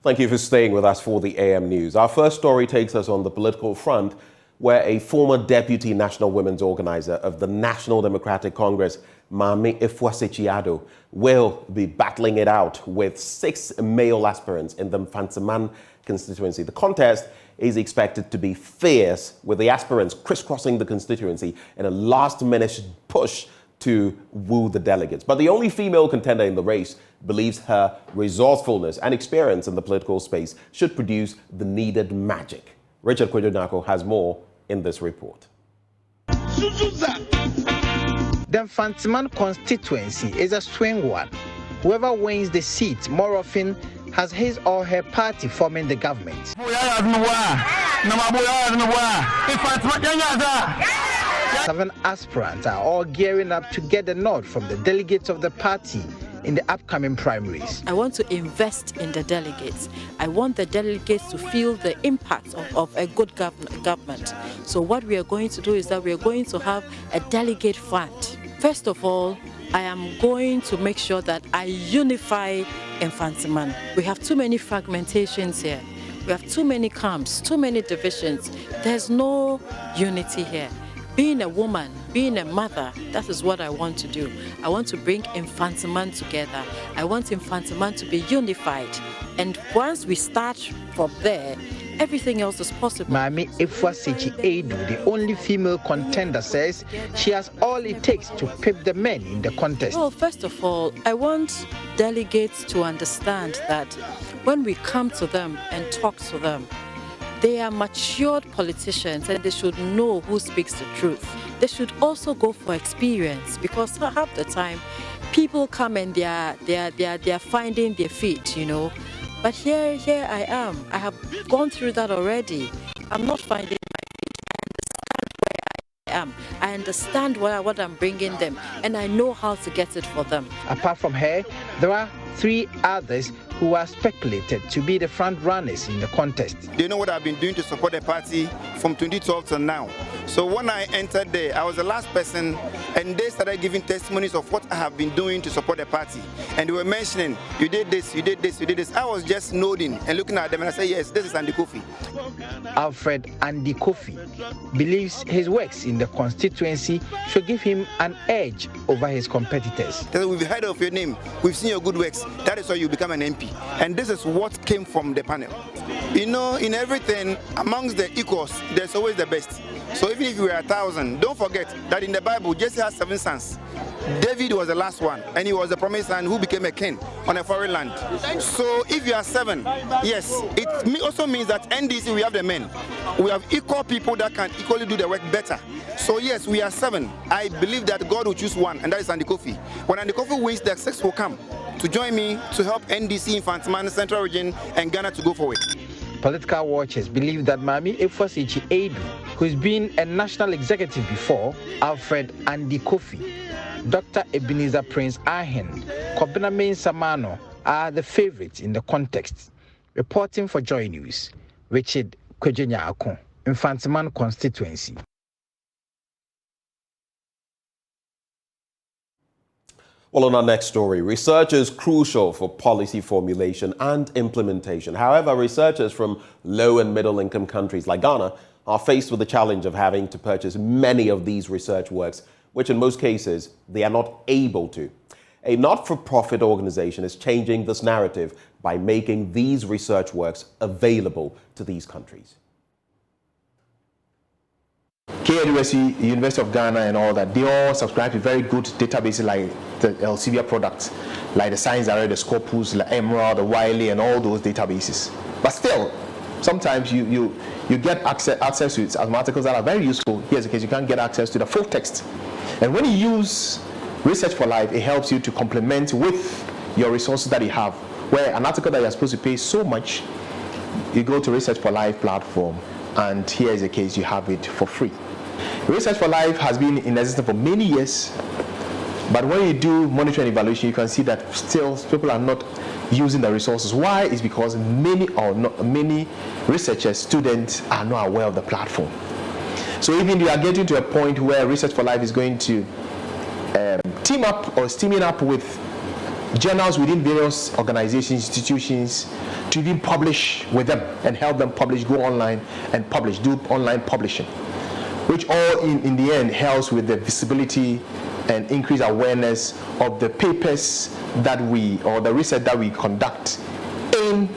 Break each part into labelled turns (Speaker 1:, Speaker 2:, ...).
Speaker 1: Thank you for staying with us for the AM News. Our first story takes us on the political front, where a former deputy national women's organizer of the National Democratic Congress, Mami Efua-Sechiado, will be battling it out with 6 male aspirants in the Mfantsiman constituency. The contest is expected to be fierce, with the aspirants crisscrossing the constituency in a last-minute push to woo the delegates. But the only female contender in the race believes her resourcefulness and experience in the political space should produce the needed magic. Richard Kwejonako has more in this report.
Speaker 2: The Mfantsiman constituency is a swing one. Whoever wins the seat more often has his or her party forming the government. 7 aspirants are all gearing up to get the nod from the delegates of the party in the upcoming primaries.
Speaker 3: I want to invest in the delegates. I want the delegates to feel the impact of a good government. So what we are going to do is that we are going to have a delegate fund. First of all, I am going to make sure that I unify Mfantsiman. We have too many fragmentations here. We have too many camps, too many divisions. There's no unity here. Being a woman, being a mother, that is what I want to do. I want to bring Mfantsiman together. I want Mfantsiman to be unified. And once we start from there, everything else is possible.
Speaker 2: Mami Efua-Sechiado, the only female contender, says she has all it takes to pip the men in the contest.
Speaker 3: Well, first of all, I want delegates to understand that when we come to them and talk to them, they are matured politicians and they should know who speaks the truth. They should also go for experience, because half the time people come and they are finding their feet, you know. But here I am. I have gone through that already. I'm not finding my feet. I understand where I am. I understand what I'm bringing them, and I know how to get it for them.
Speaker 2: Apart from her, there are 3 others who are speculated to be the front runners in the contest.
Speaker 4: They know what I've been doing to support the party from 2012 to now. So when I entered there, I was the last person, and they started giving testimonies of what I have been doing to support the party. And they were mentioning, you did this, you did this, you did this. I was just nodding and looking at them, and I said, yes, this is Andy Kofi.
Speaker 2: Alfred Andy Kofi believes his works in the constituency should give him an edge over his competitors.
Speaker 4: We've heard of your name, we've seen your good works, that is why you become an MP. And this is what came from the panel. You know, in everything, amongst the equals, there's always the best. So even if you were 1,000, don't forget that in the Bible, Jesse has 7 sons. David was the last one, and he was the promised son who became a king on a foreign land. So if you are 7, yes, it also means that NDC, we have the men. We have equal people that can equally do the work better. So yes, we are 7. I believe that God will choose one, and that is Andy Kofi. When Andy Kofi wins, the 6 will come to join me to help NDC, Mfantsiman, Central Region, and Ghana to go forward.
Speaker 2: Political watchers believe that Mami Efua-Sechiado, who's been a national executive before, Alfred Andy Kofi, Dr. Ebenezer Prince Ahen, Kobina Main Samano are the favorites in the context. Reporting for JoyNews, Richard Kwejonako, Mfantsiman constituency.
Speaker 1: Well, on our next story, research is crucial for policy formulation and implementation. However, researchers from low and middle income countries like Ghana are faced with the challenge of having to purchase many of these research works, which in most cases they are not able to. A not-for-profit organization is changing this narrative by making these research works available to these countries.
Speaker 5: KUSC, University of Ghana and all that, they all subscribe to very good databases like the Elsevier products, like the Science Array, the Scopus, the Emerald, the Wiley, and all those databases. But still, sometimes you get access to some articles that are very useful. Here's the case, you can't get access to the full text. And when you use Research for Life, it helps you to complement with your resources that you have. Where an article that you're supposed to pay so much, you go to Research for Life platform, and here is the case, you have it for free. Research for Life has been in existence for many years, but when you do monitoring and evaluation, you can see that still people are not using the resources. Why? It's because many researchers, students are not aware of the platform. So even you are getting to a point where Research for Life is going to team up or teaming up with journals within various organizations, institutions, to even publish with them and help them publish, go online and publish, do online publishing, which all in the end helps with the visibility and increase awareness of the papers that we, or the research that we conduct in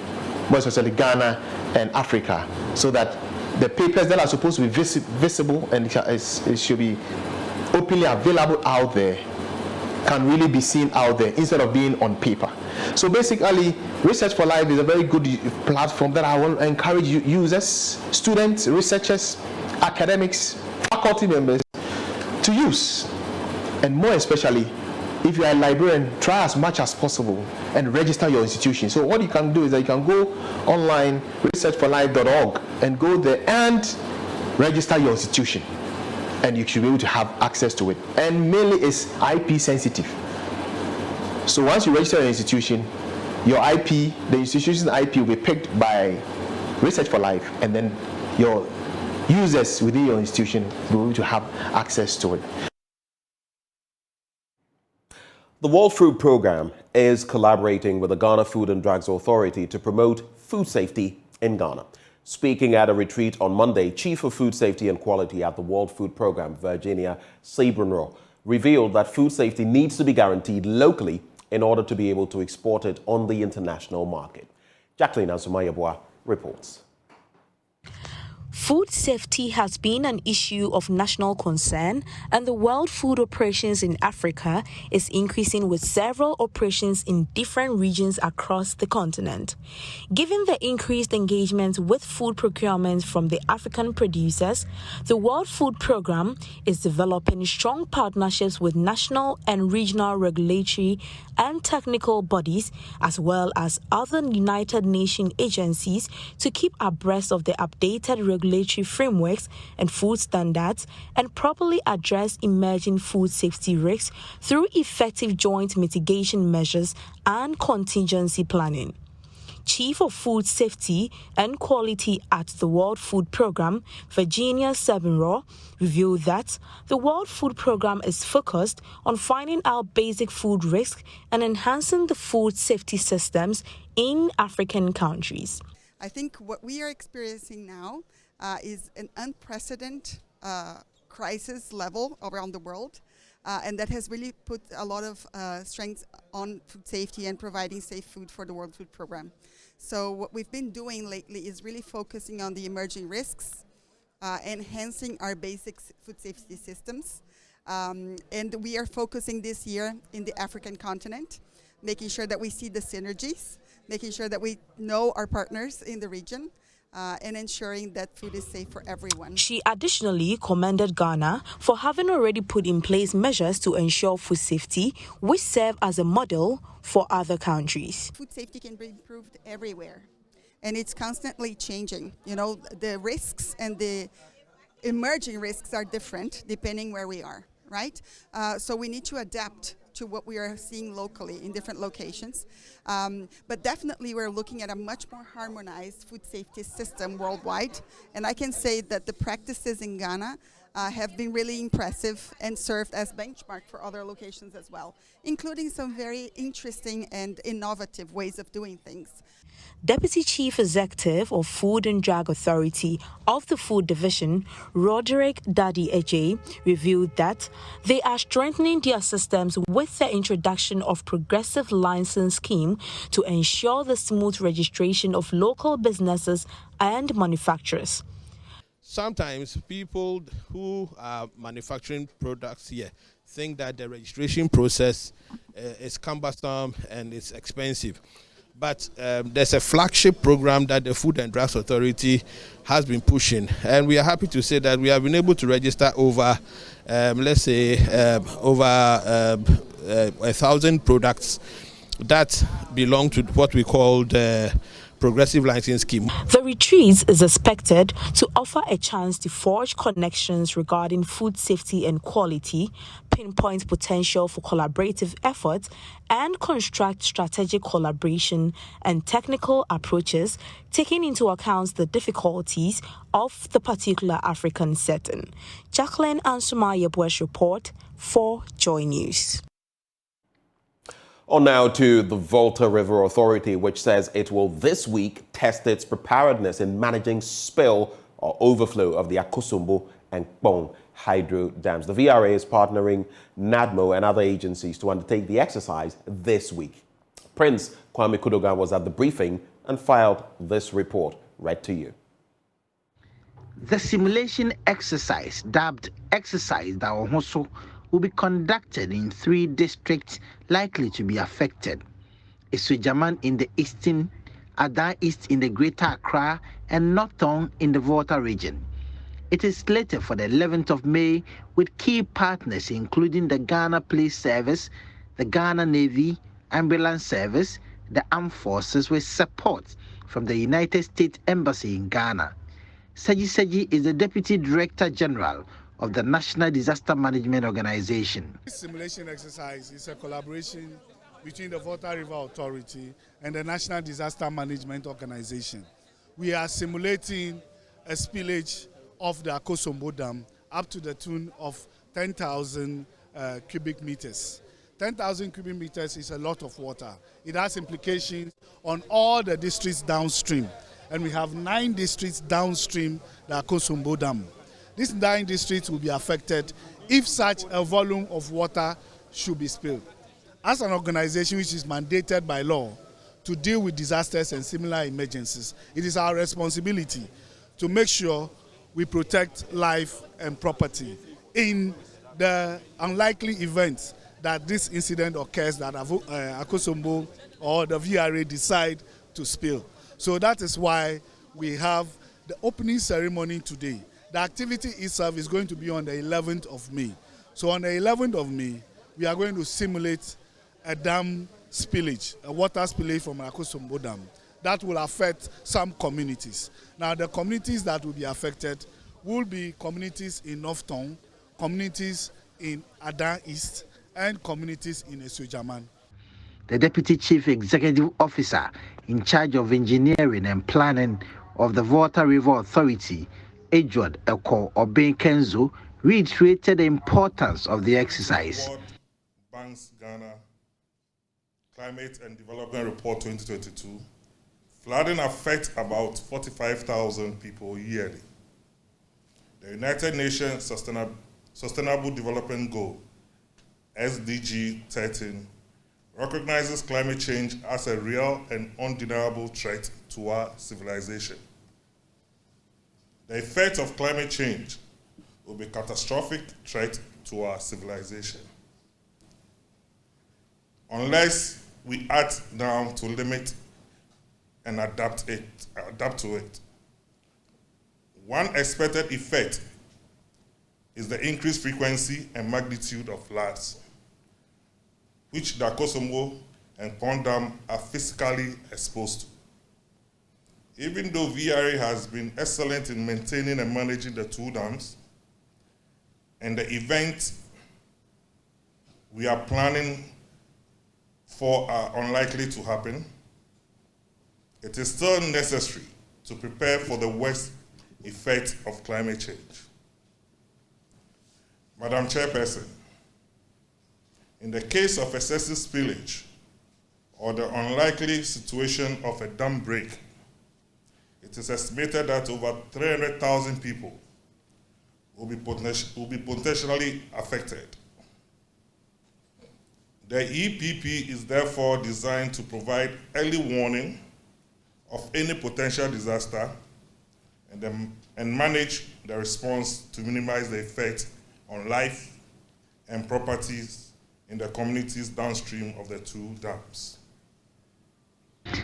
Speaker 5: most especially Ghana and Africa, so that the papers that are supposed to be visible and it should be openly available out there can really be seen out there instead of being on paper. So basically, Research for Life is a very good platform that I want to encourage users, students, researchers, academics, faculty members to use. And more especially, if you are a librarian, try as much as possible and register your institution. So what you can do is that you can go online, researchforlife.org, and go there and register your institution. And you should be able to have access to it. And mainly it's IP sensitive. So once you register your institution, your IP, the institution's IP will be picked by Research for Life, and then your users within your institution will be able to have access to it.
Speaker 1: The World Food Programme is collaborating with the Ghana Food and Drugs Authority to promote food safety in Ghana. Speaking at a retreat on Monday, Chief of Food Safety and Quality at the World Food Programme, Virginia Sabrenro, revealed that food safety needs to be guaranteed locally in order to be able to export it on the international market. Jacqueline Ansumayabwa reports.
Speaker 6: Food safety has been an issue of national concern, and the World Food Operations in Africa is increasing with several operations in different regions across the continent. Given the increased engagement with food procurement from the African producers, the World Food Programme is developing strong partnerships with national and regional regulatory and technical bodies, as well as other United Nations agencies, to keep abreast of the updated regulatory frameworks and food standards and properly address emerging food safety risks through effective joint mitigation measures and contingency planning. Chief of Food Safety and Quality at the World Food Programme, Virginia Sabrenro, revealed that the World Food Programme is focused on finding out basic food risks and enhancing the food safety systems in African countries.
Speaker 7: I think what we are experiencing now is an unprecedented crisis level around the world. And that has really put a lot of strength on food safety and providing safe food for the World Food Programme. So what we've been doing lately is really focusing on the emerging risks, enhancing our basic food safety systems. And we are focusing this year in the African continent, making sure that we see the synergies, making sure that we know our partners in the region, and ensuring that food is safe for everyone.
Speaker 6: She additionally commended Ghana for having already put in place measures to ensure food safety, which serve as a model for other countries.
Speaker 7: Food safety can be improved everywhere, and it's constantly changing. You know, the risks and the emerging risks are different depending where we are, right? So we need to adapt to what we are seeing locally in different locations. But definitely we're looking at a much more harmonized food safety system worldwide. And I can say that the practices in Ghana have been really impressive and served as benchmark for other locations as well, including some very interesting and innovative ways of doing things.
Speaker 6: Deputy Chief Executive of Food and Drug Authority of the Food Division, Roderick Daddy Eje, revealed that they are strengthening their systems with the introduction of progressive license scheme to ensure the smooth registration of local businesses and manufacturers.
Speaker 8: Sometimes people who are manufacturing products here think that the registration process is cumbersome and it's expensive. But there's a flagship program that the Food and Drugs Authority has been pushing, and we are happy to say that we have been able to register over, over 1,000 products that belong to what we call the progressive licensing scheme.
Speaker 6: The retreat is expected to offer a chance to forge connections regarding food safety and quality, pinpoint potential for collaborative efforts, and construct strategic collaboration and technical approaches, taking into account the difficulties of the particular African setting. Jacqueline Ansumayabwa's report for JoyNews.
Speaker 1: On now to the Volta River Authority, which says it will this week test its preparedness in managing spill or overflow of the Akosombo and Kpong hydro dams. The VRA is partnering NADMO and other agencies to undertake the exercise this week. Prince Kwame Kudogan was at the briefing and filed this report. Read to you.
Speaker 2: The simulation exercise, dubbed Exercise Daohoso, will be conducted in 3 districts likely to be affected: Esujaman in the eastern, Ada East in the Greater Accra, and Northern in the Volta region. It is slated for the 11th of May with key partners including the Ghana Police Service, the Ghana Navy, Ambulance Service, the Armed Forces, with support from the United States Embassy in Ghana. Seji Seji is the Deputy Director General of the National Disaster Management Organization.
Speaker 9: This simulation exercise is a collaboration between the Volta River Authority and the National Disaster Management Organization. We are simulating a spillage of the Akosombo Dam up to the tune of 10,000 cubic meters. 10,000 cubic meters is a lot of water. It has implications on all the districts downstream. And we have 9 districts downstream the Akosombo Dam. These 9 districts will be affected if such a volume of water should be spilled. As an organization which is mandated by law to deal with disasters and similar emergencies, it is our responsibility to make sure we protect life and property in the unlikely event that this incident occurs, that Akosombo or the VRA decide to spill. So that is why we have the opening ceremony today. The activity itself is going to be on the 11th of May. So on the 11th of May, we are going to simulate a dam spillage, a water spillage from Akosombo Dam. That will affect some communities. Now the communities that will be affected will be communities in North Town, communities in Adan East, and communities in Esujaman.
Speaker 2: The Deputy Chief Executive Officer in charge of engineering and planning of the Volta River Authority, Edward Eko Obenkenzo, reiterated the importance of the exercise.
Speaker 10: World Bank's Ghana Climate and Development Report 2022, flooding affects about 45,000 people yearly. The United Nations Sustainable Development Goal, SDG 13, recognizes climate change as a real and undeniable threat to our civilization. The effect of climate change will be a catastrophic threat to our civilization. Unless we act now to limit and adapt to it. One expected effect is the increased frequency and magnitude of floods, which the Akosombo and Kpong Dam are physically exposed to. Even though VRA has been excellent in maintaining and managing the 2 dams, and the events we are planning for are unlikely to happen, it is still necessary to prepare for the worst effect of climate change. Madam Chairperson, in the case of excessive spillage or the unlikely situation of a dam break, it is estimated that over 300,000 people will be potentially affected. The EPP is therefore designed to provide early warning of any potential disaster and manage the response to minimize the effect on life and properties in the communities downstream of the 2 dams.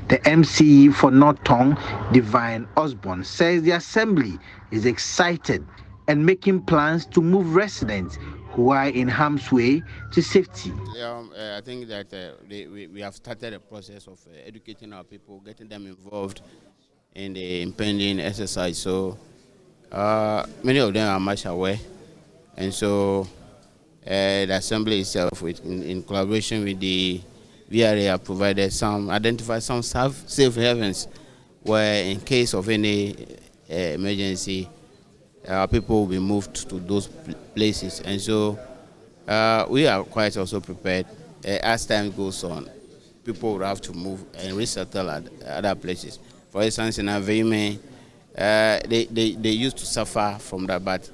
Speaker 2: The MCE for Norton, Divine Osborne, says the Assembly is excited and making plans to move residents who are in harm's way to safety.
Speaker 11: I think that we have started a process of educating our people, getting them involved in the impending exercise. So many of them are much aware. And so the Assembly itself, in collaboration with the VRA, have provided identified some safe havens where in case of any emergency, people will be moved to those places. And so we are quite also prepared as time goes on, people will have to move and resettle at other places. For instance, in Aveime, they used to suffer from that, but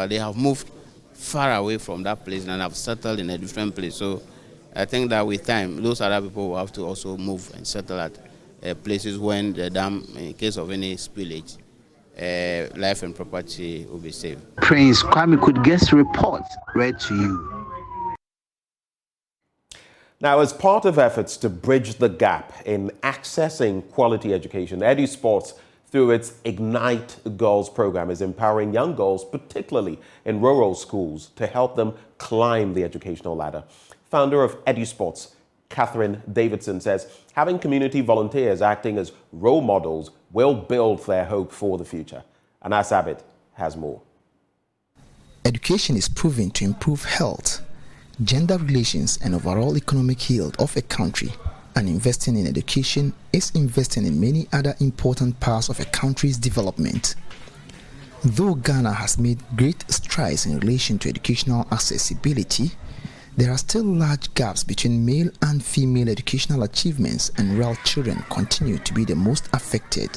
Speaker 11: they have moved far away from that place and have settled in a different place. So I think that with time, those other people will have to also move and settle at places when the dam, in case of any spillage, life and property will be saved.
Speaker 12: Prince Kwame could guest report read to you.
Speaker 1: Now, as part of efforts to bridge the gap in accessing quality education, EduSports, through its Ignite Girls program, is empowering young girls, particularly in rural schools, to help them climb the educational ladder. Founder of EduSports, Catherine Davidson, says having community volunteers acting as role models will build their hope for the future. Anas Abid has more.
Speaker 13: Education is proven to improve health, gender relations, and overall economic health of a country. And investing in education is investing in many other important parts of a country's development. Though Ghana has made great strides in relation to educational accessibility, there are still large gaps between male and female educational achievements, and rural children continue to be the most affected.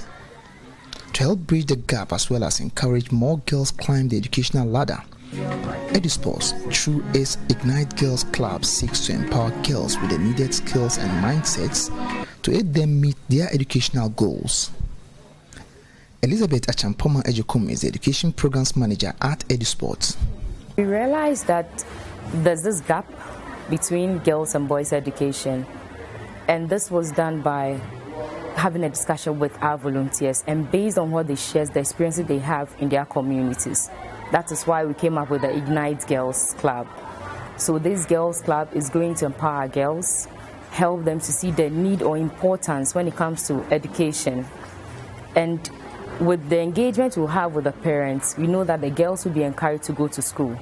Speaker 13: To help bridge the gap as well as encourage more girls climb the educational ladder, EduSports, through its Ignite Girls Club, seeks to empower girls with the needed skills and mindsets to aid them meet their educational goals. Elizabeth Achampoma Ejukum is the Education Programs Manager at EduSports.
Speaker 14: We realized that there's this gap between girls and boys' education, and this was done by having a discussion with our volunteers, and based on what they share, the experiences they have in their communities. That is why we came up with the Ignite Girls Club. So this Girls Club is going to empower girls, help them to see the need or importance when it comes to education. And with the engagement we'll have with the parents, we know that the girls will be encouraged to go to school.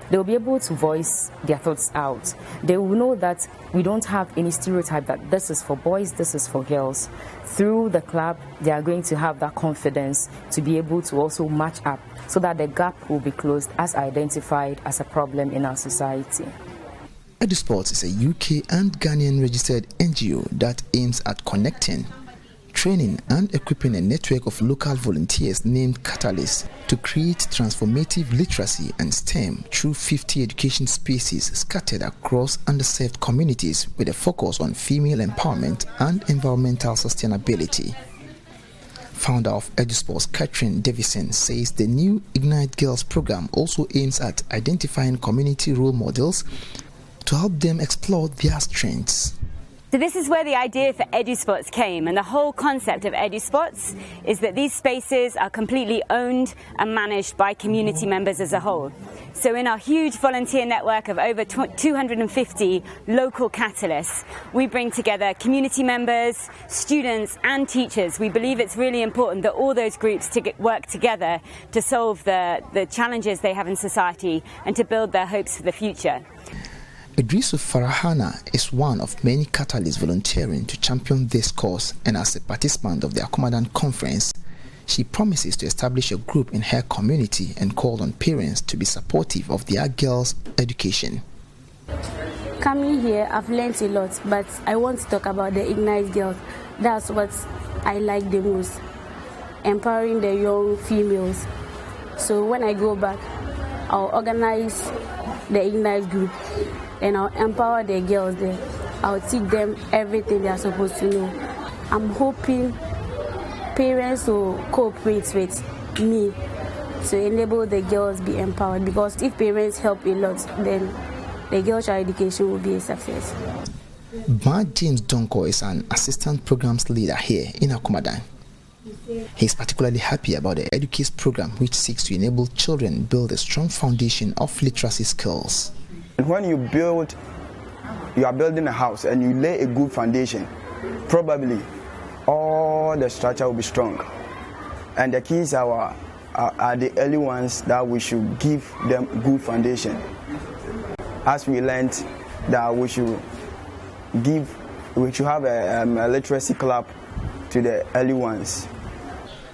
Speaker 14: They'll be able to voice their thoughts out. They will know that we don't have any stereotype that this is for boys, this is for girls. Through the club, they are going to have that confidence to be able to also match up so that the gap will be closed as identified as a problem in our society.
Speaker 13: EduSports is a UK and Ghanaian registered NGO that aims at connecting, training and equipping a network of local volunteers named Catalysts to create transformative literacy and STEM through 50 education spaces scattered across underserved communities with a focus on female empowerment and environmental sustainability. Founder of EduSports, Catherine Davidson, says the new Ignite Girls program also aims at identifying community role models to help them explore their strengths.
Speaker 15: So this is where the idea for EduSports came, and the whole concept of EduSports is that these spaces are completely owned and managed by community members as a whole. So in our huge volunteer network of over 250 local catalysts, we bring together community members, students and teachers. We believe it's really important that all those groups work together to solve the challenges they have in society and to build their hopes for the future.
Speaker 13: Idrisu Farahana is one of many catalysts volunteering to champion this cause, and as a participant of the Akumadan conference, she promises to establish a group in her community and called on parents to be supportive of their girls' education.
Speaker 16: Coming here, I've learned a lot, but I want to talk about the Ignite Girls. That's what I like the most, empowering the young females. So when I go back, I'll organize the Ignite group and I'll empower the girls there. I'll teach them everything they are supposed to know. I'm hoping parents will cooperate with me to enable the girls be empowered, because if parents help a lot, then the girls' education will be a success.
Speaker 13: Mark James Donko is an assistant programs leader here in Akumadan. He is particularly happy about the Educase program, which seeks to enable children build a strong foundation of literacy skills.
Speaker 17: When you are building a house and you lay a good foundation, probably all the structure will be strong. And the keys are the early ones that we should give them good foundation. As we learned that we should have a literacy club to the early ones.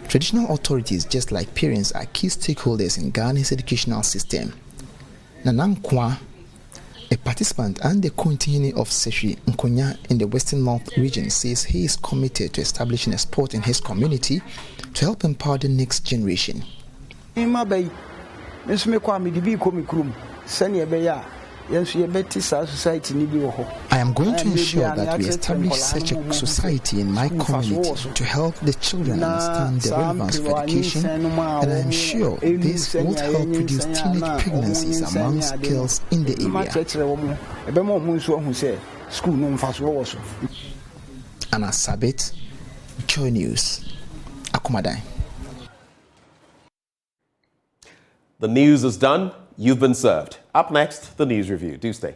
Speaker 13: Traditional authorities, just like parents, are key stakeholders in Ghana's educational system. Nanankwa, a A participant and the co-convener of Seshi Nkonya in the Western North region says he is committed to establishing a sport in his community to help empower the next generation.
Speaker 18: I
Speaker 13: am going to ensure that we establish such a society in my community to help the children understand the relevance of education, and I am sure this will help reduce teenage pregnancies amongst girls in the area. Anna Sabit, JoyNews, Akumadai.
Speaker 1: The news is done. You've been served. Up next, the news review. Do stay.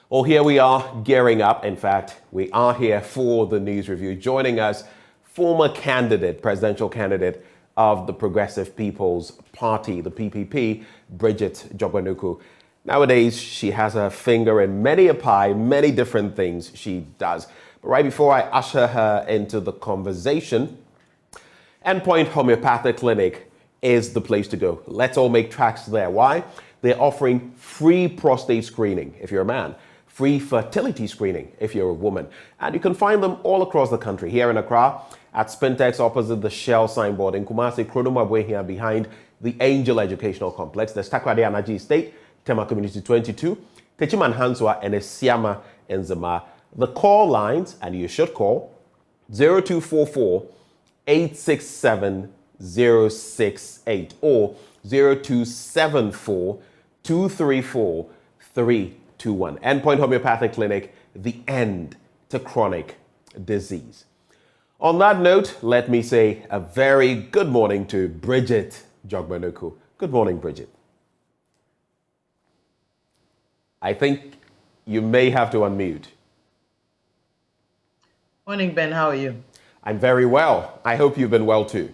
Speaker 1: Well, here we are gearing up. In fact, we are here for the news review. Joining us, former presidential candidate of the Progressive People's Party, the PPP, Bridget Jogbanuku. Nowadays, she has her finger in many a pie, many different things she does. But right before I usher her into the conversation, Endpoint Homeopathic Clinic is the place to go. Let's all make tracks there. Why? They're offering free prostate screening if you're a man, free fertility screening if you're a woman. And you can find them all across the country. Here in Accra, at Spintex opposite the Shell signboard, in Kumasi, Kronoma here behind the Angel Educational Complex. There's Takrade Anaji Estate, Tema Community 22, Techiman Hanswa, and Esiama in Zama. The call lines, and you should call, 0244 867 068 or 0274 234 321. Endpoint Homeopathic Clinic, the end to chronic disease. On that note, let me say a very good morning to Bridget Jogbanuku. Good morning, Bridget. I think you may have to unmute.
Speaker 19: Morning, Ben. How are you?
Speaker 1: I'm very well. I hope you've been well too.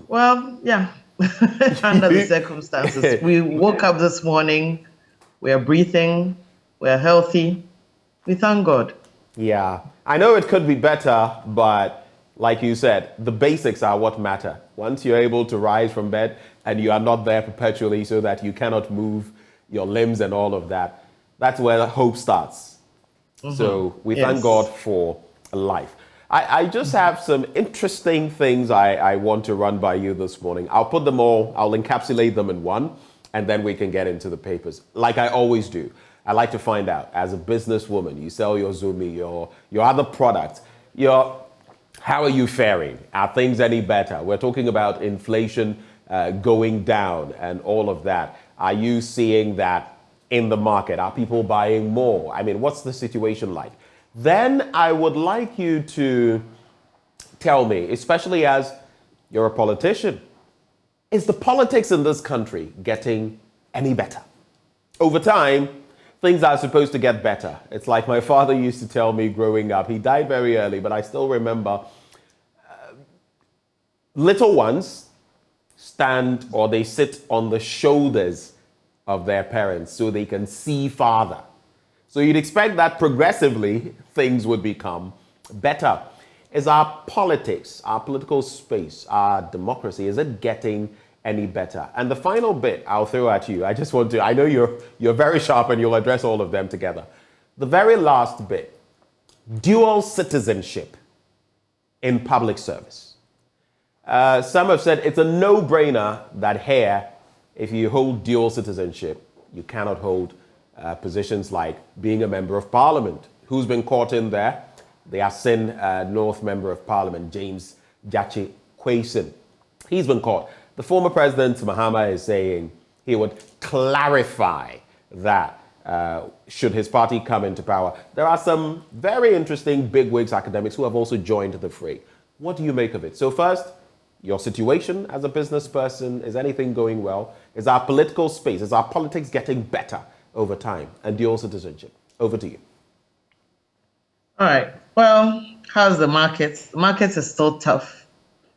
Speaker 19: Well, yeah, under the circumstances. We woke up this morning, we are breathing, we are healthy. We thank God.
Speaker 1: Yeah, I know it could be better, but like you said, the basics are what matter. Once you're able to rise from bed and you are not there perpetually so that you cannot move your limbs and all of that, that's where hope starts. Mm-hmm. So we thank God for life. I just have some interesting things I want to run by you this morning. I'll put them all, I'll encapsulate them in one, and then we can get into the papers. Like I always do, I like to find out, as a businesswoman, you sell your Zumi, your other products, how are you faring? Are things any better? We're talking about inflation going down and all of that. Are you seeing that in the market? Are people buying more? I mean, what's the situation like? Then I would like you to tell me, especially as you're a politician, is the politics in this country getting any better? Over time, things are supposed to get better. It's like my father used to tell me growing up. He died very early, but I still remember little ones stand or they sit on the shoulders of their parents so they can see farther. So you'd expect that progressively things would become better. Is our politics, our political space, our democracy, is it getting any better? And the final bit I'll throw at you, I just want to, I know you're very sharp and you'll address all of them together. The very last bit, dual citizenship in public service. Some have said it's a no-brainer that here, if you hold dual citizenship, you cannot hold positions like being a member of parliament. Who's been caught in there? The Asin North Member of Parliament, James Jachi Quayson. He's been caught. The former President Mahama is saying he would clarify that should his party come into power. There are some very interesting bigwigs academics who have also joined the fray. What do you make of it? So first, your situation as a business person, is anything going well? Is our political space, is our politics getting better over time? And dual citizenship. Over to you.
Speaker 19: All right. Well, how's the market? The market is still tough.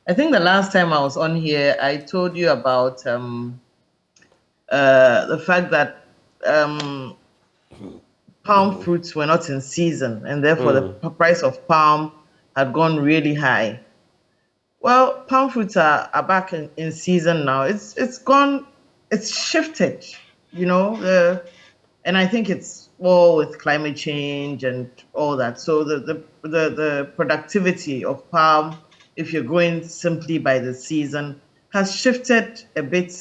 Speaker 19: I think the last time I was on here, I told you about the fact that palm fruits were not in season, and therefore the price of palm had gone really high. Well, palm fruits are back in season now. It's gone, it's shifted. You know, And I think it's all with climate change and all that. So the productivity of palm, if you're going simply by the season, has shifted a bit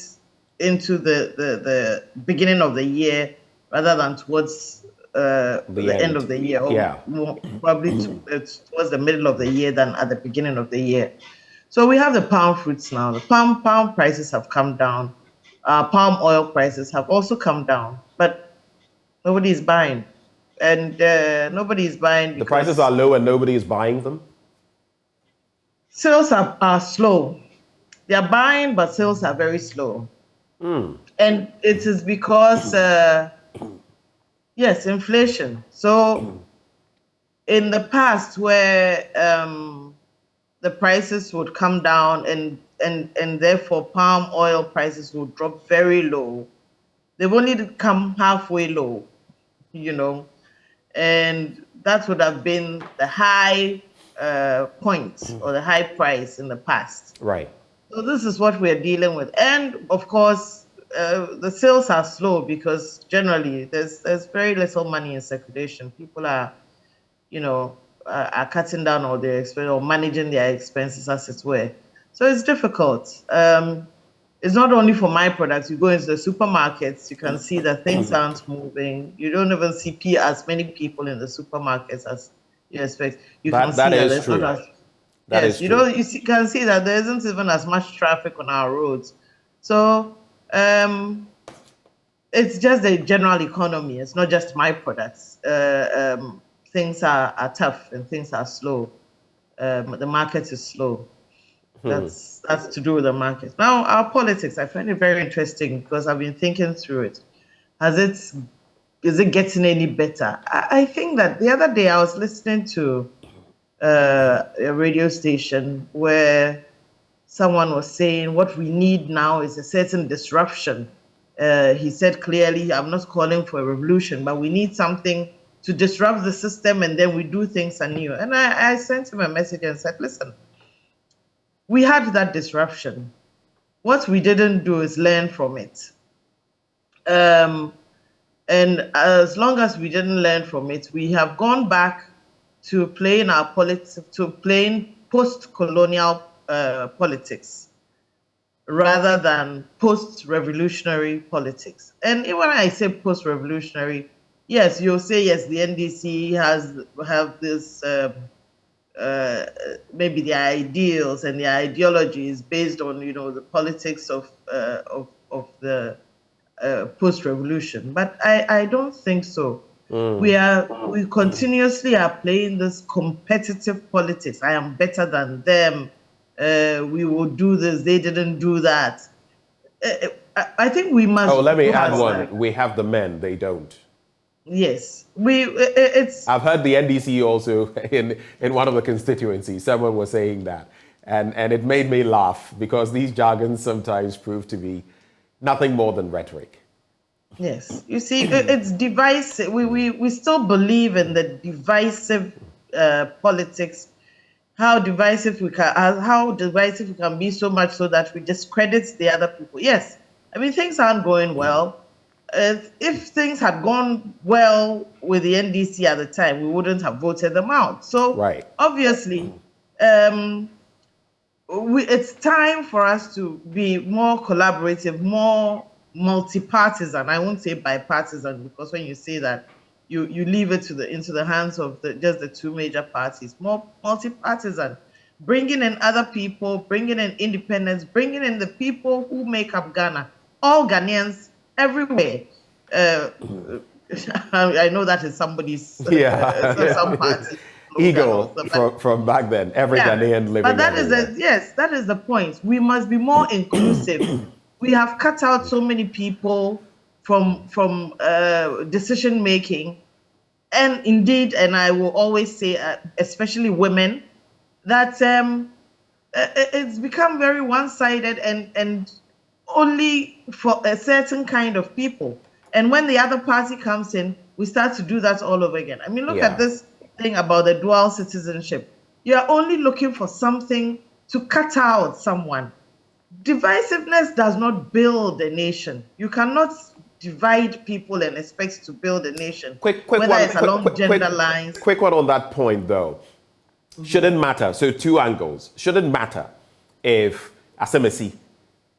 Speaker 19: into the beginning of the year rather than towards the end of the year, or more, probably towards the middle of the year than at the beginning of the year. So we have the palm fruits now. The palm prices have come down. Palm oil prices have also come down, but nobody is buying, and nobody is buying.
Speaker 1: The prices are low and nobody is buying them?
Speaker 19: Sales are slow. They are buying, but sales are very slow. And it is because, yes, inflation. So in the past where the prices would come down and therefore palm oil prices would drop very low, they've only come halfway low, and that would have been the high point or the high price in the past.
Speaker 1: Right.
Speaker 19: So this is what we're dealing with. And of course, the sales are slow because generally there's very little money in circulation. People are, are cutting down all their expenses or managing their expenses, as it were. So it's difficult. It's not only for my products. You go into the supermarkets, you can see that things aren't moving. You don't even see as many people in the supermarkets as you expect. You can see that there's not as
Speaker 1: That is true.
Speaker 19: You can see that there isn't even as much traffic on our roads. So it's just the general economy. It's not just my products. Things are tough and things are slow. The market is slow. That's to do with the market. Now, our politics, I find it very interesting because I've been thinking through it. Is it getting any better? I think that the other day I was listening to a radio station where someone was saying what we need now is a certain disruption. He said clearly, I'm not calling for a revolution, but we need something to disrupt the system and then we do things anew. And I sent him a message and said, listen, we had that disruption. What we didn't do is learn from it. And as long as we didn't learn from it, we have gone back to playing our politics, to playing post-colonial politics rather than post-revolutionary politics. And when I say post-revolutionary, yes, you'll say, yes, the NDC have this, maybe the ideals and the ideologies based on, the politics of the post-revolution. But I don't think so. We continuously are playing this competitive politics. I am better than them. We will do this. They didn't do that. I think we must.
Speaker 1: Oh, let me add one. We have the men. They don't.
Speaker 19: Yes, I've
Speaker 1: heard the NDC also in one of the constituencies. Someone was saying that, and it made me laugh because these jargons sometimes prove to be nothing more than rhetoric.
Speaker 19: Yes, you see, it's divisive. We still believe in the divisive politics. How divisive we can be so much so that we discredit the other people. Yes, I mean things aren't going well. If things had gone well with the NDC at the time, we wouldn't have voted them out. So obviously, it's time for us to be more collaborative, more multi-partisan. I won't say bipartisan because when you say that, you leave it into the hands of just the two major parties. More multi-partisan, bringing in other people, bringing in independents, bringing in the people who make up Ghana, all Ghanaians everywhere. I know that is somebody's some party
Speaker 1: ego from back then. Every Ghanaian living.
Speaker 19: But that is the point. We must be more inclusive. We have cut out so many people from decision making, and indeed, and I will always say, especially women, that it's become very one-sided and only for a certain kind of people. And when the other party comes in, we start to do that all over again. I mean, look at this thing about the dual citizenship. You're only looking for something to cut out someone. Divisiveness does not build a nation. You cannot divide people and expects to build a nation.
Speaker 1: Quick
Speaker 19: whether
Speaker 1: one,
Speaker 19: it's along gender lines.
Speaker 1: Quick one on that point, though. Shouldn't matter. So 2 angles. Shouldn't matter if Asemesi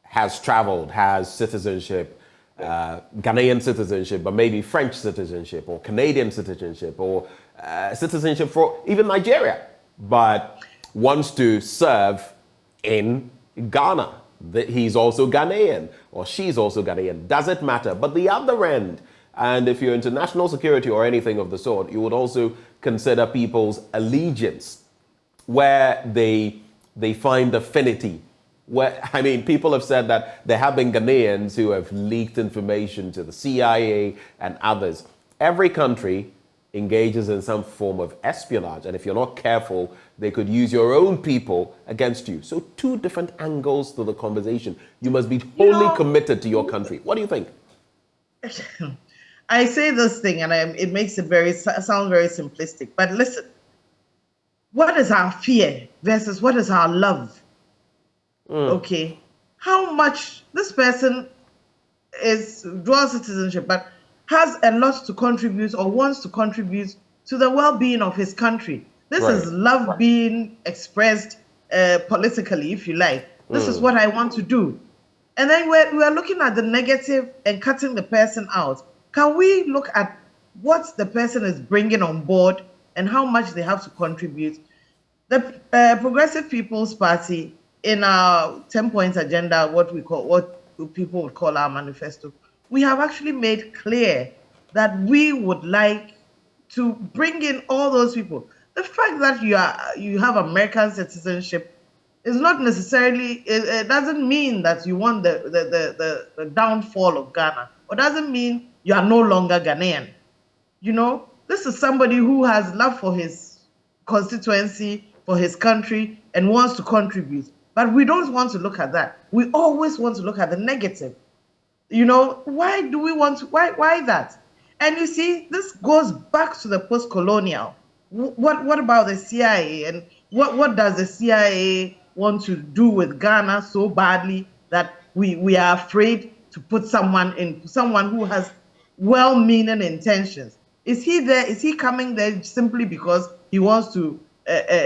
Speaker 1: has traveled, has citizenship, Ghanaian citizenship, but maybe French citizenship or Canadian citizenship or citizenship for even Nigeria, but wants to serve in Ghana. He's also Ghanaian or she's also Ghanaian. Does it matter? But the other end, and if you're into national security or anything of the sort, you would also consider people's allegiance, where they find affinity. Where, I mean, people have said that there have been Ghanaians who have leaked information to the CIA and others. Every country engages in some form of espionage, and if you're not careful, they could use your own people against you. So 2 different angles to the conversation. You must be wholly committed to your country. What do you think?
Speaker 19: I say this thing, and it makes it sound very simplistic. But listen, what is our fear versus what is our love? Okay, how much this person is dual citizenship, but has a lot to contribute or wants to contribute to the well-being of his country. This is love being expressed politically, if you like. This is what I want to do. And then we're looking at the negative and cutting the person out. Can we look at what the person is bringing on board and how much they have to contribute? The Progressive People's Party, in our 10-point agenda, what people would call our manifesto, we have actually made clear that we would like to bring in all those people. The fact that you have American citizenship is not necessarily, it doesn't mean that you want the downfall of Ghana, or doesn't mean you are no longer Ghanaian. You know, this is somebody who has love for his constituency, for his country, and wants to contribute. But we don't want to look at that. We always want to look at the negative. You know, why do we want to, why that? And you see, this goes back to the post-colonial. What about the CIA? And what does the CIA want to do with Ghana so badly that we are afraid to put someone who has well-meaning intentions? Is he there? Is he coming there simply because he wants to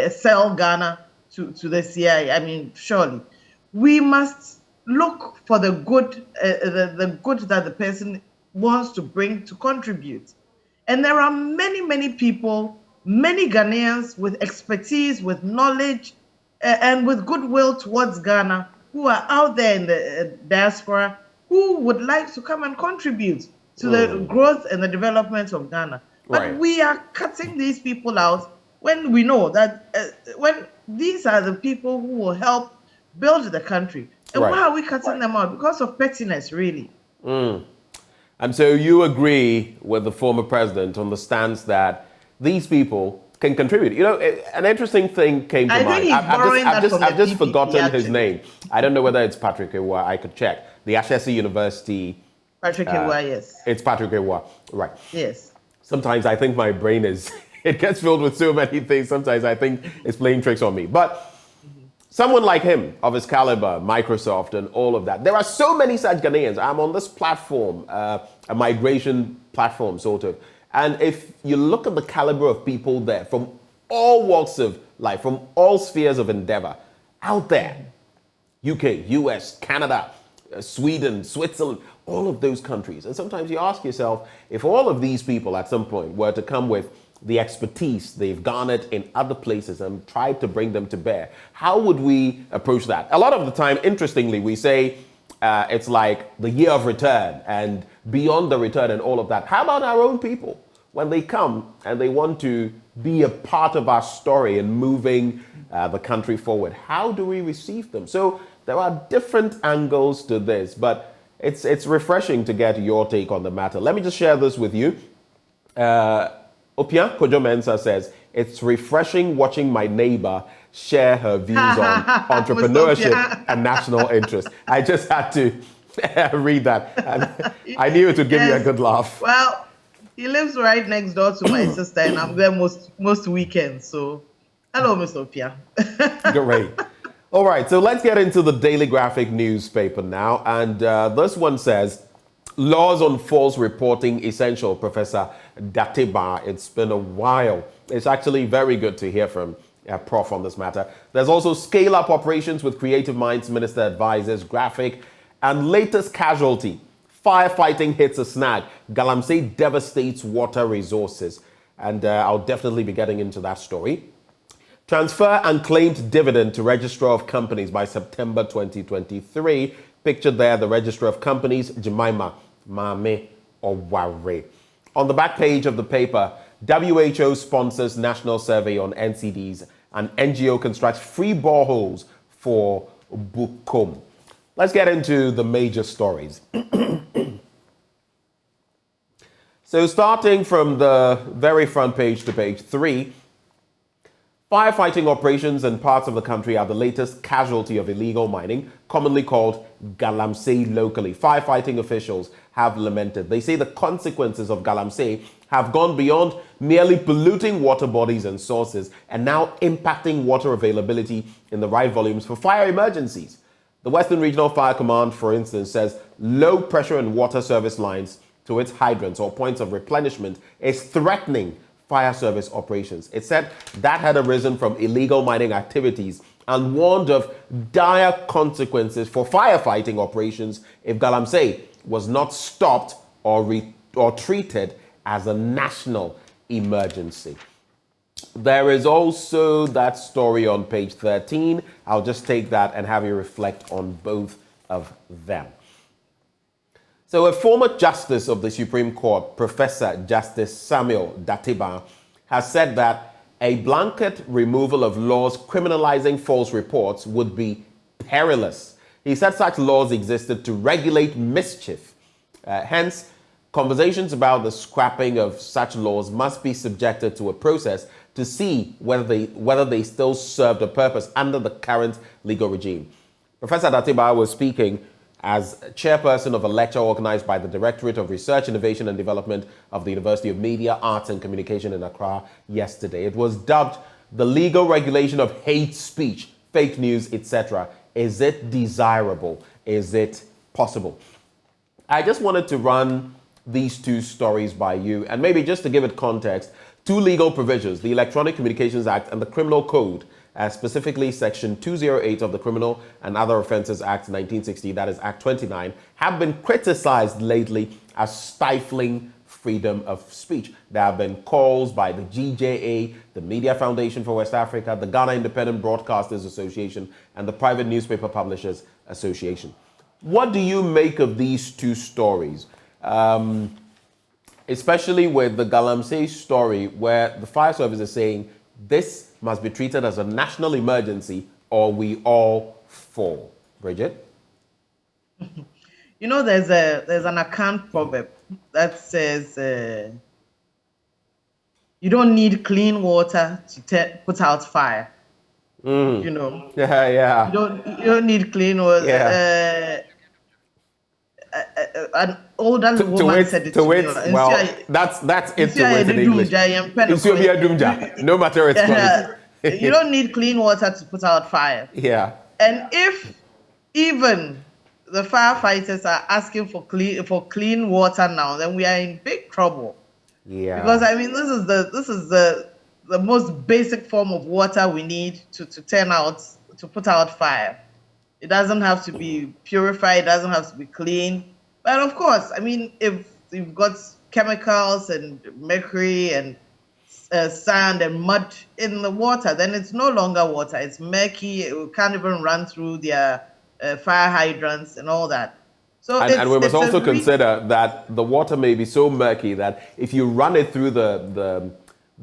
Speaker 19: sell Ghana to the CIA? I mean, surely. We must look for the good that the person wants to bring to contribute. And there are many, many people, many Ghanaians with expertise, with knowledge, and with goodwill towards Ghana who are out there in the diaspora who would like to come and contribute to the growth and the development of Ghana. But we are cutting these people out when we know that when these are the people who will help build the country. And why are we cutting them out? Because of pettiness, really.
Speaker 1: And so you agree with the former president on the stance that these people can contribute. You know, an interesting thing came to mind. I've just forgotten his name. I don't know whether it's Patrick Ewa. I could check. The Ashesi University.
Speaker 19: Patrick Ewa, yes.
Speaker 1: It's Patrick Ewa, right.
Speaker 19: Yes.
Speaker 1: Sometimes I think my brain it gets filled with so many things. Sometimes I think it's playing tricks on me. But someone like him, of his caliber, Microsoft and all of that. There are so many such Ghanaians. I'm on this platform, a migration platform, sort of. And if you look at the caliber of people there from all walks of life, from all spheres of endeavor, out there, UK, US, Canada, Sweden, Switzerland, all of those countries. And sometimes you ask yourself, if all of these people at some point were to come with the expertise they've garnered in other places and tried to bring them to bear, how would we approach that? A lot of the time, interestingly, we say it's like the year of return and beyond the return and all of that. How about our own people? When they come and they want to be a part of our story and moving the country forward, how do we receive them? So there are different angles to this, but it's refreshing to get your take on the matter. Let me just share this with you. Opia Kojo Mensah says, it's refreshing watching my neighbor share her views on entrepreneurship and national interest. I just had to read that. I knew it would give you a good laugh.
Speaker 19: Well, he lives right next door to my sister, and I'm there most weekends. So, hello, Miss Opia.
Speaker 1: Great. All right, so let's get into the Daily Graphic newspaper now. And this one says, Laws on false reporting essential, Professor Datiba. It's been a while. It's actually very good to hear from Prof on this matter. There's also scale-up operations with Creative Minds Minister advisors, graphic, and latest casualty. Firefighting hits a snag. Galamsey devastates water resources. And I'll definitely be getting into that story. Transfer unclaimed dividend to Registrar of Companies by September 2023. Pictured there, the Registrar of Companies, Jemima Mame Oware. On the back page of the paper, WHO sponsors national survey on NCDs and NGO constructs free boreholes for Bukom. Let's get into the major stories. So starting from the very front page to page 3, firefighting operations in parts of the country are the latest casualty of illegal mining, commonly called Galamsey locally. Firefighting officials have lamented. They say the consequences of Galamsey have gone beyond merely polluting water bodies and sources and now impacting water availability in the right volumes for fire emergencies. The Western Regional Fire Command, for instance, says low pressure and water service lines to its hydrants or points of replenishment is threatening fire service operations. It said that had arisen from illegal mining activities and warned of dire consequences for firefighting operations if Galamsey was not stopped or treated as a national emergency. There is also that story on page 13. I'll just take that and have you reflect on both of them. So a former justice of the Supreme Court, Professor Justice Samuel Datiba, has said that a blanket removal of laws criminalizing false reports would be perilous. He said such laws existed to regulate mischief. Hence, conversations about the scrapping of such laws must be subjected to a process to see whether they still served a purpose under the current legal regime. Professor Datiba was speaking as chairperson of a lecture organized by the Directorate of Research, Innovation and Development of the University of Media, Arts and Communication in Accra yesterday. It was dubbed the legal regulation of hate speech, fake news, etc. Is it desirable? Is it possible? I just wanted to run these two stories by you, and maybe just to give it context, two legal provisions, the Electronic Communications Act and the Criminal Code, specifically Section 208 of the Criminal and Other Offences Act 1960, that is Act 29, have been criticized lately as stifling freedom of speech. There have been calls by the GJA, the Media Foundation for West Africa, the Ghana Independent Broadcasters Association, and the Private Newspaper Publishers Association. What do you make of these two stories? Especially with the Galamsey story, where the fire service is saying this must be treated as a national emergency or we all fall. Bridget?
Speaker 19: You know, there's an Akan proverb that says you don't need clean water to put out fire. You know.
Speaker 1: Yeah.
Speaker 19: You don't need clean water.
Speaker 1: Yeah.
Speaker 19: An older woman said it to me.
Speaker 1: Well, that's it to it in English. No matter its quality.
Speaker 19: You don't need clean water to put out fire.
Speaker 1: Yeah.
Speaker 19: And if even the firefighters are asking for clean water now, then we are in big trouble.
Speaker 1: Yeah.
Speaker 19: Because I mean, this is the most basic form of water we need to put out fire. It doesn't have to be purified, it doesn't have to be clean. But of course, I mean, if you've got chemicals and mercury and sand and mud in the water, then it's no longer water. It's murky. It can't even run through their fire hydrants and all that. So
Speaker 1: and we must also consider that the water may be so murky that if you run it through the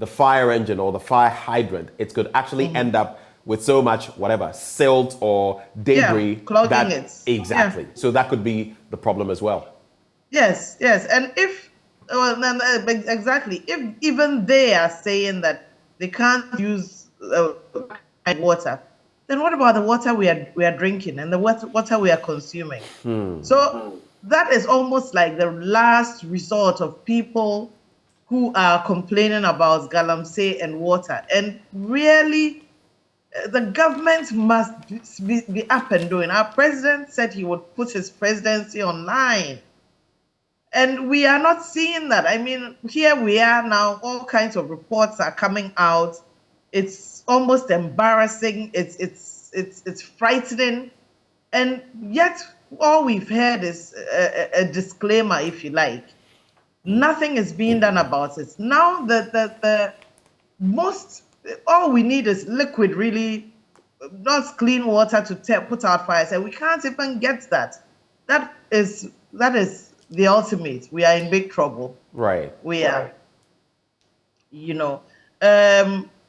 Speaker 1: fire engine or the fire hydrant, it could actually end up with so much, silt or debris.
Speaker 19: Clogging it.
Speaker 1: Exactly. Yeah. So that could be the problem as well.
Speaker 19: Yes. And exactly. If even they are saying that they can't use water, then what about the water we are drinking and the water we are consuming? So that is almost like the last resort of people who are complaining about Galamsey and water. And really, the government must be up and doing. Our president said he would put his presidency online And we are not seeing that. I mean, here we are now, all kinds of reports are coming out. It's almost embarrassing. It's frightening. And yet all we've heard is a disclaimer, if you like. Nothing is being done about it. Now all we need is liquid, really, not clean water to put out fires. And we can't even get that. That is the ultimate. We are in big trouble.
Speaker 1: Right.
Speaker 19: We are.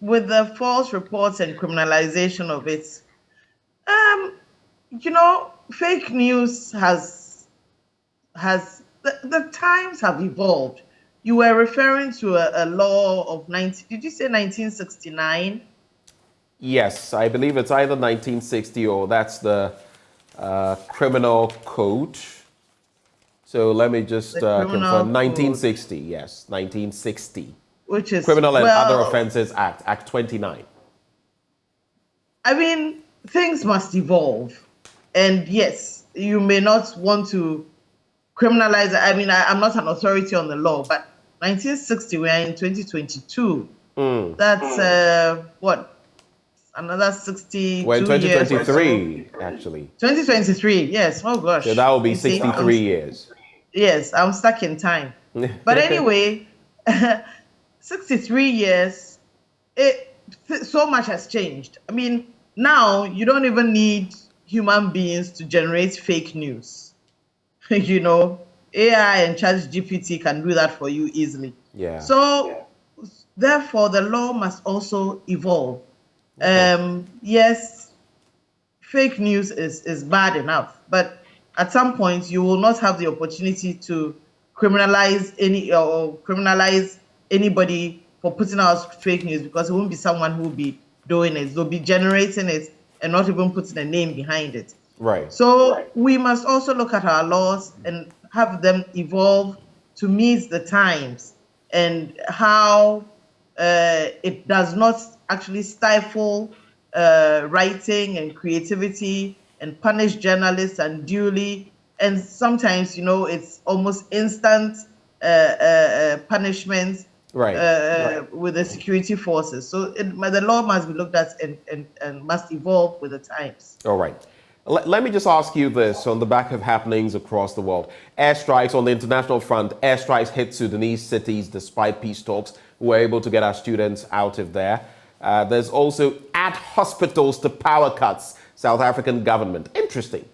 Speaker 19: With the false reports and criminalization of it, fake news the times have evolved. You were referring to a law of did you say 1969?
Speaker 1: Yes, I believe it's either 1960 or that's the criminal code. So let me just confirm. 1960, yes, 1960.
Speaker 19: Which is
Speaker 1: Criminal and Other Offences Act, Act 29.
Speaker 19: I mean, things must evolve. And yes, you may not want to criminalize it. I mean, I'm not an authority on the law, but 1960, we are in 2022. That's what? Another 62
Speaker 1: We're in 2023,
Speaker 19: years
Speaker 1: actually.
Speaker 19: 2023, yes. Oh, gosh.
Speaker 1: So that will be 63 years.
Speaker 19: Yes, I'm stuck in time. But anyway, 63 years, so much has changed. I mean, now you don't even need human beings to generate fake news. AI and ChatGPT can do that for you easily.
Speaker 1: Yeah.
Speaker 19: So, therefore, the law must also evolve. Yes, fake news is bad enough, but at some point you will not have the opportunity to criminalize anybody for putting out fake news, because it won't be someone who will be doing it. They'll be generating it and not even putting a name behind it.
Speaker 1: Right.
Speaker 19: So we must also look at our laws and have them evolve to meet the times, and how it does not actually stifle writing and creativity and punish journalists unduly. And sometimes, it's almost instant punishment with the security forces. So the law must be looked at and must evolve with the times.
Speaker 1: All right. Let me just ask you this on the back of happenings across the world. Airstrikes on the international front. Airstrikes hit Sudanese cities despite peace talks. We were able to get our students out of there. There's also at hospitals to power cuts. South African government. Interesting.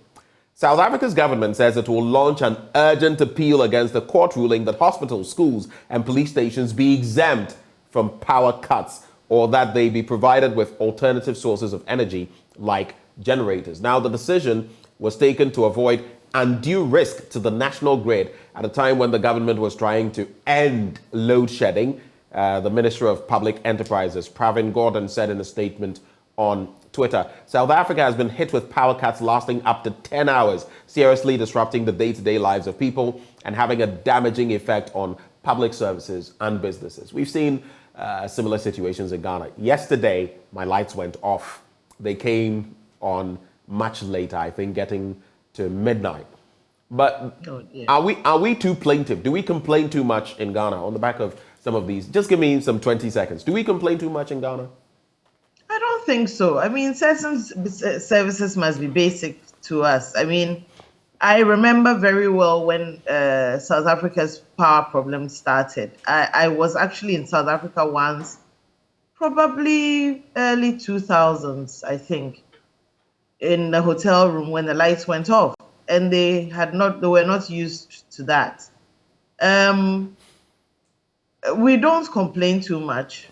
Speaker 1: South Africa's government says it will launch an urgent appeal against the court ruling that hospitals, schools, and police stations be exempt from power cuts, or that they be provided with alternative sources of energy like generators. Now, the decision was taken to avoid undue risk to the national grid at a time when the government was trying to end load shedding. The Minister of Public Enterprises, Pravin Gordhan, said in a statement on Twitter, South Africa has been hit with power cuts lasting up to 10 hours, seriously disrupting the day-to-day lives of people and having a damaging effect on public services and businesses. We've seen similar situations in Ghana. Yesterday, my lights went off. They came on much later, I think getting to midnight. But are we too plaintive? Do we complain too much in Ghana on the back of some of these? Just give me some 20 seconds. Do we complain too much in Ghana?
Speaker 19: I don't think so. I mean, certain services must be basic to us. I mean, I remember very well when South Africa's power problem started. I was actually in South Africa once, probably early 2000s, I think, in the hotel room when the lights went off, and they were not used to that. We don't complain too much.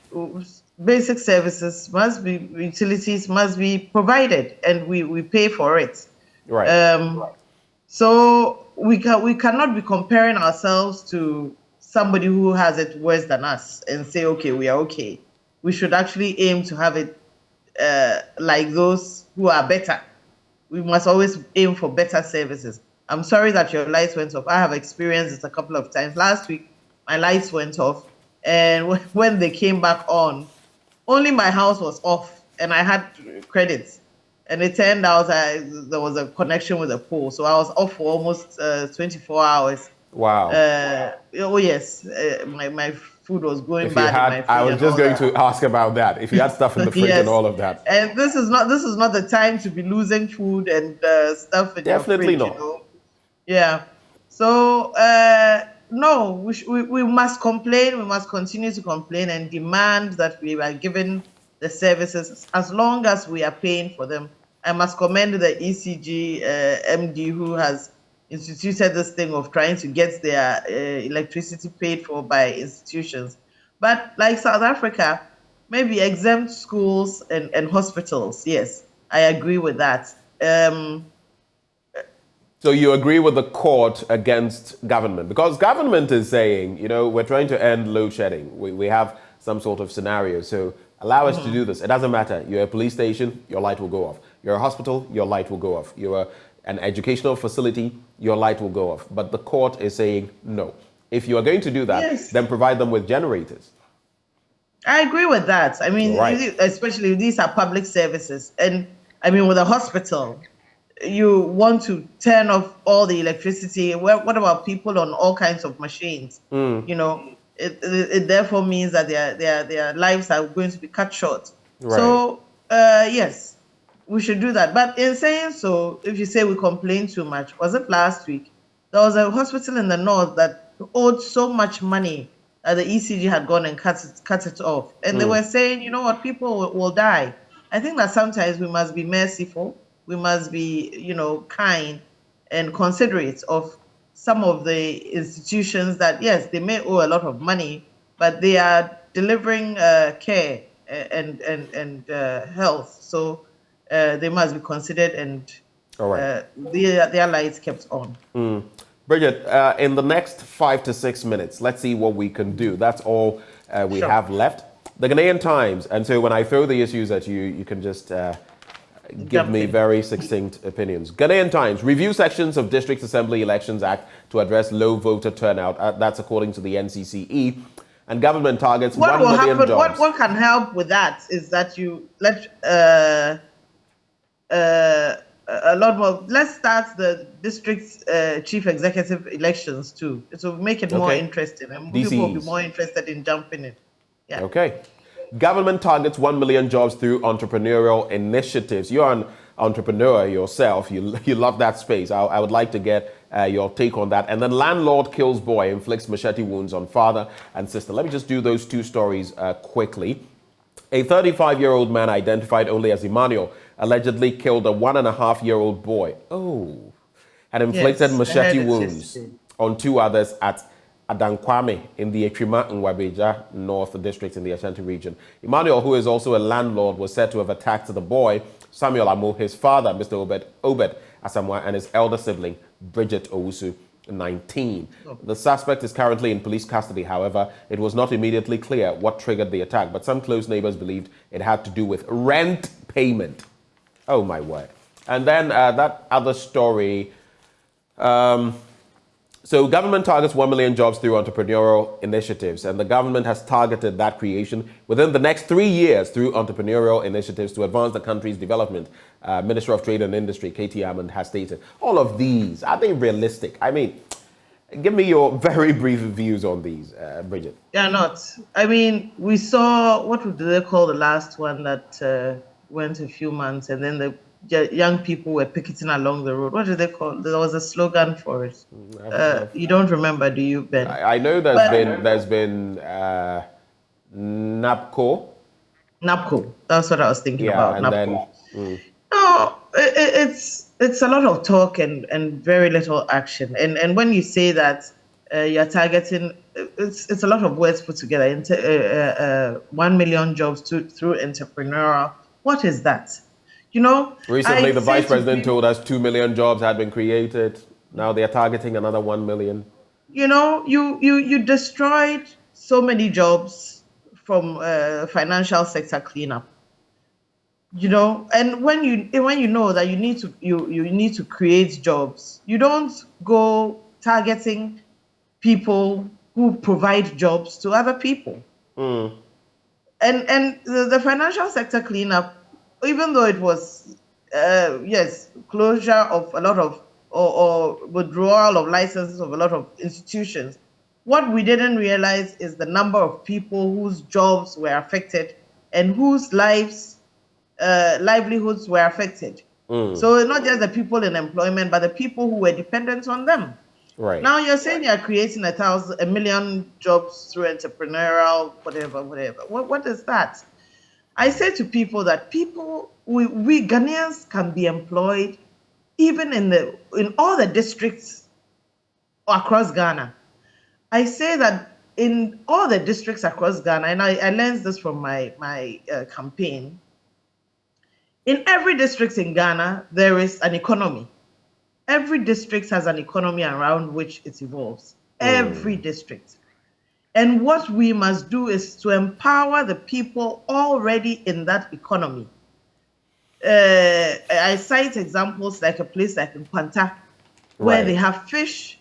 Speaker 19: Basic services utilities must be provided, and we pay for it.
Speaker 1: Right.
Speaker 19: So we cannot be comparing ourselves to somebody who has it worse than us and say, okay, we are okay. We should actually aim to have it like those who are better. We must always aim for better services. I'm sorry that your lights went off. I have experienced this a couple of times. Last week, my lights went off, and when they came back on, only my house was off, and I had credits. And it turned out there was a connection with a pole. So I was off for almost 24 hours.
Speaker 1: Wow.
Speaker 19: Oh yes, my food was going
Speaker 1: If you
Speaker 19: bad in my
Speaker 1: had,
Speaker 19: fridge
Speaker 1: I was
Speaker 19: and
Speaker 1: just
Speaker 19: all
Speaker 1: going
Speaker 19: that.
Speaker 1: to ask about that. If you had stuff in the fridge
Speaker 19: Yes.
Speaker 1: and all of that.
Speaker 19: And this is not the time to be losing food and stuff in
Speaker 1: Definitely
Speaker 19: your fridge,
Speaker 1: not.
Speaker 19: you know. Yeah. So no, we must complain. We must continue to complain and demand that we are given the services as long as we are paying for them. I must commend the ECG MD who has instituted this thing of trying to get their electricity paid for by institutions. But like South Africa, maybe exempt schools and hospitals. Yes, I agree with that.
Speaker 1: So you agree with the court against government? Because government is saying, you know, we're trying to end load shedding. We have some sort of scenario. So allow us to do this. It doesn't matter. You're a police station, your light will go off. You're a hospital, your light will go off. You're an educational facility, your light will go off. But the court is saying no. If you are going to do that,
Speaker 19: Yes.
Speaker 1: then provide them with generators.
Speaker 19: I agree with that. I mean,
Speaker 1: Right.
Speaker 19: especially these are public services. And I mean, with a hospital, you want to turn off all the electricity. What about people on all kinds of machines? You know, it therefore means that their lives are going to be cut short.
Speaker 1: Right.
Speaker 19: So, yes, we should do that. But in saying so, if you say we complain too much, was it last week? There was a hospital in the north that owed so much money that the ECG had gone and cut it off. And they were saying, you know what, people will die. I think that sometimes we must be merciful. We must be, you know, kind and considerate of some of the institutions that, yes, they may owe a lot of money, but they are delivering care and health. So they must be considered and
Speaker 1: All right.
Speaker 19: their lights kept on.
Speaker 1: Bridget, in the next 5 to 6 minutes, let's see what we can do. That's all we have left. The Ghanaian Times, and so when I throw the issues at you, you can just give me very succinct opinions. Ghanaian Times, review sections of District Assembly Elections Act to address low voter turnout. That's according to the NCCE. And government targets
Speaker 19: What
Speaker 1: 1
Speaker 19: will
Speaker 1: million
Speaker 19: happen?
Speaker 1: jobs.
Speaker 19: What can help with that is that you let a lot more. Let's start the district chief executive elections too. It will make it more interesting, and people will be more interested in jumping in. Yeah.
Speaker 1: Okay. Government targets 1 million jobs through entrepreneurial initiatives. You're an entrepreneur yourself. You love that space. I would like to get your take on that. And then landlord kills boy, inflicts machete wounds on father and sister. Let me just do those two stories quickly. A 35-year-old man identified only as Emmanuel allegedly killed a 1.5-year-old boy. Oh. And inflicted machete wounds on 2 others at Adankwame in the Ekrima and Wabeja North District in the Ashanti region. Emmanuel, who is also a landlord, was said to have attacked the boy, Samuel Amo, his father, Mr. Obed Asamoah, and his elder sibling, Bridget Owusu, 19. The suspect is currently in police custody. However, it was not immediately clear what triggered the attack, but some close neighbors believed it had to do with rent payment. Oh, my word. And then that other story... So government targets 1 million jobs through entrepreneurial initiatives, and the government has targeted that creation within the next 3 years through entrepreneurial initiatives to advance the country's development. Minister of Trade and Industry, Katie Hammond, has stated. All of these, are they realistic? I mean, give me your very brief views on these, Bridget.
Speaker 19: They're not. I mean, we saw, what do they call the last one that went a few months, and then the young people were picketing along the road. What did they call it? There was a slogan for it. You don't remember, do you, Ben?
Speaker 1: I know there's been NAPCO.
Speaker 19: NAPCO. That's what I was thinking about.
Speaker 1: And
Speaker 19: NAPCO.
Speaker 1: then,
Speaker 19: No, it's a lot of talk and very little action. And when you say that you're targeting, it's a lot of words put together. 1 million jobs through entrepreneurial. What is that? You know,
Speaker 1: recently the vice president told us 2 million jobs had been created. Now they are targeting another 1 million.
Speaker 19: You know, you destroyed so many jobs from financial sector cleanup. You know, and when you know that you need to create jobs, you don't go targeting people who provide jobs to other people. And the financial sector cleanup, even though it was, closure of a lot of or withdrawal of licenses of a lot of institutions. What we didn't realize is the number of people whose jobs were affected and whose livelihoods were affected. So not just the people in employment, but the people who were dependent on them.
Speaker 1: Right.
Speaker 19: Now you're saying you're creating 1 million jobs through entrepreneurial, whatever. What is that? I say to people that we Ghanaians can be employed even in all the districts across Ghana. I say that in all the districts across Ghana, and I learned this from my campaign. In every district in Ghana, there is an economy. Every district has an economy around which it evolves. Every district. And what we must do is to empower the people already in that economy. I cite examples like a place like in Kwanta, where they have fish,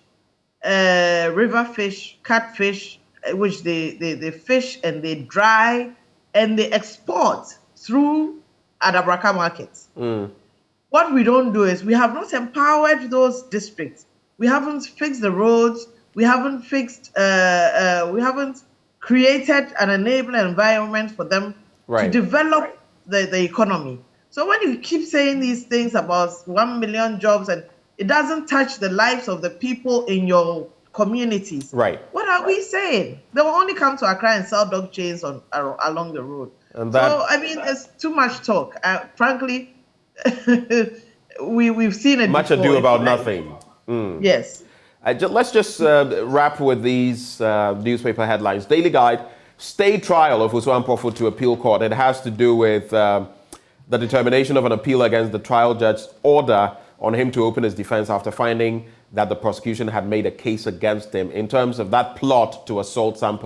Speaker 19: river fish, catfish, which they fish and they dry and they export through Adabraka markets. What we don't do is we have not empowered those districts. We haven't fixed the roads. We haven't we haven't created an enabling environment for them to develop the economy. So when you keep saying these things about 1 million jobs and it doesn't touch the lives of the people in your communities, what are we saying? They will only come to Accra and sell dog chains along the road.
Speaker 1: And
Speaker 19: so, I mean, it's too much talk. Frankly, we've seen it
Speaker 1: much
Speaker 19: before.
Speaker 1: ado about nothing.
Speaker 19: Yes.
Speaker 1: Let's just wrap with these newspaper headlines. Daily Guide, stay trial of Usman Pofu to appeal court. It has to do with the determination of an appeal against the trial judge's order on him to open his defense after finding that the prosecution had made a case against him in terms of that plot to assault some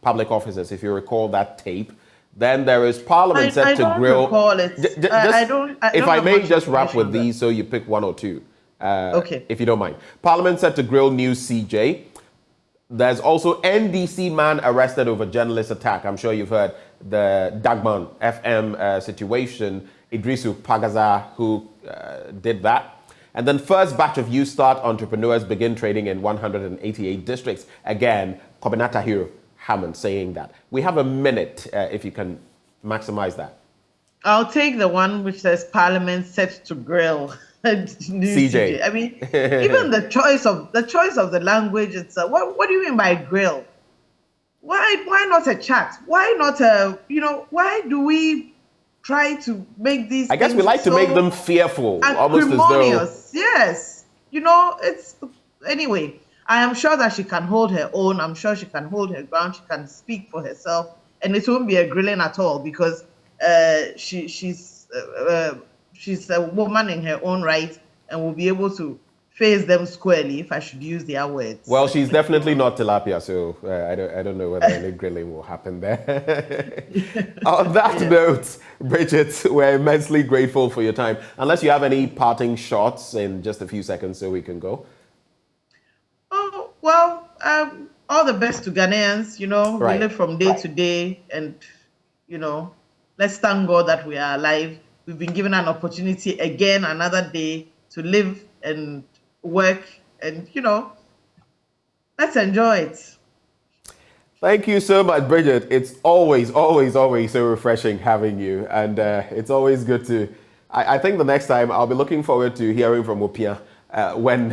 Speaker 1: public officers, if you recall that tape. Then there is Parliament set to grill.
Speaker 19: Recall it.
Speaker 1: If I may just wrap with these so you pick one or two.
Speaker 19: Okay.
Speaker 1: If you don't mind. Parliament set to grill new CJ. There's also NDC man arrested over journalist attack. I'm sure you've heard the Dagman FM situation. Idrisu Pagaza, who did that. And then first batch of youth start entrepreneurs begin trading in 188 districts. Again, Kobinata Hero Hammond saying that. We have a minute if you can maximize that.
Speaker 19: I'll take the one which says Parliament set to grill CJ. I mean, even the choice of the language itself. What do you mean by grill? Why not a chat? Why not why do we try to make these?
Speaker 1: I guess we like to make them fearful, almost as though.
Speaker 19: Yes, it's anyway. I am sure that she can hold her own. I'm sure she can hold her ground. She can speak for herself, and it won't be a grilling at all because she's a woman in her own right and will be able to face them squarely, if I should use their words.
Speaker 1: Well, she's definitely not tilapia, so I don't know whether any grilling will happen there. On that note, Bridget, we're immensely grateful for your time. Unless you have any parting shots in just a few seconds so we can go.
Speaker 19: Oh, well, all the best to Ghanaians. We live from day to day and, let's thank God that we are alive. We've been given an opportunity again, another day to live and work and, let's enjoy it.
Speaker 1: Thank you so much, Bridget. It's always, always, always so refreshing having you. And it's always good to, I think the next time I'll be looking forward to hearing from Opia when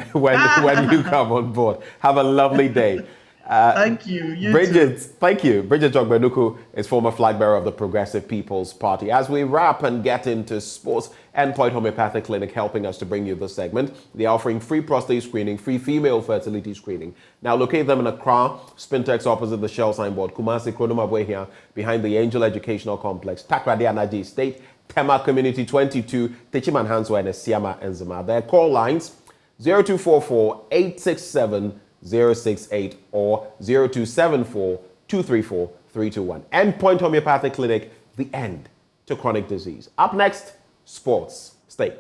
Speaker 1: you come on board. Have a lovely day.
Speaker 19: Thank you.
Speaker 1: Bridget, thank you. Bridget Jogbenuku is former flag bearer of the Progressive People's Party. As we wrap and get into sports, Endpoint Homeopathic Clinic helping us to bring you this segment. They're offering free prostate screening, free female fertility screening. Now locate them in Accra, Spintex opposite the Shell signboard, Kumasi, Kronoma, behind the Angel Educational Complex, Takrady Anaji Estate, Tema Community 22, Techiman Hanswa and Siama Enzima. Their call lines 0244 867 068 or 0274 234 321. Endpoint Homeopathic Clinic, the end to chronic disease. Up next, sports. Stay.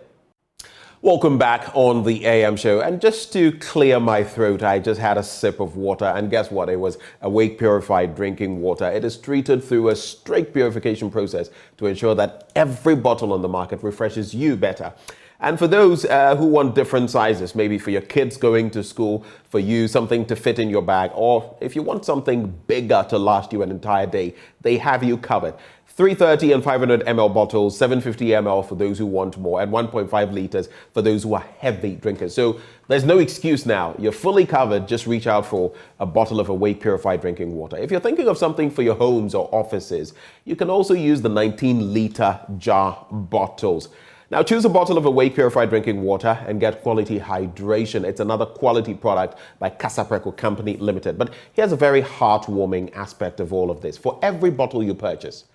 Speaker 1: Welcome back on the AM show. And just to clear my throat, I just had a sip of water. And guess what? It was Awake Purified Drinking Water. It is treated through a strict purification process to ensure that every bottle on the market refreshes you better. And for those who want different sizes, maybe for your kids going to school, for you, something to fit in your bag, or if you want something bigger to last you an entire day, they have you covered. 330 and 500 ml bottles, 750 ml for those who want more, and 1.5 liters for those who are heavy drinkers. So there's no excuse now. You're fully covered. Just reach out for a bottle of Awake Purified Drinking Water. If you're thinking of something for your homes or offices, you can also use the 19-liter jar bottles. Now choose a bottle of Awake Purified Drinking Water and get quality hydration. It's another quality product by Casapreco Company Limited. But here's a very heartwarming aspect of all of this. For every bottle you purchase,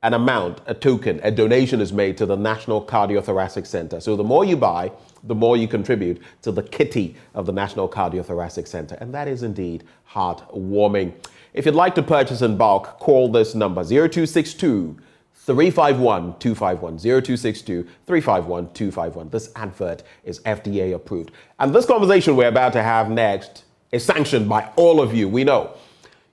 Speaker 1: an amount, a token, a donation is made to the National Cardiothoracic Center. So the more you buy, the more you contribute to the kitty of the National Cardiothoracic Center. And that is indeed heartwarming. If you'd like to purchase in bulk, call this number 0262 351 251, 0262 351 251. This advert is FDA approved. And this conversation we're about to have next is sanctioned by all of you. We know.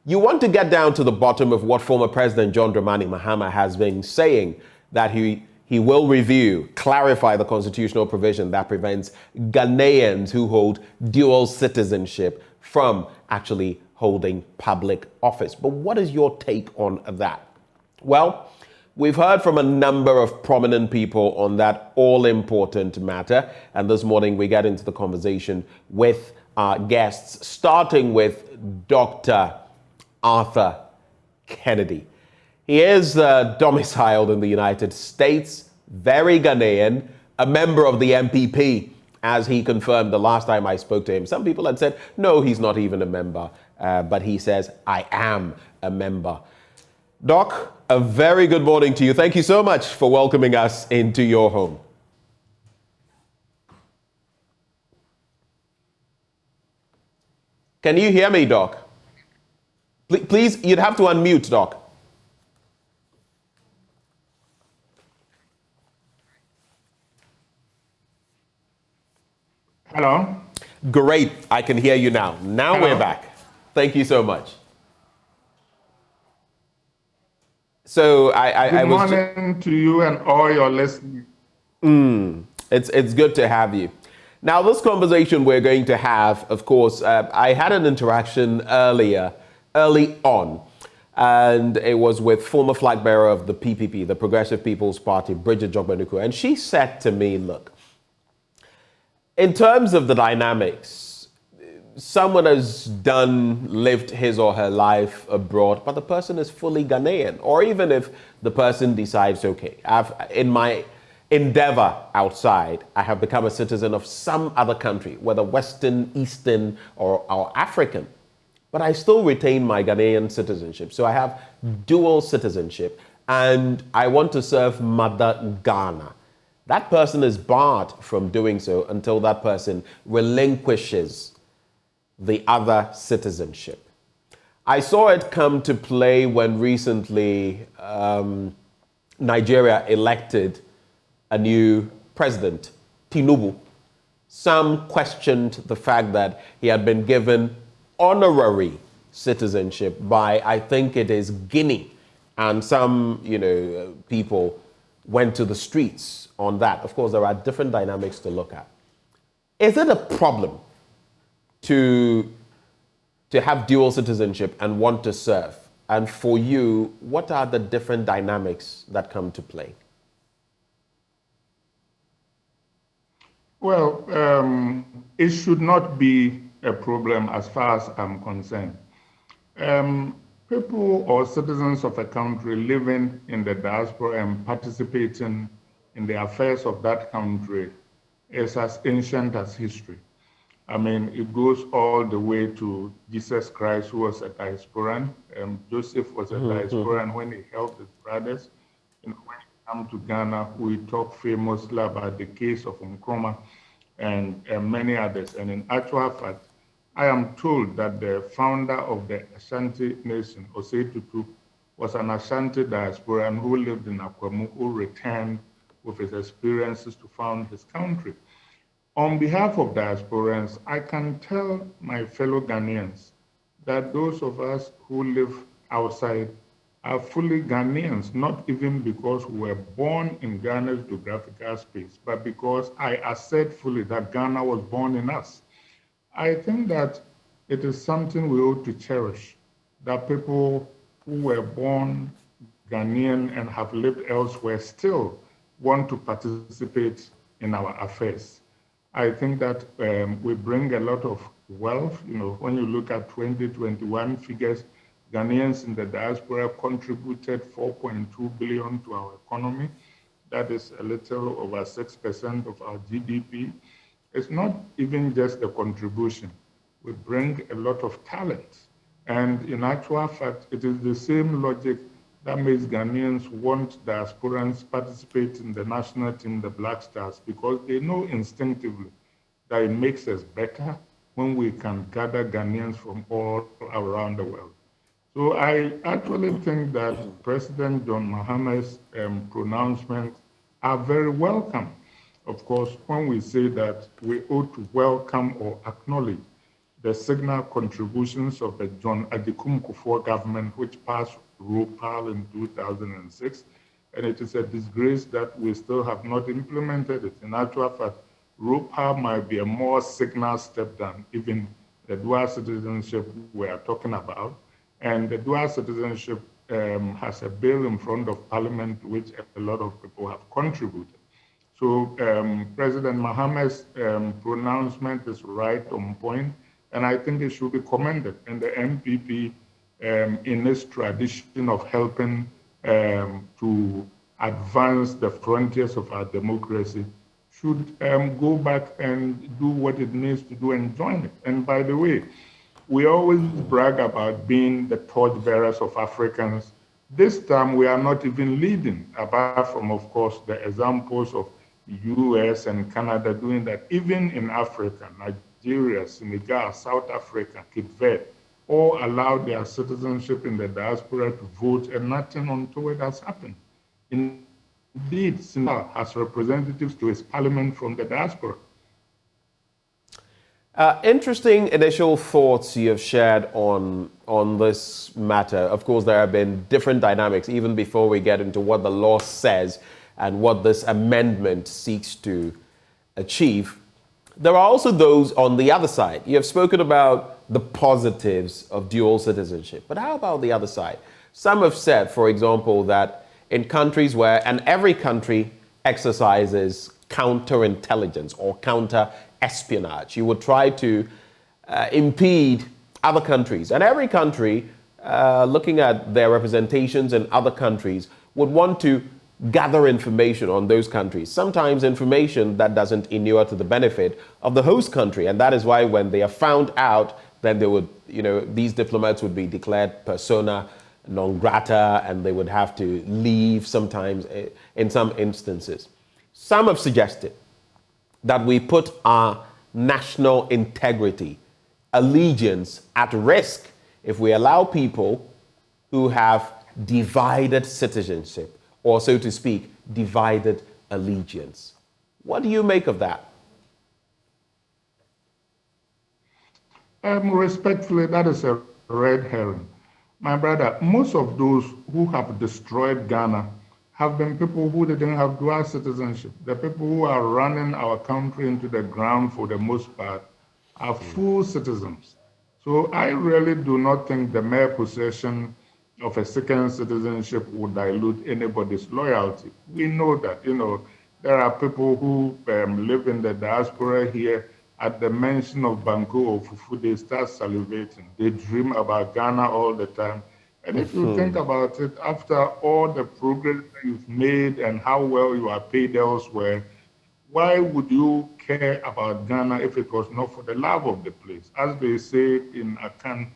Speaker 1: You want to get down to the bottom of what former President John Dramani Mahama has been saying, that he will review, clarify the constitutional provision that prevents Ghanaians who hold dual citizenship from actually holding public office. But what is your take on that? Well, we've heard from a number of prominent people on that all-important matter. And this morning we get into the conversation with our guests, starting with Dr. Arthur Kennedy. He is domiciled in the United States, very Ghanaian, a member of the MPP, as he confirmed the last time I spoke to him. Some people had said, no, he's not even a member, but he says, I am a member. Doc, a very good morning to you. Thank you so much for welcoming us into your home. Can you hear me, Doc? Please, you'd have to unmute, Doc.
Speaker 18: Hello?
Speaker 1: Great. I can hear you now. Now
Speaker 18: Hello?
Speaker 1: We're back. Thank you so much. So I was...
Speaker 18: Good morning to you and all your listeners.
Speaker 1: It's good to have you. Now, this conversation we're going to have, of course, I had an interaction early on, and it was with former flag bearer of the PPP, the Progressive People's Party, Bridget Jogbanuku, and she said to me, look, in terms of the dynamics, someone has lived his or her life abroad, but the person is fully Ghanaian, or even if the person decides, okay, in my endeavor outside, I have become a citizen of some other country, whether Western, Eastern, or African, but I still retain my Ghanaian citizenship. So I have dual citizenship, and I want to serve Mother Ghana. That person is barred from doing so until that person relinquishes the other citizenship. I saw it come to play when recently Nigeria elected a new president, Tinubu. Some questioned the fact that he had been given honorary citizenship by, I think it is Guinea. And some, people went to the streets on that. Of course, there are different dynamics to look at. Is it a problem to have dual citizenship and want to serve? And for you, what are the different dynamics that come to play?
Speaker 18: Well, it should not be a problem as far as I'm concerned. People or citizens of a country living in the diaspora and participating in the affairs of that country is as ancient as history. I mean, it goes all the way to Jesus Christ, who was a diasporan. Joseph was a diasporan when he helped his brothers. When he came to Ghana, we talk famously about the case of Nkrumah and many others. And in actual fact, I am told that the founder of the Ashanti nation, Osei Tutu, was an Ashanti diasporan who lived in Akwamu, who returned with his experiences to found his country. On behalf of diasporans, I can tell my fellow Ghanaians that those of us who live outside are fully Ghanaians, not even because we were born in Ghana's geographical space, but because I assert fully that Ghana was born in us. I think that it is something we ought to cherish, that people who were born Ghanaian and have lived elsewhere still want to participate in our affairs. I think that we bring a lot of wealth. You know, when you look at 2021 figures, Ghanaians in the diaspora contributed 4.2 billion to our economy. That is a little over 6% of our GDP. It's not even just the contribution. We bring a lot of talent. And in actual fact, it is the same logic that makes Ghanaians want diasporans participate in the national team, the Black Stars, because they know instinctively that it makes us better when we can gather Ghanaians from all around the world. So I actually think that President John Mahama's pronouncements are very welcome. Of course, when we say that we ought to welcome or acknowledge the signal contributions of the John Agyekum Kufuor government, which passed ROPAL in 2006, and it is a disgrace that we still have not implemented it. In actual fact, ROPAL might be a more signal step than even the dual citizenship we are talking about. And the dual citizenship has a bill in front of Parliament, which a lot of people have contributed. So President Mahama's pronouncement is right on point, and I think it should be commended. And the MPP, in its tradition of helping to advance the frontiers of our democracy, should go back and do what it needs to do and join it. And by the way, we always brag about being the torchbearers of Africans. This time, we are not even leading, apart from, of course, the examples of US and Canada doing that. Even in Africa, Nigeria, Senegal, South Africa, Cape Verde, all allowed their citizenship in the diaspora to vote, and nothing untoward has happened. Indeed, Senegal has representatives to its parliament from the diaspora.
Speaker 1: Interesting initial thoughts you have shared on this matter. Of course, there have been different dynamics even before we get into what the law says and what this amendment seeks to achieve. There are also those on the other side. You have spoken about the positives of dual citizenship, but how about the other side? Some have said, for example, that in countries where, and every country exercises counterintelligence or counter-espionage, you would try to impede other countries. And every country, looking at their representations in other countries, would want to gather information on those countries, sometimes information that doesn't inure to the benefit of the host country. And that is why when they are found out, then they would, these diplomats would be declared persona non grata, and they would have to leave sometimes in some instances. Some have suggested that we put our national integrity, allegiance at risk if we allow people who have divided citizenship, or so to speak, divided allegiance. What do you make of that?
Speaker 18: Respectfully, that is a red herring. My brother, most of those who have destroyed Ghana have been people who didn't have dual citizenship. The people who are running our country into the ground for the most part are full citizens. So I really do not think the mere possession of a second citizenship would dilute anybody's loyalty. We know that, there are people who live in the diaspora here. At the mention of Banku or Fufu, they start salivating. They dream about Ghana all the time. And if you think about it, after all the progress that you've made and how well you are paid elsewhere, why would you care about Ghana if it was not for the love of the place? As they say in Akan,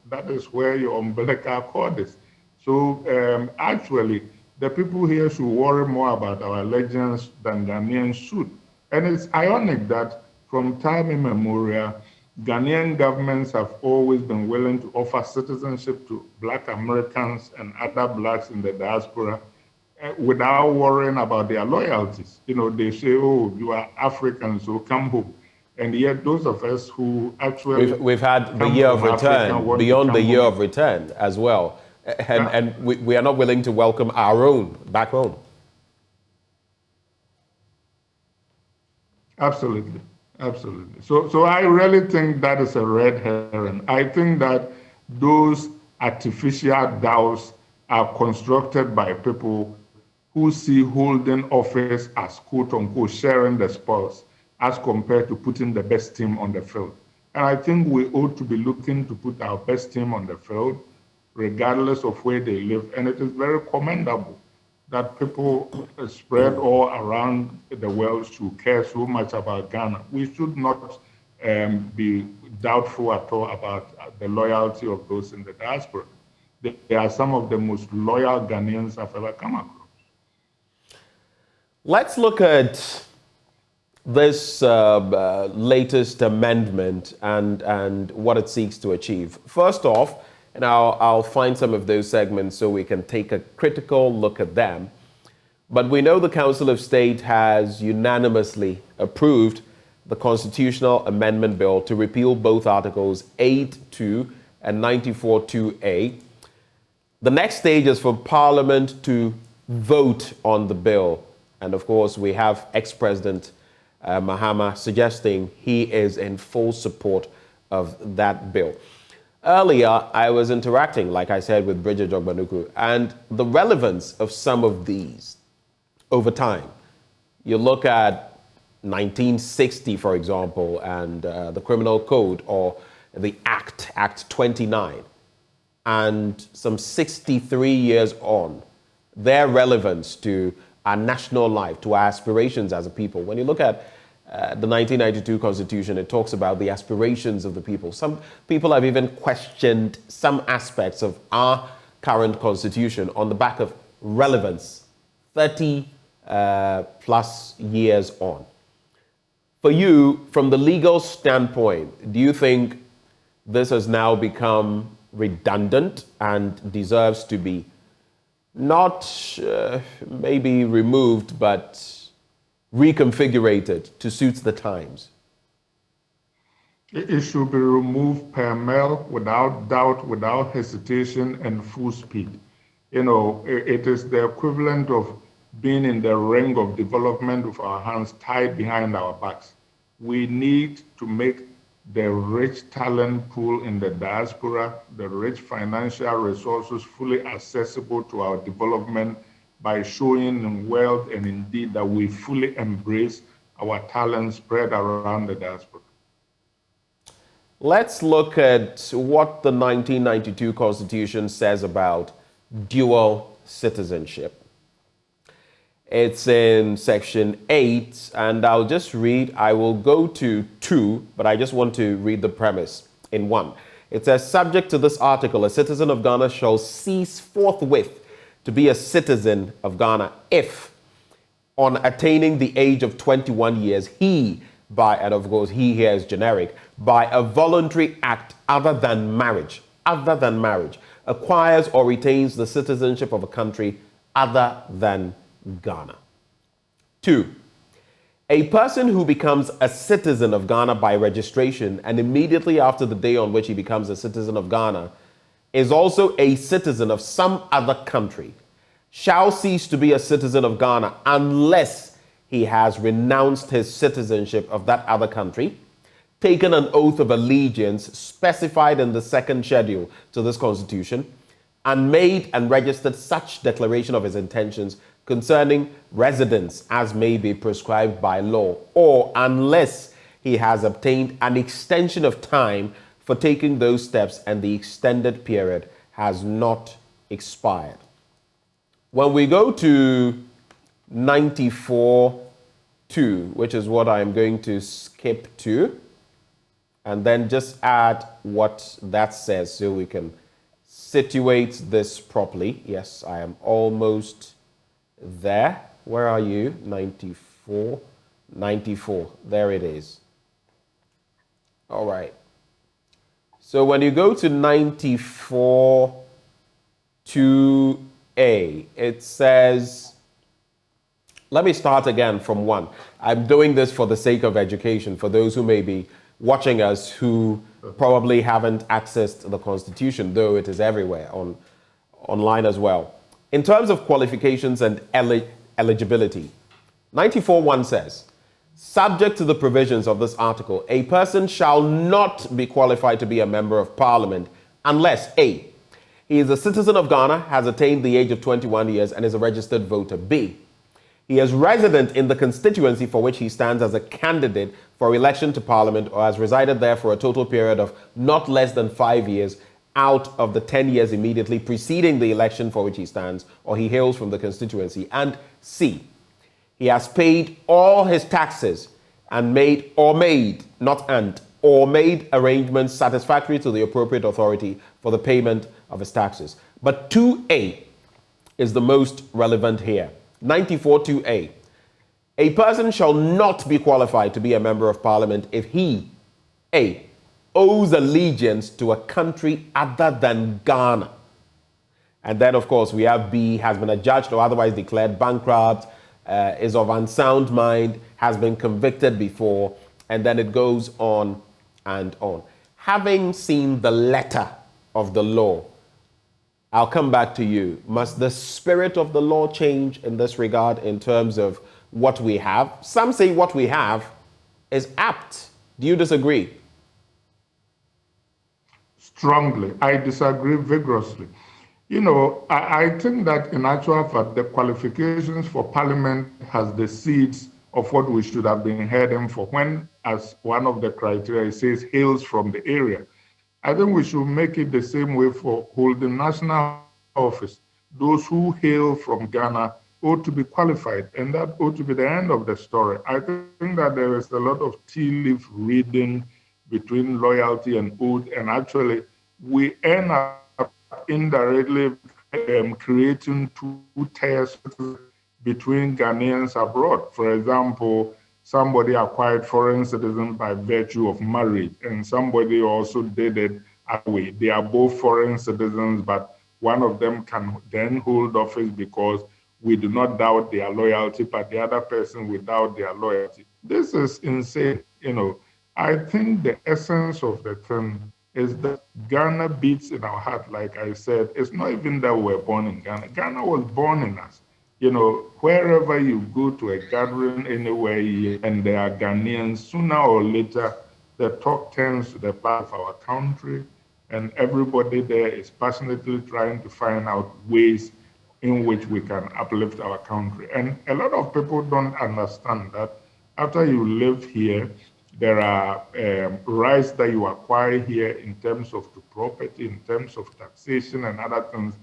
Speaker 18: that is where your umbilical cord is. So actually, the people here should worry more about our allegiance than Ghanaians should. And it's ironic that from time immemorial, Ghanaian governments have always been willing to offer citizenship to Black Americans and other Blacks in the diaspora without worrying about their loyalties. They say, oh, you are African, so come home. And yet those of us who actually...
Speaker 1: We've had the year of return, beyond the year of return as well. and we are not willing to welcome our own back home.
Speaker 18: Absolutely. Absolutely. So I really think that is a red herring. I think that those artificial doubts are constructed by people who see holding office as quote unquote sharing the spoils as compared to putting the best team on the field. And I think we ought to be looking to put our best team on the field, regardless of where they live. And it is very commendable that people spread all around the world should care so much about Ghana. We should not be doubtful at all about the loyalty of those in the diaspora. They are some of the most loyal Ghanaians I've ever come across.
Speaker 1: Let's look at this latest amendment and what it seeks to achieve. First off, and I'll find some of those segments so we can take a critical look at them. But we know the Council of State has unanimously approved the Constitutional Amendment Bill to repeal both Articles 8.2 and 94.2a. The next stage is for Parliament to vote on the bill. And of course, we have ex-President Mahama suggesting he is in full support of that bill. Earlier, I was interacting, like I said, with Bridget Jogbanuku, and the relevance of some of these over time. You look at 1960, for example, and the Criminal Code or the Act 29, and some 63 years on, their relevance to our national life, to our aspirations as a people. When you look at the 1992 Constitution, it talks about the aspirations of the people. Some people have even questioned some aspects of our current Constitution on the back of relevance 30 plus years on. For you, from the legal standpoint, do you think this has now become redundant and deserves to be not maybe removed, but reconfigured to suit the times?
Speaker 18: It should be removed pell-mell, without doubt, without hesitation, and full speed. You know, it is the equivalent of being in the ring of development with our hands tied behind our backs. We need to make the rich talent pool in the diaspora, the rich financial resources fully accessible to our development by showing in wealth and in deed that we fully embrace our talent spread around the diaspora.
Speaker 1: Let's look at what the 1992 Constitution says about dual citizenship. It's in section 8, and I'll just read, I will go to 2, but I just want to read the premise in 1. It says, subject to this article, a citizen of Ghana shall cease forthwith to be a citizen of Ghana if, on attaining the age of 21 years, he, and of course he here is generic, by a voluntary act other than marriage, acquires or retains the citizenship of a country other than Ghana. 2. A person who becomes a citizen of Ghana by registration and immediately after the day on which he becomes a citizen of Ghana is also a citizen of some other country shall cease to be a citizen of Ghana unless he has renounced his citizenship of that other country, taken an oath of allegiance specified in the second schedule to this constitution, and made and registered such declaration of his intentions concerning residence as may be prescribed by law, or unless he has obtained an extension of time for taking those steps and the extended period has not expired. When we go to 94.2, which is what I'm going to skip to, and then just add what that says so we can situate this properly. Yes, I am almost there. Where are you? 94. 94. There it is. All right. So when you go to 94.2a, it says, let me start again from 1. I'm doing this for the sake of education for those who may be watching us who probably haven't accessed the Constitution, though it is everywhere online as well. In terms of qualifications and eligibility, 94.1 says, subject to the provisions of this article, a person shall not be qualified to be a member of parliament unless A, he is a citizen of Ghana, has attained the age of 21 years and is a registered voter. B, he is resident in the constituency for which he stands as a candidate for election to parliament or has resided there for a total period of not less than 5 years out of the 10 years immediately preceding the election for which he stands, or he hails from the constituency. And C, he has paid all his taxes and made arrangements satisfactory to the appropriate authority for the payment of his taxes. But 2A is the most relevant here. 94.2A. A person shall not be qualified to be a member of parliament if he, A, owes allegiance to a country other than Ghana. And then, of course, we have B, has been adjudged or otherwise declared bankrupt, is of unsound mind, has been convicted before, and then it goes on and on. Having seen the letter of the law, I'll come back to you. Must the spirit of the law change in this regard in terms of what we have? Some say what we have is apt. Do you disagree?
Speaker 18: Strongly. I disagree vigorously. You know, I think that in actual fact, the qualifications for parliament has the seeds of what we should have been heading for when, as one of the criteria, it says hails from the area. I think we should make it the same way for holding national office. Those who hail from Ghana ought to be qualified, and that ought to be the end of the story. I think that there is a lot of tea leaf reading between loyalty and oath, and actually we end up indirectly creating two tiers between Ghanaians abroad. For example, somebody acquired foreign citizen by virtue of marriage, and somebody also did it away. They are both foreign citizens, but one of them can then hold office because we do not doubt their loyalty, but the other person we doubt their loyalty. This is insane. You know, I think the essence of the thing is that Ghana beats in our heart. Like I said, it's not even that we're born in Ghana. Ghana was born in us. You know, wherever you go to a gathering anywhere and there are Ghanaians, sooner or later, the talk turns to the part of our country, and everybody there is passionately trying to find out ways in which we can uplift our country. And a lot of people don't understand that after you live here, there are rights that you acquire here in terms of the property, in terms of taxation and other things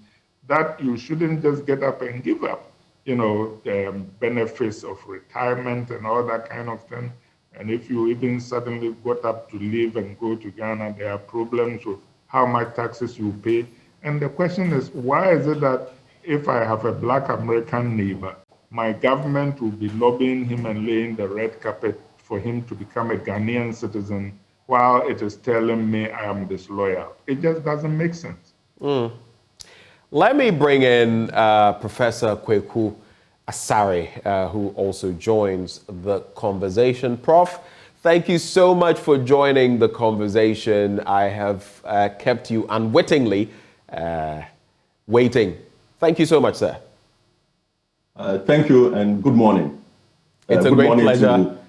Speaker 18: that you shouldn't just get up and give up. You know, the benefits of retirement and all that kind of thing. And if you even suddenly got up to leave and go to Ghana, there are problems with how much taxes you pay. And the question is, why is it that if I have a Black American neighbor, my government will be lobbying him and laying the red carpet for him to become a Ghanaian citizen while it is telling me I am disloyal? It just doesn't make sense.
Speaker 1: Let me bring in Professor Kweku Asare, who also joins the conversation. Prof, thank you so much for joining the conversation. I have kept you unwittingly waiting. Thank you so much, sir.
Speaker 20: Thank you and good morning.
Speaker 1: It's a
Speaker 20: good
Speaker 1: great
Speaker 20: morning
Speaker 1: pleasure.
Speaker 20: To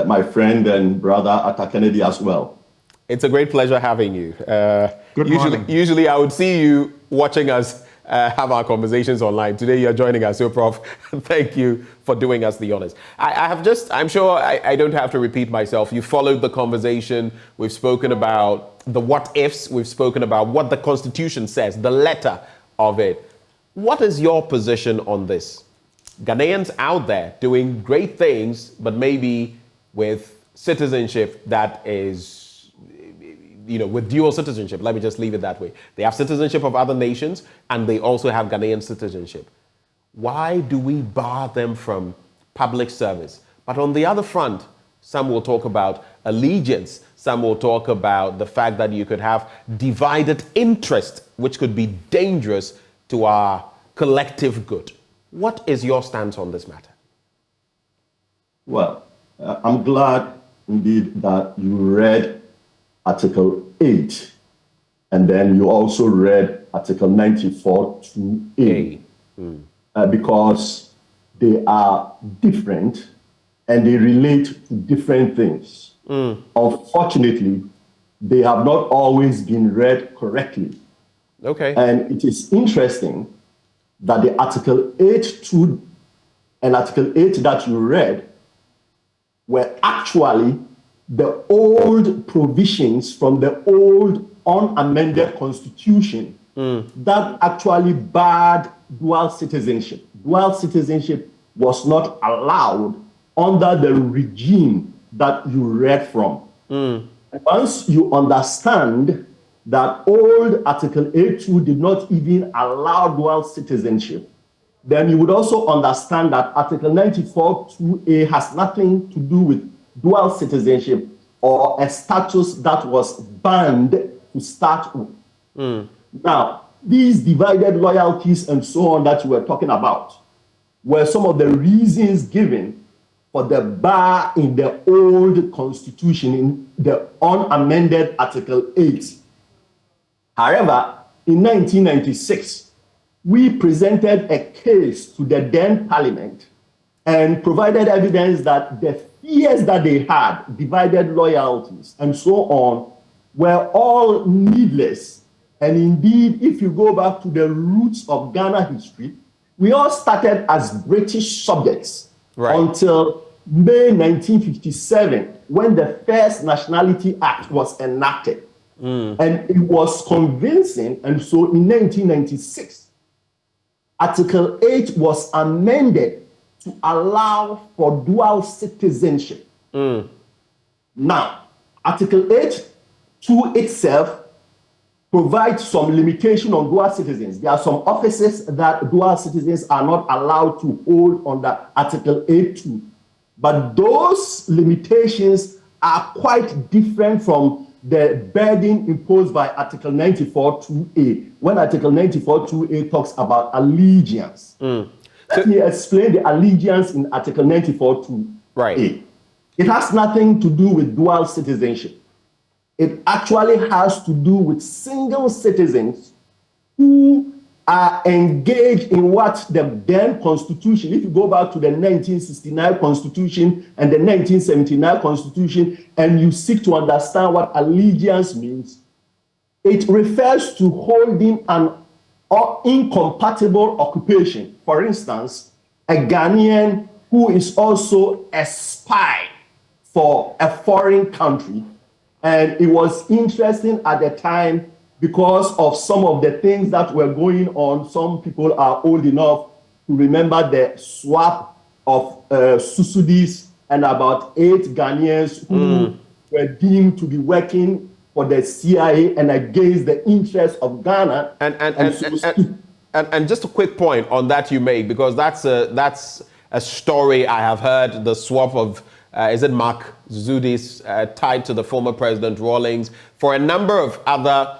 Speaker 20: my friend and brother Atta Kennedy as well.
Speaker 1: It's a great pleasure having you.
Speaker 18: Good morning.
Speaker 1: Usually I would see you watching us have our conversations online. Today you're joining us. So, Prof, thank you for doing us the honors. I'm sure I don't have to repeat myself. You followed the conversation. We've spoken about the what ifs. We've spoken about what the Constitution says, the letter of it. What is your position on this? Ghanaians out there doing great things, but maybe with citizenship that is, with dual citizenship. Let me just leave it that way. They have citizenship of other nations, and they also have Ghanaian citizenship. Why do we bar them from public service? But on the other front, some will talk about allegiance. Some will talk about the fact that you could have divided interest, which could be dangerous to our collective good. What is your stance on this matter?
Speaker 20: Well, I'm glad indeed that you read Article 8, and then you also read Article 94(2)(a), because they are different and they relate to different things. Unfortunately, they have not always been read correctly.
Speaker 1: Okay.
Speaker 20: And it is interesting that the Article 8(2) and Article 8 that you read were actually the old provisions from the old unamended constitution that actually barred dual citizenship. Dual citizenship was not allowed under the regime that you read from. Once you understand that old Article 8(2) did not even allow dual citizenship, then you would also understand that Article 94(2)(a) has nothing to do with dual citizenship or a status that was banned to start with. Now, these divided loyalties and so on that you were talking about were some of the reasons given for the bar in the old constitution, in the unamended Article 8. However, in 1996, we presented a case to the then parliament and provided evidence that the fears that they had, divided loyalties and so on, were all needless. And indeed, if you go back to the roots of Ghana history, we all started as British subjects until May 1957, when the First Nationality Act was enacted. And it was convincing. And so in 1996, Article 8 was amended to allow for dual citizenship. Now, Article 8(2) itself provides some limitation on dual citizens. There are some offices that dual citizens are not allowed to hold under Article 8(2). But those limitations are quite different from the burden imposed by Article 94(2)(a), when Article 94(2)(a) talks about allegiance. Let me explain the allegiance in Article 94(2)(a). It has nothing to do with dual citizenship. It actually has to do with single citizens who are engaged in what the then Constitution, if you go back to the 1969 Constitution and the 1979 Constitution, and you seek to understand what allegiance means, it refers to holding an incompatible occupation. For instance, a Ghanaian who is also a spy for a foreign country. And it was interesting at the time because of some of the things that were going on. Some people are old enough to remember the swap of Susudis and about 8 Ghanaians who were deemed to be working for the CIA and against the interests of Ghana.
Speaker 1: And just a quick point on that you make, because that's a story I have heard, the swap of is it Mark Zudis tied to the former President Rawlings for a number of other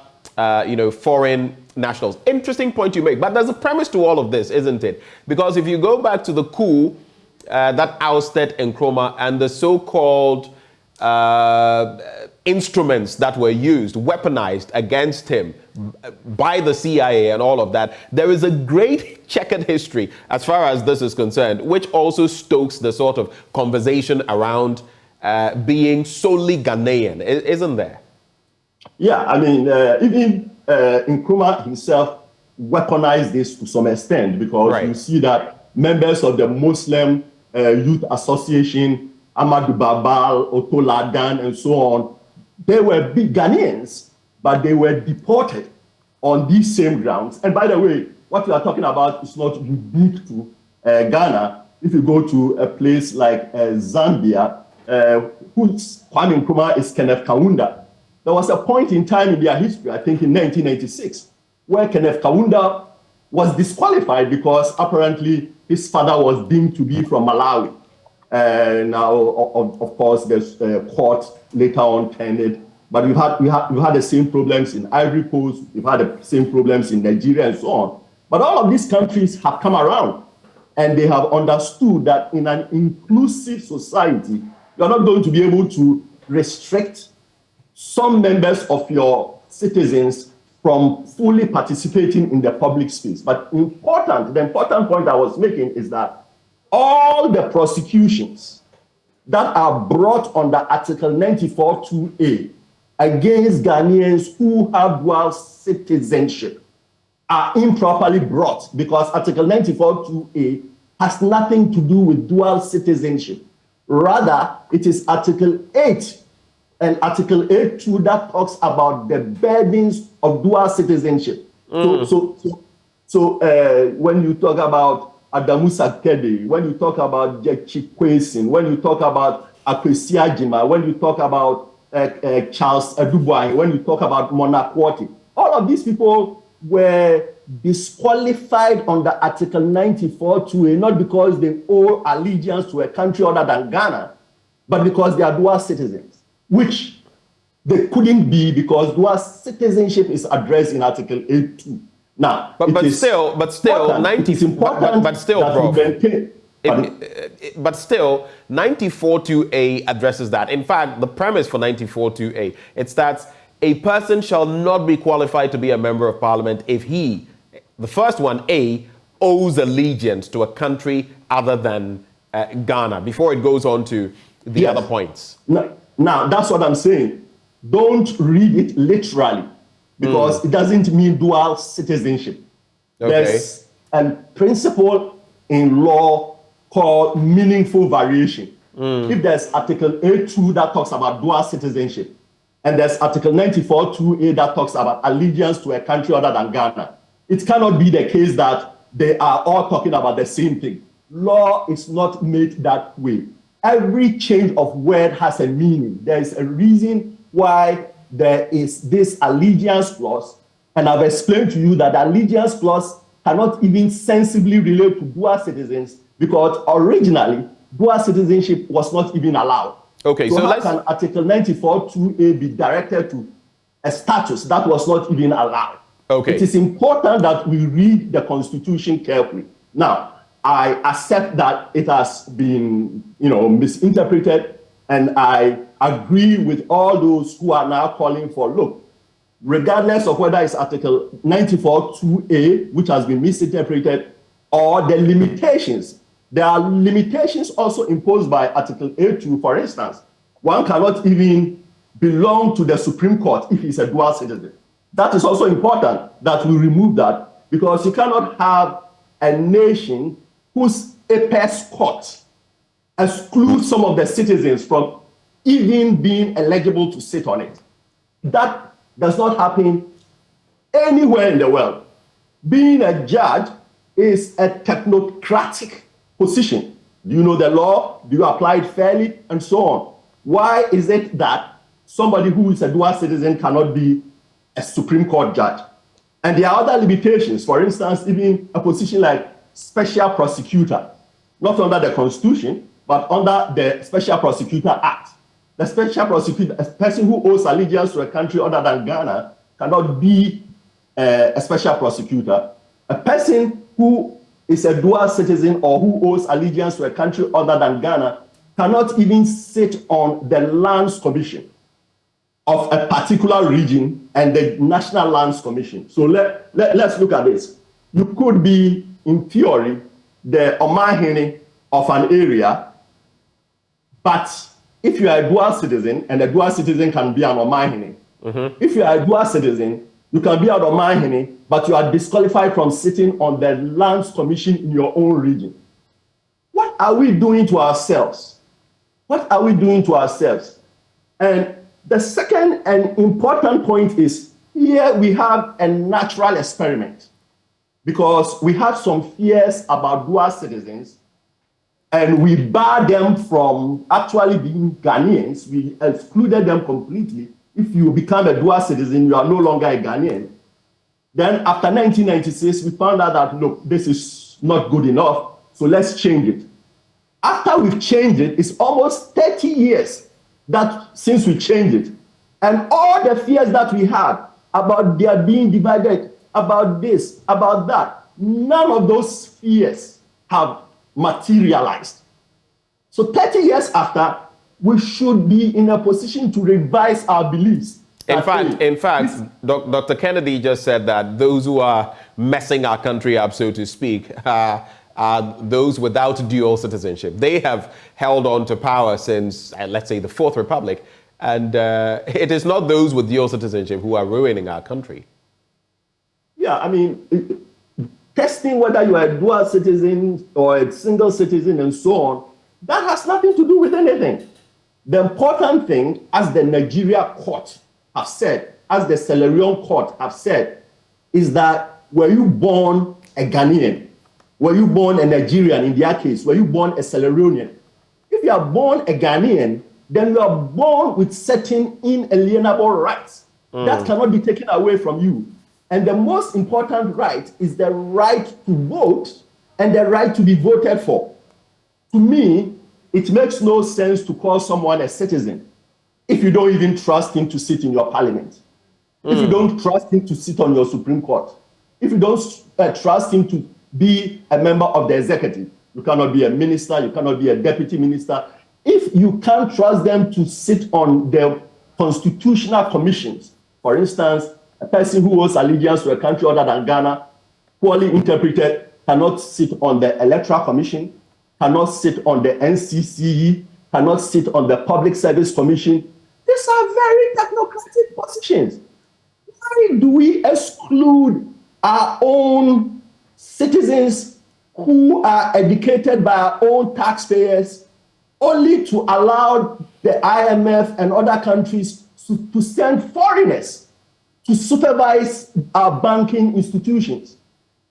Speaker 1: foreign nationals. Interesting point you make, but there's a premise to all of this, isn't it? Because if you go back to the coup that ousted Nkrumah and the so-called instruments that were used, weaponized against him by the CIA and all of that, there is a great checkered history as far as this is concerned, which also stokes the sort of conversation around being solely Ghanaian, isn't there?
Speaker 20: Yeah, I mean, even Nkrumah himself weaponized this to some extent, because you see that members of the Muslim Youth Association, Amadou Babal, Otto Ladan, and so on, they were big Ghanaians, but they were deported on these same grounds. And by the way, what you are talking about is not unique to Ghana. If you go to a place like Zambia, whose Kwame Nkrumah is Kenneth Kaunda, there was a point in time in their history, I think in 1996, where Kenneth Kaunda was disqualified because apparently his father was deemed to be from Malawi. Now, of course, there's court later on turned it. But we've had the same problems in Ivory Coast, we've had the same problems in Nigeria and so on. But all of these countries have come around and they have understood that in an inclusive society, you're not going to be able to restrict some members of your citizens from fully participating in the public space. But the important point I was making is that all the prosecutions that are brought under Article 94(2)A against Ghanaians who have dual citizenship are improperly brought because Article 94(2)A has nothing to do with dual citizenship. Rather, it is Article 8 and Article 8(2) that talks about the burdens of dual citizenship. So when you talk about Adamu Sakede, when you talk about Jechi Kwesin, when you talk about Akwesi Agyeman, when you talk about Charles Aduboahene, when you talk about Mona Quartey, all of these people were disqualified under Article 94(2)A, not because they owe allegiance to a country other than Ghana, but because they are dual citizens, which they couldn't be because dual citizenship is addressed in Article 8(2). Now, but still,
Speaker 1: 94(2)A addresses that. In fact, the premise for 94(2)A, it states a person shall not be qualified to be a member of parliament if he, the first one, A, owes allegiance to a country other than Ghana, before it goes on to the other points.
Speaker 20: Now, that's what I'm saying. Don't read it literally, because it doesn't mean dual citizenship. Okay. There's a principle in law called meaningful variation. If there's Article 8(2) that talks about dual citizenship, and there's Article 94(2)A that talks about allegiance to a country other than Ghana, it cannot be the case that they are all talking about the same thing. Law is not made that way. Every change of word has a meaning. There is a reason why there is this allegiance clause, and I've explained to you that the allegiance clause cannot even sensibly relate to dual citizens because originally dual citizenship was not even allowed.
Speaker 1: Okay, so
Speaker 20: how can Article 94(2)A be directed to a status that was not even allowed? Okay. It is important that we read the Constitution carefully. Now, I accept that it has been, misinterpreted, and I agree with all those who are now calling for, look, regardless of whether it's Article 94(2)A, which has been misinterpreted, or the limitations. There are limitations also imposed by Article 8(2). For instance, one cannot even belong to the Supreme Court if he's a dual citizen. That is also important that we remove that, because you cannot have a nation whose apex court excludes some of the citizens from even being eligible to sit on it. That does not happen anywhere in the world. Being a judge is a technocratic position. Do you know the law? Do you apply it fairly? And so on. Why is it that somebody who is a dual citizen cannot be a Supreme Court judge? And there are other limitations. For instance, even a position like special prosecutor, not under the Constitution, but under the Special Prosecutor Act. The special prosecutor, a person who owes allegiance to a country other than Ghana, cannot be a special prosecutor. A person who is a dual citizen or who owes allegiance to a country other than Ghana cannot even sit on the Lands Commission of a particular region and the National Lands Commission. So let's look at this. You could be, in theory, the Omahene of an area, but if you are a dual citizen, and a dual citizen can be an Omahene, if you are a dual citizen, you can be an Omahene, but you are disqualified from sitting on the Lands Commission in your own region. What are we doing to ourselves? What are we doing to ourselves? And the second and important point is, here we have a natural experiment, because we have some fears about dual citizens, and we bar them from actually being Ghanaians. We excluded them completely. If you become a dual citizen, you are no longer a Ghanaian. Then after 1996, we found out that, look, this is not good enough, so let's change it. After we've changed it, it's almost 30 years since we changed it. And all the fears that we had about their being divided, about this, about that, none of those fears have materialized. So 30 years after, we should be in a position to revise our beliefs
Speaker 1: In fact, Dr. Kennedy just said that those who are messing our country up, so to speak, are those without dual citizenship. They have held on to power since, let's say, the Fourth Republic, and it is not those with dual citizenship who are ruining our country.
Speaker 20: Yeah, I mean, testing whether you are a dual citizen or a single citizen and so on, that has nothing to do with anything. The important thing, as the Nigeria court have said, as the Sierra Leone court have said, is that were you born a Ghanaian, were you born a Nigerian in their case, were you born a Sierra Leonean? If you are born a Ghanaian, then you are born with certain inalienable rights that cannot be taken away from you. And the most important right is the right to vote and the right to be voted for. To me, it makes no sense to call someone a citizen if you don't even trust him to sit in your parliament, if you don't trust him to sit on your Supreme Court, if you don't trust him to be a member of the executive. You cannot be a minister, you cannot be a deputy minister. If you can't trust them to sit on the constitutional commissions, for instance, a person who owes allegiance to a country other than Ghana, poorly interpreted, cannot sit on the Electoral Commission, cannot sit on the NCCE, cannot sit on the Public Service Commission. These are very technocratic positions. Why do we exclude our own citizens who are educated by our own taxpayers only to allow the IMF and other countries to send foreigners to supervise our banking institutions?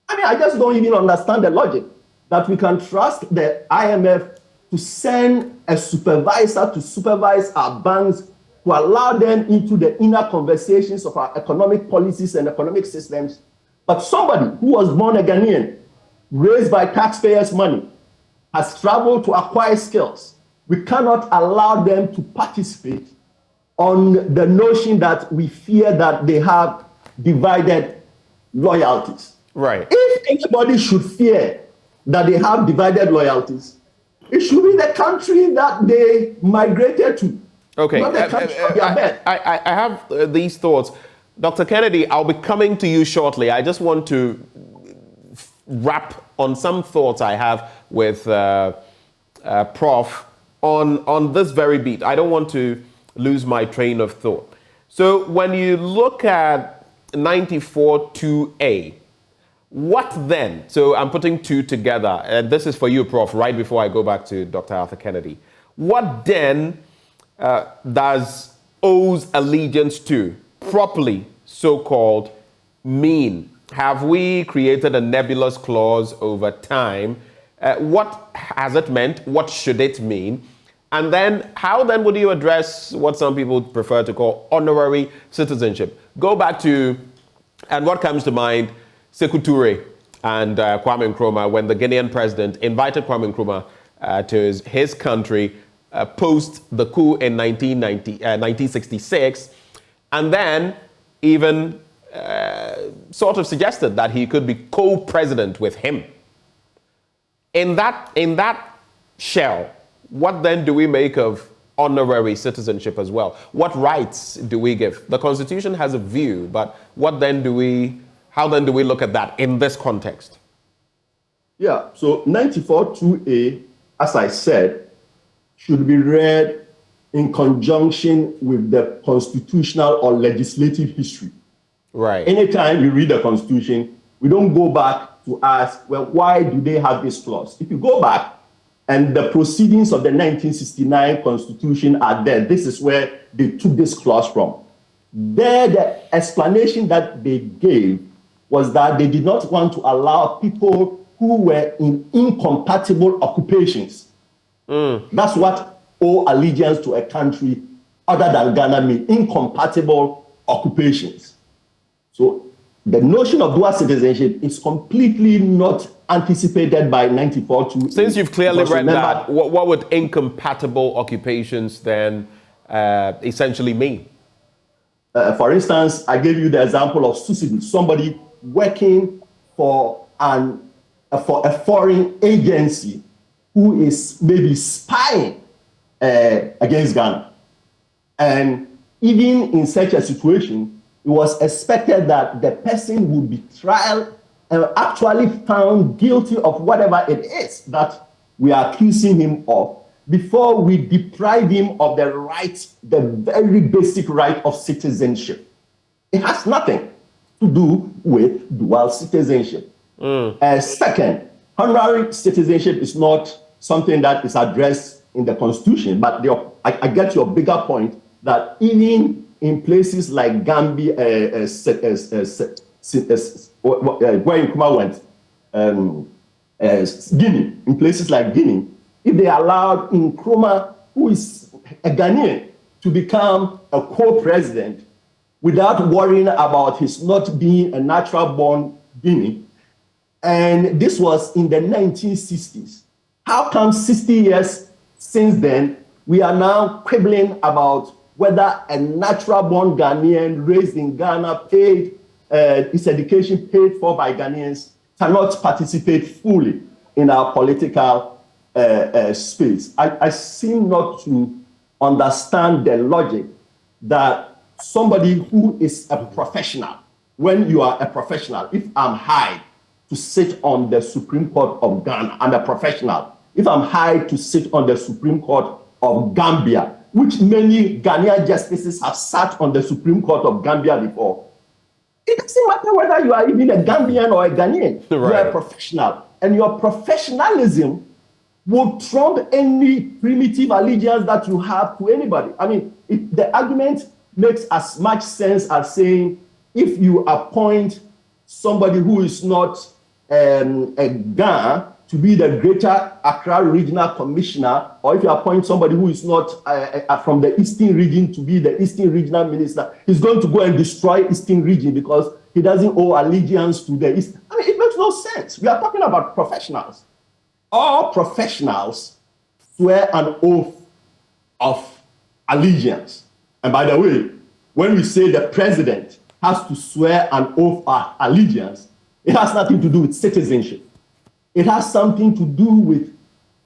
Speaker 20: I mean, I just don't even understand the logic that we can trust the IMF to send a supervisor to supervise our banks, to allow them into the inner conversations of our economic policies and economic systems. But somebody who was born a Ghanaian, raised by taxpayers' money, has traveled to acquire skills, we cannot allow them to participate on the notion that we fear that they have divided loyalties.
Speaker 1: Right.
Speaker 20: If anybody should fear that they have divided loyalties, it should be the country that they migrated to.
Speaker 1: Okay.
Speaker 20: Not the country of their birth.
Speaker 1: I have these thoughts. Dr. Kennedy, I'll be coming to you shortly. I just want to wrap on some thoughts I have with Prof on this very beat. I don't want to lose my train of thought. So when you look at 94.2a, what then? So I'm putting two together, and this is for you, Prof, right before I go back to Dr. Arthur Kennedy. What then does owes allegiance to, properly so-called, mean? Have we created a nebulous clause over time? What has it meant? What should it mean? And then how then would you address what some people prefer to call honorary citizenship? Go back to, and what comes to mind, Sekou Touré and Kwame Nkrumah, when the Guinean president invited Kwame Nkrumah to his country post the coup in 1966, and then even sort of suggested that he could be co-president with him. In that shell, what then do we make of honorary citizenship as well? What rights do we give? The Constitution has a view, but how then do we look at that in this context?
Speaker 20: Yeah, so 94.2a, as I said, should be read in conjunction with the constitutional or legislative history.
Speaker 1: Right.
Speaker 20: Anytime you read the Constitution, we don't go back to ask, well, why do they have this clause? If you go back and the proceedings of the 1969 Constitution are there, this is where they took this clause from. There, the explanation that they gave was that they did not want to allow people who were in incompatible occupations. That's what owe allegiance to a country other than Ghana mean, incompatible occupations. So the notion of dual citizenship is completely not anticipated by 94.2.
Speaker 1: Since you've clearly read that, what would incompatible occupations then essentially mean?
Speaker 20: For instance, I gave you the example of subsidy, somebody working for a foreign agency who is maybe spying against Ghana. And even in such a situation, it was expected that the person would be tried and actually found guilty of whatever it is that we are accusing him of before we deprive him of the right, the very basic right of citizenship. It has nothing to do with dual citizenship. Second, honorary citizenship is not something that is addressed in the Constitution, but I get your bigger point that even in places like Gambia, where Nkrumah went, Guinea, in places like Guinea, if they allowed Nkrumah, who is a Ghanaian, to become a co-president without worrying about his not being a natural-born Guinean, and this was in the 1960s. How come 60 years since then, we are now quibbling about whether a natural-born Ghanaian raised in Ghana, paid his education paid for by Ghanaians, cannot participate fully in our political space? I seem not to understand the logic that somebody who is a professional, when you are a professional, if I'm hired to sit on the Supreme Court of Ghana, I'm a professional. If I'm hired to sit on the Supreme Court of Gambia, which many Ghanaian justices have sat on the Supreme Court of Gambia before, it doesn't matter whether you are even a Gambian or a Ghanaian. Right. You are a professional. And your professionalism will trump any primitive allegiance that you have to anybody. I mean, the argument makes as much sense as saying if you appoint somebody who is not a Ghana to be the Greater Accra Regional Commissioner, or if you appoint somebody who is not from the Eastern Region to be the Eastern Regional Minister, he's going to go and destroy Eastern Region because he doesn't owe allegiance to the East. I mean, it makes no sense. We are talking about professionals. All professionals swear an oath of allegiance. And by the way, when we say the president has to swear an oath of allegiance, it has nothing to do with citizenship. It has something to do with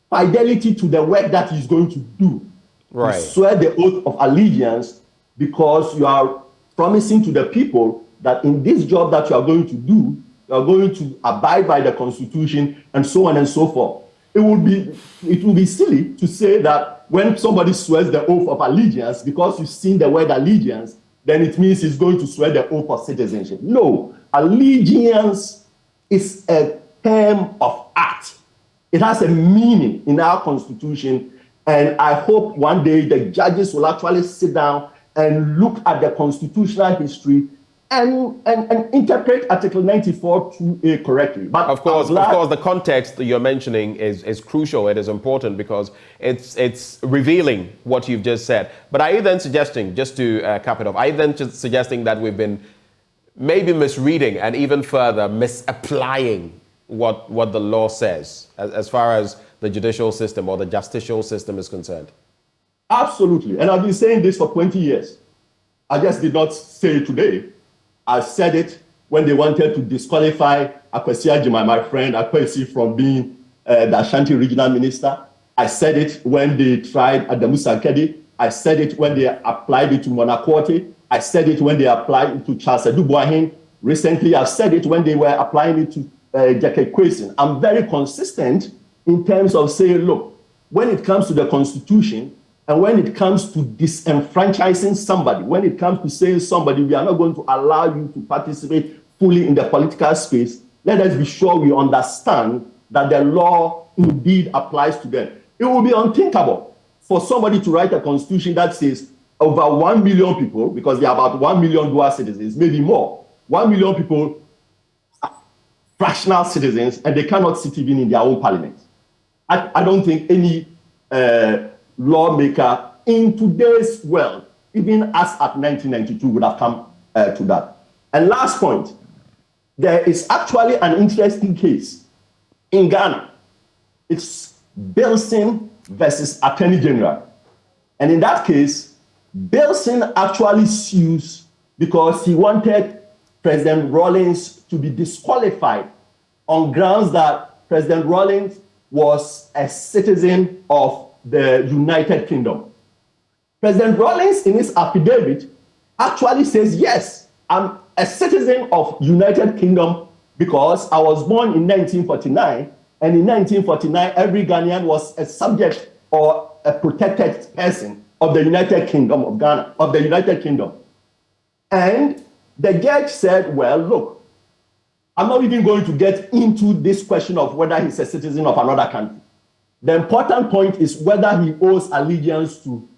Speaker 20: fidelity to the work that he's going to do. Right. You swear the oath of allegiance because you are promising to the people that in this job that you are going to do, you are going to abide by the Constitution and so on and so forth. It will be silly to say that when somebody swears the oath of allegiance, because you've seen the word allegiance, then it means he's going to swear the oath of citizenship. No, allegiance is a term of art. It has a meaning in our Constitution, and I hope one day the judges will actually sit down and look at the constitutional history and interpret Article 94(2)(a) correctly. But of course,
Speaker 1: the context that you're mentioning is crucial. It is important because it's revealing what you've just said. But are you then suggesting, just to cap it off, are you then just suggesting that we've been maybe misreading and even further misapplying what the law says as far as the judicial system or the justicial system is concerned?
Speaker 20: Absolutely. And I've been saying this for 20 years. I just did not say it today. I said it when they wanted to disqualify Akwesi Agyeman, my friend Akwesi, from being the Ashanti regional minister. I said it when they tried Adamu Sankedi. I said it when they applied it to Monacote. I said it when they applied it to Charles Edubuahin. Recently, I've said it when they were applying it to Jackie Kwesi. I'm very consistent in terms of saying, look, when it comes to the Constitution, and when it comes to disenfranchising somebody, when it comes to saying somebody, we are not going to allow you to participate fully in the political space, let us be sure we understand that the law indeed applies to them. It will be unthinkable for somebody to write a constitution that says over 1 million people, because there are about 1 million dual citizens, maybe more, 1 million people are fractional citizens, and they cannot sit even in their own parliament. I don't think any lawmaker in today's world, even as at 1992, would have come to that. And last point, there is actually an interesting case in Ghana. It's Bilson versus Attorney General. And in that case, Bilson actually sues because he wanted President Rawlings to be disqualified on grounds that President Rawlings was a citizen of the United Kingdom. President Rawlings, in his affidavit, actually says, yes, I'm a citizen of United Kingdom because I was born in 1949, and in 1949, every Ghanaian was a subject or a protected person of the United Kingdom of Ghana, of the United Kingdom. And the judge said, well, look, I'm not even going to get into this question of whether he's a citizen of another country. The important point is whether he owes allegiance to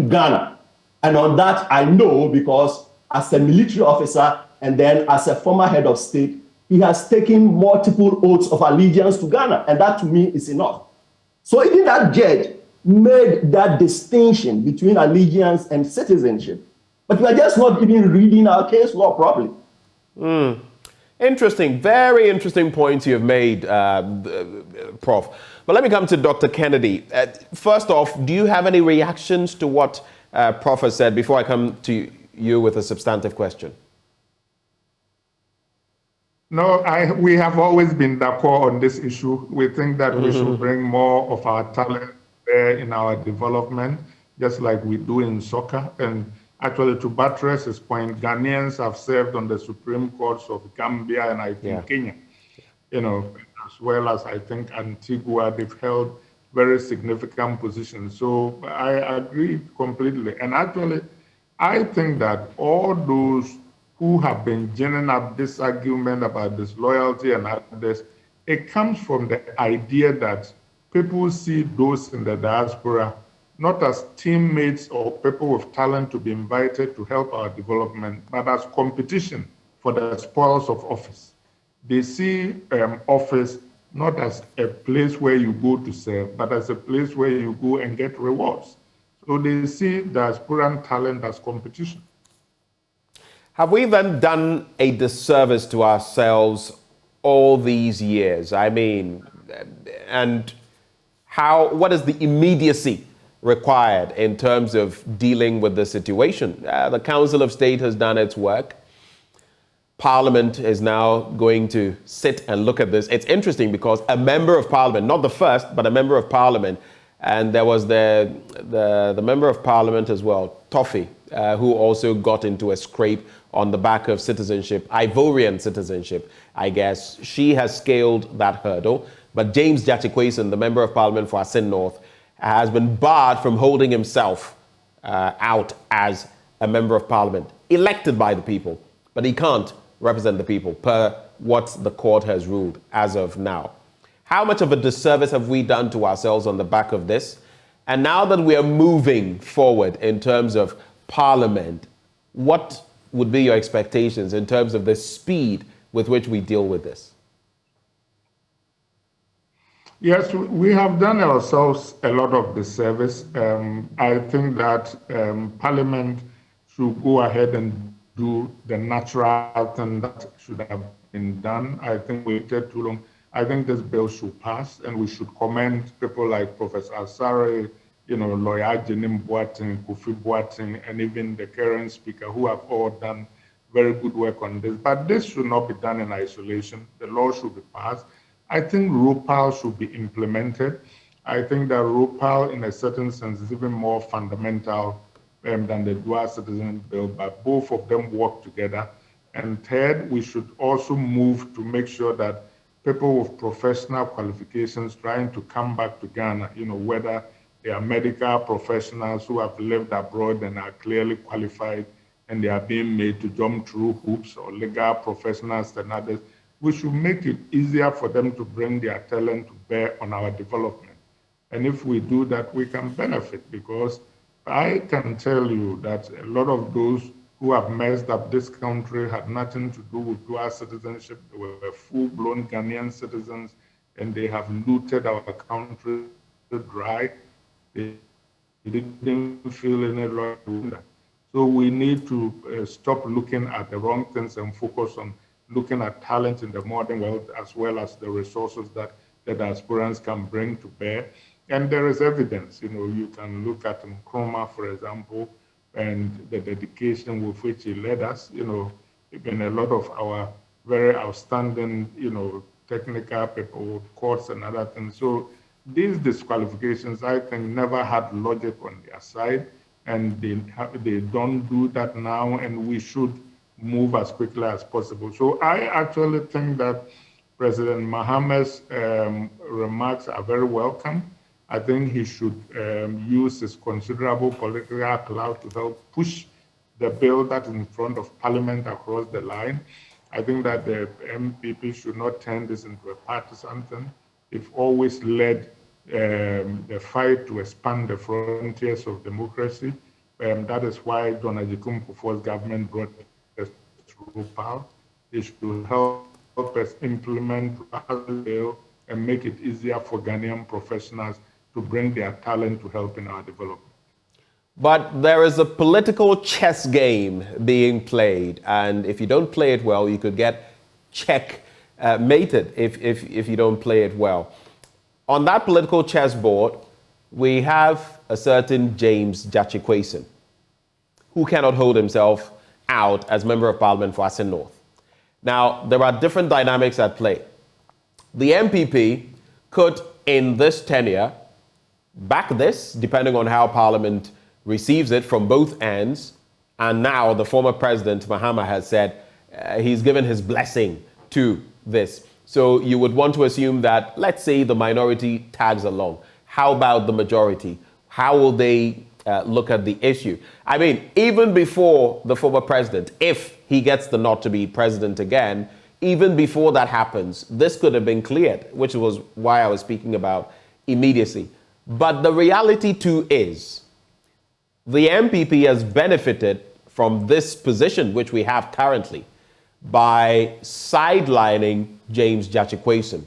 Speaker 20: Ghana. And on that, I know because as a military officer and then as a former head of state, he has taken multiple oaths of allegiance to Ghana. And that to me is enough. So even that judge made that distinction between allegiance and citizenship. But we are just not even reading our case law properly.
Speaker 1: Interesting, very interesting points you have made, Prof. But let me come to Dr. Kennedy. First off, do you have any reactions to what Prof has said before I come to you with a substantive question?
Speaker 18: No, we have always been d'accord on this issue. We think that we should bring more of our talent there in our development, just like we do in soccer. And actually, to buttress his point, Ghanaians have served on the Supreme Courts of Gambia and I think Kenya, as well as I think Antigua. They've held very significant positions. So I agree completely. And actually, I think that all those who have been ginning up this argument about disloyalty and others, it comes from the idea that people see those in the diaspora not as teammates or people with talent to be invited to help our development, but as competition for the spoils of office. They see office not as a place where you go to serve, but as a place where you go and get rewards. So they see diasporan talent as competition.
Speaker 1: Have we then done a disservice to ourselves all these years? I mean, and what is the immediacy required in terms of dealing with the situation? The Council of State has done its work. Parliament is now going to sit and look at this. It's interesting because a member of Parliament, not the first, but a member of Parliament, and there was the member of Parliament as well, Toffee, who also got into a scrape on the back of citizenship, Ivorian citizenship, I guess. She has scaled that hurdle. But James Jachikwason, the member of Parliament for Asin North, has been barred from holding himself out as a member of Parliament, elected by the people. But he can't represent the people per what the court has ruled as of now. How much of a disservice have we done to ourselves on the back of this? And now that we are moving forward in terms of Parliament, what would be your expectations in terms of the speed with which we deal with this?
Speaker 18: Yes, we have done ourselves a lot of disservice. I think that Parliament should go ahead and do the natural thing that should have been done. I think we waited too long. I think this bill should pass, and we should commend people like Professor Asare, Lawyer Jenim Boateng, Kofi Boateng, and even the current speaker, who have all done very good work on this. But this should not be done in isolation. The law should be passed. I think ROPAL should be implemented. I think that ROPAL, in a certain sense, is even more fundamental than the dual citizen bill, but both of them work together. And third, we should also move to make sure that people with professional qualifications trying to come back to Ghana, whether they are medical professionals who have lived abroad and are clearly qualified and they are being made to jump through hoops, or legal professionals and others, we should make it easier for them to bring their talent to bear on our development. And if we do that, we can benefit, because I can tell you that a lot of those who have messed up this country had nothing to do with dual citizenship. They were full-blown Ghanaian citizens, and they have looted our country dry. They didn't feel any right to do that. So we need to stop looking at the wrong things and focus on looking at talent in the modern world, as well as the resources that the diasporans can bring to bear. And there is evidence. You can look at Nkrumah, for example, and the dedication with which he led us. Even a lot of our very outstanding, technical people, courts and other things. So these disqualifications, I think, never had logic on their side, and they don't do that now, and we should move as quickly as possible. So I actually think that President Mohammed's remarks are very welcome. I think he should use his considerable political clout to help push the bill that's in front of Parliament across the line. I think that the MPP should not turn this into a partisan thing. They've always led the fight to expand the frontiers of democracy. That is why John Ajikun Kufuor's government brought us through power. They should help us implement the bill and make it easier for Ghanaian professionals to bring their talent to help in our development.
Speaker 1: But there is a political chess game being played, and if you don't play it well, you could get checkmated if you don't play it well. On that political chessboard, we have a certain James Jachikwason, who cannot hold himself out as Member of Parliament for Asin North. Now, there are different dynamics at play. The MPP could, in this tenure, back this, depending on how Parliament receives it from both ends, and now the former President, Mahama, has said he's given his blessing to this. So you would want to assume that, let's say the minority tags along. How about the majority? How will they look at the issue? I mean, even before the former president, if he gets the nod to be president again, even before that happens, this could have been cleared, which was why I was speaking about immediacy. But the reality too is, the MPP has benefited from this position, which we have currently, by sidelining James Jachikwason.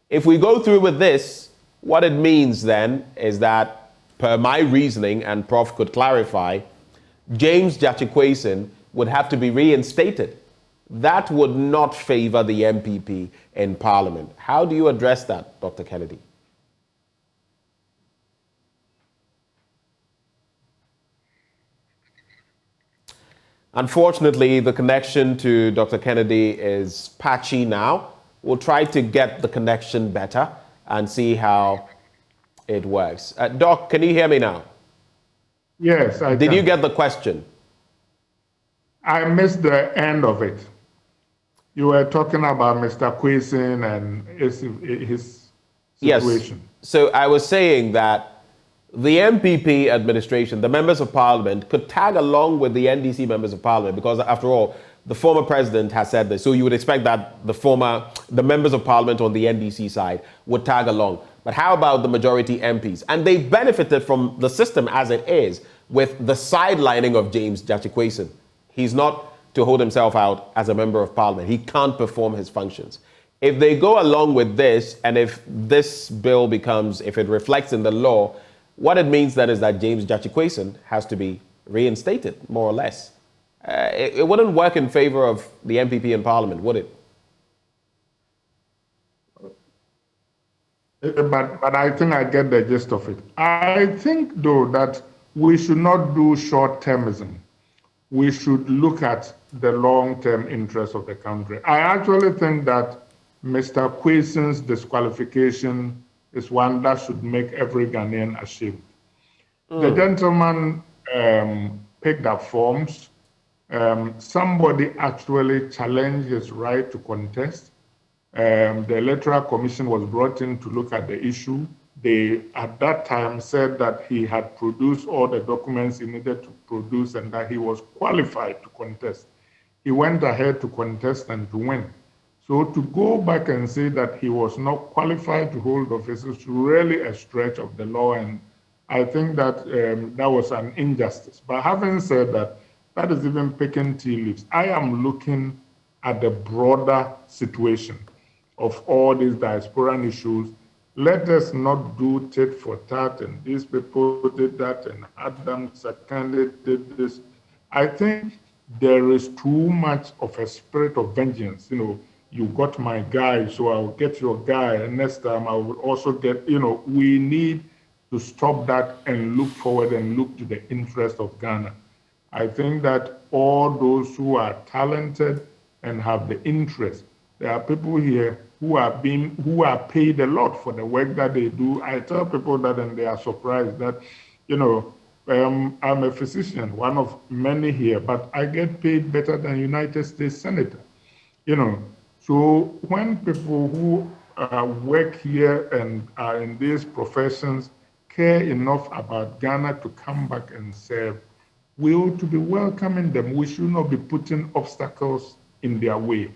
Speaker 1: If we go through with this, what it means then is that, per my reasoning, and Prof could clarify, James Jachikwason would have to be reinstated. That would not favor the MPP in Parliament. How do you address that, Dr. Kennedy? Unfortunately, the connection to Dr. Kennedy is patchy now. We'll try to get the connection better and see how it works. Doc, can you hear me now?
Speaker 18: Yes, I can.
Speaker 1: Did you get the question?
Speaker 18: I missed the end of it. You were talking about Mr. Kwason and his situation.
Speaker 1: Yes. So I was saying that the MPP administration, the members of parliament, could tag along with the NDC members of parliament because, after all, the former president has said this. So you would expect that the members of parliament on the NDC side would tag along. But how about the majority MPs? And they benefited from the system as it is with the sidelining of James Jachikwason. He's not to hold himself out as a member of parliament. He can't perform his functions. If they go along with this, and if this bill becomes, if it reflects in the law, what it means then is that James Jachikwason has to be reinstated, more or less. It wouldn't work in favor of the MPP in Parliament, would it?
Speaker 18: But I think I get the gist of it. I think, though, that we should not do short-termism. We should look at the long-term interests of the country. I actually think that Mr. Kwason's disqualification is one that should make every Ghanaian ashamed. The gentleman picked up forms. Somebody actually challenged his right to contest. The Electoral Commission was brought in to look at the issue. They, at that time, said that he had produced all the documents he needed to produce and that he was qualified to contest. He went ahead to contest and to win. So to go back and say that he was not qualified to hold office is really a stretch of the law, and I think that that was an injustice. But having said that, that is even picking tea leaves. I am looking at the broader situation of all these diasporan issues. Let us not do tit for tat, and these people did that, and Adam Sakande did this. I think there is too much of a spirit of vengeance. You know, you got my guy, so I'll get your guy, and next time I will also get, you know, we need to stop that and look forward and look to the interest of Ghana. I think that all those who are talented and have the interest, there are people here who are paid a lot for the work that they do. I tell people that and they are surprised that, I'm a physician, one of many here, but I get paid better than United States Senator. So when people who work here and are in these professions care enough about Ghana to come back and serve, we ought to be welcoming them. We should not be putting obstacles in their way.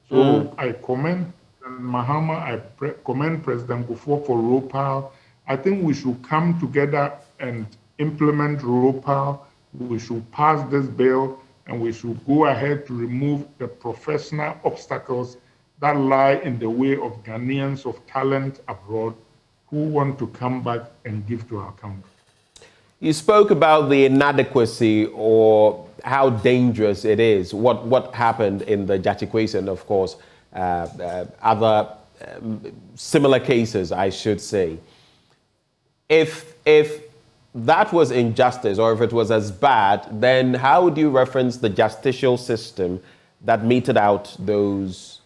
Speaker 18: So I commend Mahama, I commend President Kufuor for ROPAL. I think we should come together and implement ROPAL. We should pass this bill, and we should go ahead to remove the professional obstacles that lie in the way of Ghanaians of talent abroad who want to come back and give to our country.
Speaker 1: You spoke about the inadequacy or how dangerous it is, what happened in the Jachikwason, and of course, other similar cases, I should say. If that was injustice, or if it was as bad, then how would you reference the justicial system that meted out those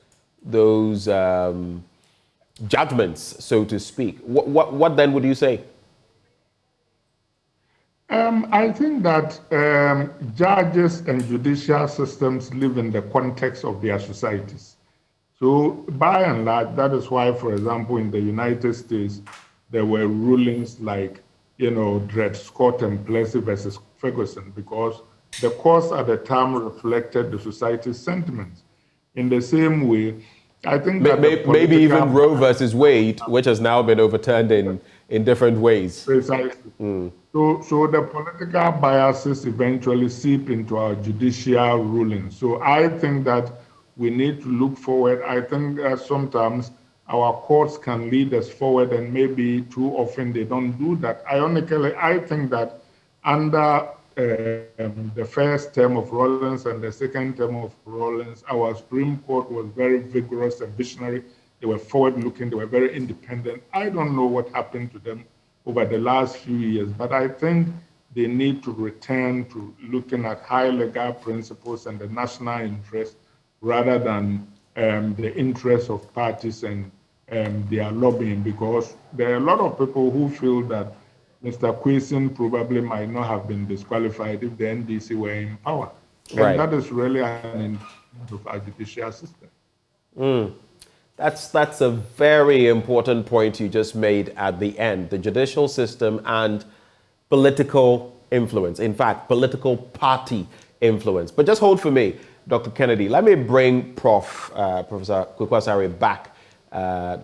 Speaker 1: judgments, so to speak? What then would you say?
Speaker 18: I think that judges and judicial systems live in the context of their societies. So by and large, that is why, for example, in the United States, there were rulings like, Dred Scott and Plessy versus Ferguson, because the courts at the time reflected the society's sentiments. In the same way, I think that
Speaker 1: maybe even Roe versus Wade, which has now been overturned in different ways.
Speaker 18: Precisely. So the political biases eventually seep into our judicial rulings. So I think that we need to look forward. I think that sometimes our courts can lead us forward, and maybe too often they don't do that. Ironically, I think that under the first term of Rawlings and the second term of Rawlings, our Supreme Court was very vigorous and visionary. They were forward-looking. They were very independent. I don't know what happened to them over the last few years, but I think they need to return to looking at high legal principles and the national interest rather than the interests of parties and their lobbying, because there are a lot of people who feel that Mr. Kwesi probably might not have been disqualified if the NDC were in power.
Speaker 1: Right.
Speaker 18: And that is really an indictment of our judicial system.
Speaker 1: That's a very important point you just made at the end. The judicial system and political influence. In fact, political party influence. But just hold for me, Dr. Kennedy. Let me bring Professor Kukwasari back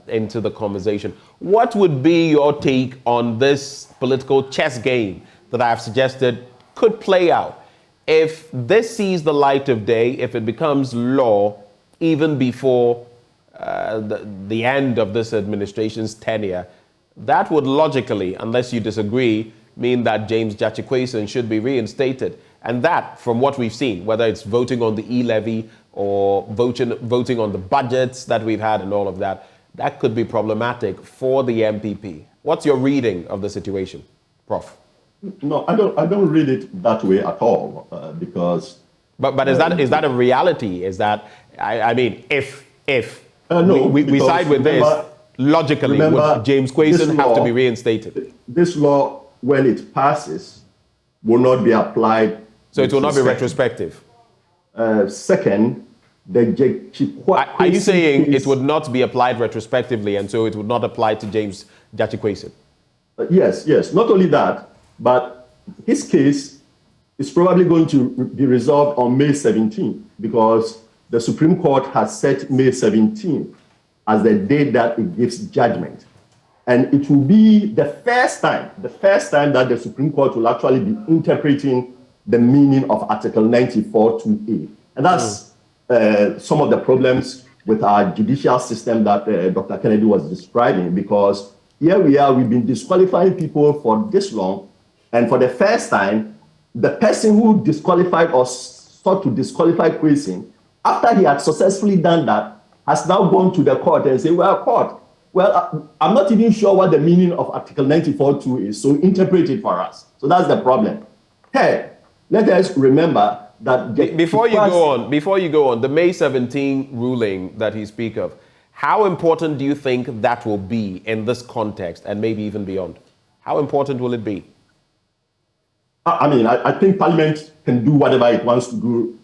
Speaker 1: into the conversation. What would be your take on this political chess game that I've suggested could play out? If this sees the light of day, if it becomes law even before the end of this administration's tenure, that would logically, unless you disagree, mean that James Jachikwason should be reinstated. And that, from what we've seen, whether it's voting on the e-levy or voting on the budgets that we've had and all of that, that could be problematic for the MPP. What's your reading of the situation, Prof?
Speaker 20: No, I don't read it that way at all, because.
Speaker 1: But is that a reality? Is that if
Speaker 20: no,
Speaker 1: we side with this, logically, would James Kwesi have to be reinstated?
Speaker 20: This law, when it passes, will not be applied.
Speaker 1: So it will not be retrospective?
Speaker 20: Second,
Speaker 1: are you saying it would not be applied retrospectively, and so it would not apply to James Jachikwason?
Speaker 20: Yes. Not only that, but his case is probably going to be resolved on May 17th, because the Supreme Court has set May 17th as the date that it gives judgment. And it will be the first time that the Supreme Court will actually be interpreting the meaning of Article 94(2)(a). And that's some of the problems with our judicial system that Dr. Kennedy was describing, because here we are, we've been disqualifying people for this long, and for the first time, the person who disqualified or sought to disqualify Kwesi, after he had successfully done that, has now gone to the court and said, well, court, I'm not even sure what the meaning of Article 94(2) is, so interpret it for us. So that's the problem. Hey, let us remember that...
Speaker 1: Before you go on, the May 17 ruling that you speak of, How important do you think that will be in this context and maybe even beyond? How important will it be?
Speaker 20: I think Parliament can do whatever it wants to do,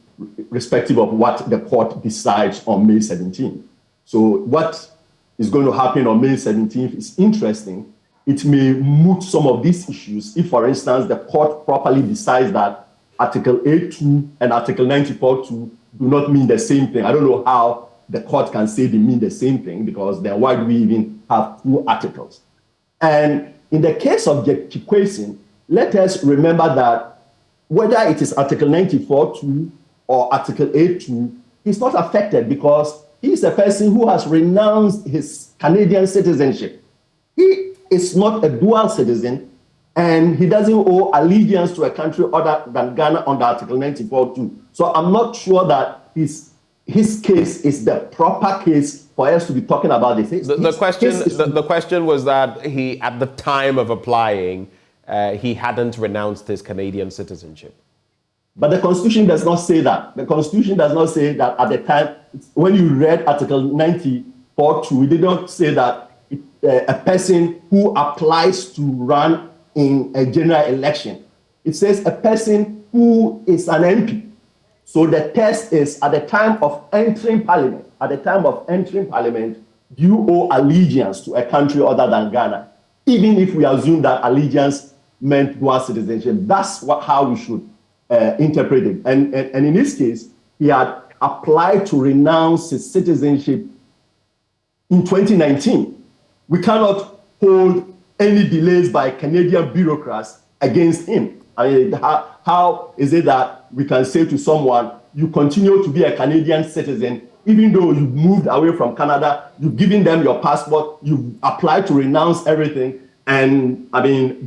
Speaker 20: irrespective of what the court decides on May 17th. So what is going to happen on May 17th is interesting. It may moot some of these issues if, for instance, the court properly decides that Article 8.2 and Article 94.2 do not mean the same thing. I don't know how the court can say they mean the same thing, because then why do we even have two articles? And in the case of Jekwesin, let us remember that whether it is Article 94.2 or Article 8.2, he's not affected because he's a person who has renounced his Canadian citizenship. He is not a dual citizen, and he doesn't owe allegiance to a country other than Ghana under Article 94.2. So I'm not sure that his case is the proper case for us to be talking about this.
Speaker 1: The question was that he, at the time of applying, he hadn't renounced his Canadian citizenship.
Speaker 20: But the Constitution does not say that. The Constitution does not say that at the time, when you read Article 94.2, it did not say that a person who applies to run in a general election. It says a person who is an MP. So the test is at the time of entering Parliament. At the time of entering Parliament, you owe allegiance to a country other than Ghana, even if we assume that allegiance meant dual citizenship. That's how we should interpret it. And in this case, he had applied to renounce his citizenship in 2019. We cannot hold any delays by Canadian bureaucrats against him. I mean, how is it that we can say to someone, you continue to be a Canadian citizen, even though you've moved away from Canada, you've given them your passport, you've applied to renounce everything, and I mean,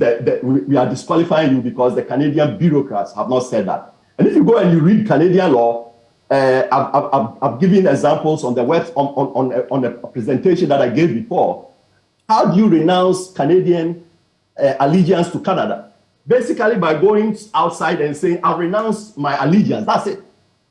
Speaker 20: we are disqualifying you because the Canadian bureaucrats have not said that. And if you go and you read Canadian law, I've given examples on the web on a presentation that I gave before. How do you renounce Canadian allegiance to Canada? Basically by going outside and saying, I renounce my allegiance. That's it.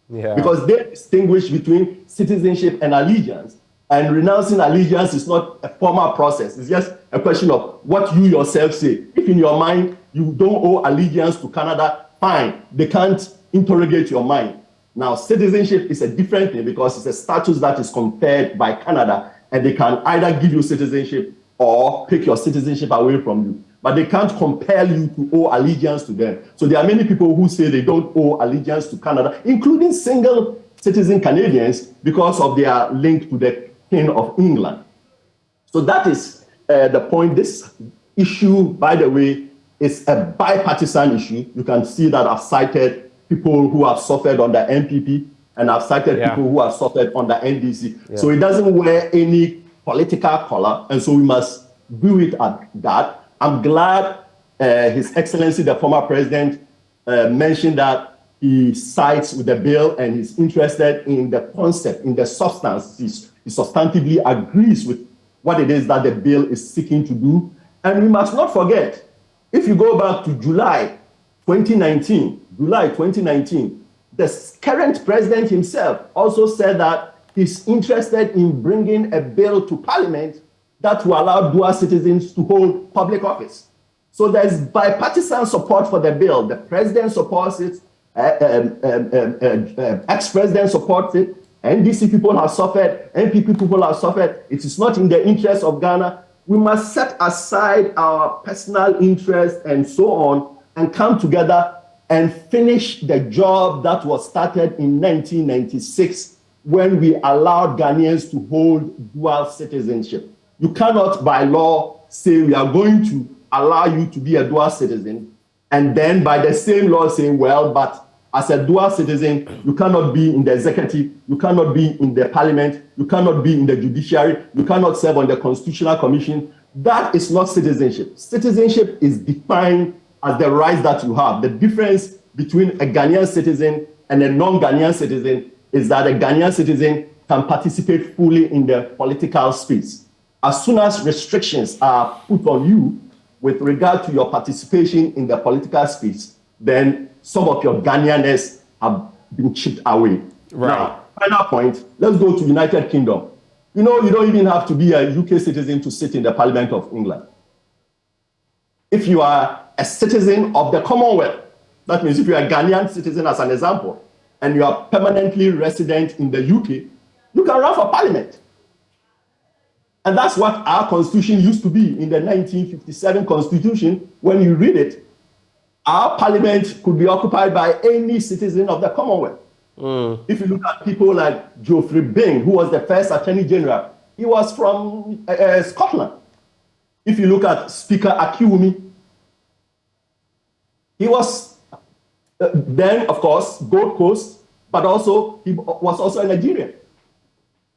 Speaker 20: Yeah. Because they distinguish between citizenship and allegiance. And renouncing allegiance is not a formal process. It's just a question of what you yourself say. If in your mind you don't owe allegiance to Canada, fine. They can't interrogate your mind. Now, citizenship is a different thing because it's a status that is conferred by Canada, and they can either give you citizenship or take your citizenship away from you. But they can't compel you to owe allegiance to them. So there are many people who say they don't owe allegiance to Canada, including single citizen Canadians, because of their link to the King of England. So that is the point. This issue, by the way, is a bipartisan issue. You can see that I've cited people who have suffered under NPP, and I've cited people who have suffered under NDC. Yeah. So it doesn't wear any political color, and so we must view it at that. I'm glad His Excellency, the former president, mentioned that he sides with the bill and is interested in the concept, in the substance. He substantively agrees with what it is that the bill is seeking to do. And we must not forget, if you go back to July 2019, the current president himself also said that he's interested in bringing a bill to Parliament that will allow dual citizens to hold public office. So there's bipartisan support for the bill. The president supports it, ex-president supports it, NDC people have suffered, NPP people have suffered. It is not in the interest of Ghana. We must set aside our personal interest and so on and come together and finish the job that was started in 1996 when we allowed Ghanaians to hold dual citizenship. You cannot, by law, say we are going to allow you to be a dual citizen, and then by the same law say, well, but as a dual citizen, you cannot be in the executive, you cannot be in the parliament, you cannot be in the judiciary, you cannot serve on the Constitutional Commission. That is not citizenship. Citizenship is defined as the rights that you have. The difference between a Ghanaian citizen and a non-Ghanaian citizen is that a Ghanaian citizen can participate fully in the political space. As soon as restrictions are put on you with regard to your participation in the political space, then some of your Ghanaianness have been chipped away. Right. Now, final point, let's go to United Kingdom. You know, you don't even have to be a UK citizen to sit in the Parliament of England. If you are a citizen of the Commonwealth, that means if you are a Ghanaian citizen, as an example, and you are permanently resident in the UK, you can run for Parliament. And that's what our constitution used to be in the 1957 constitution. When you read it, our parliament could be occupied by any citizen of the Commonwealth. If you look at people like Geoffrey Byng, who was the first Attorney General, he was from Scotland. If you look at Speaker Akiwumi, he was then, of course, Gold Coast, but also he was also a Nigerian.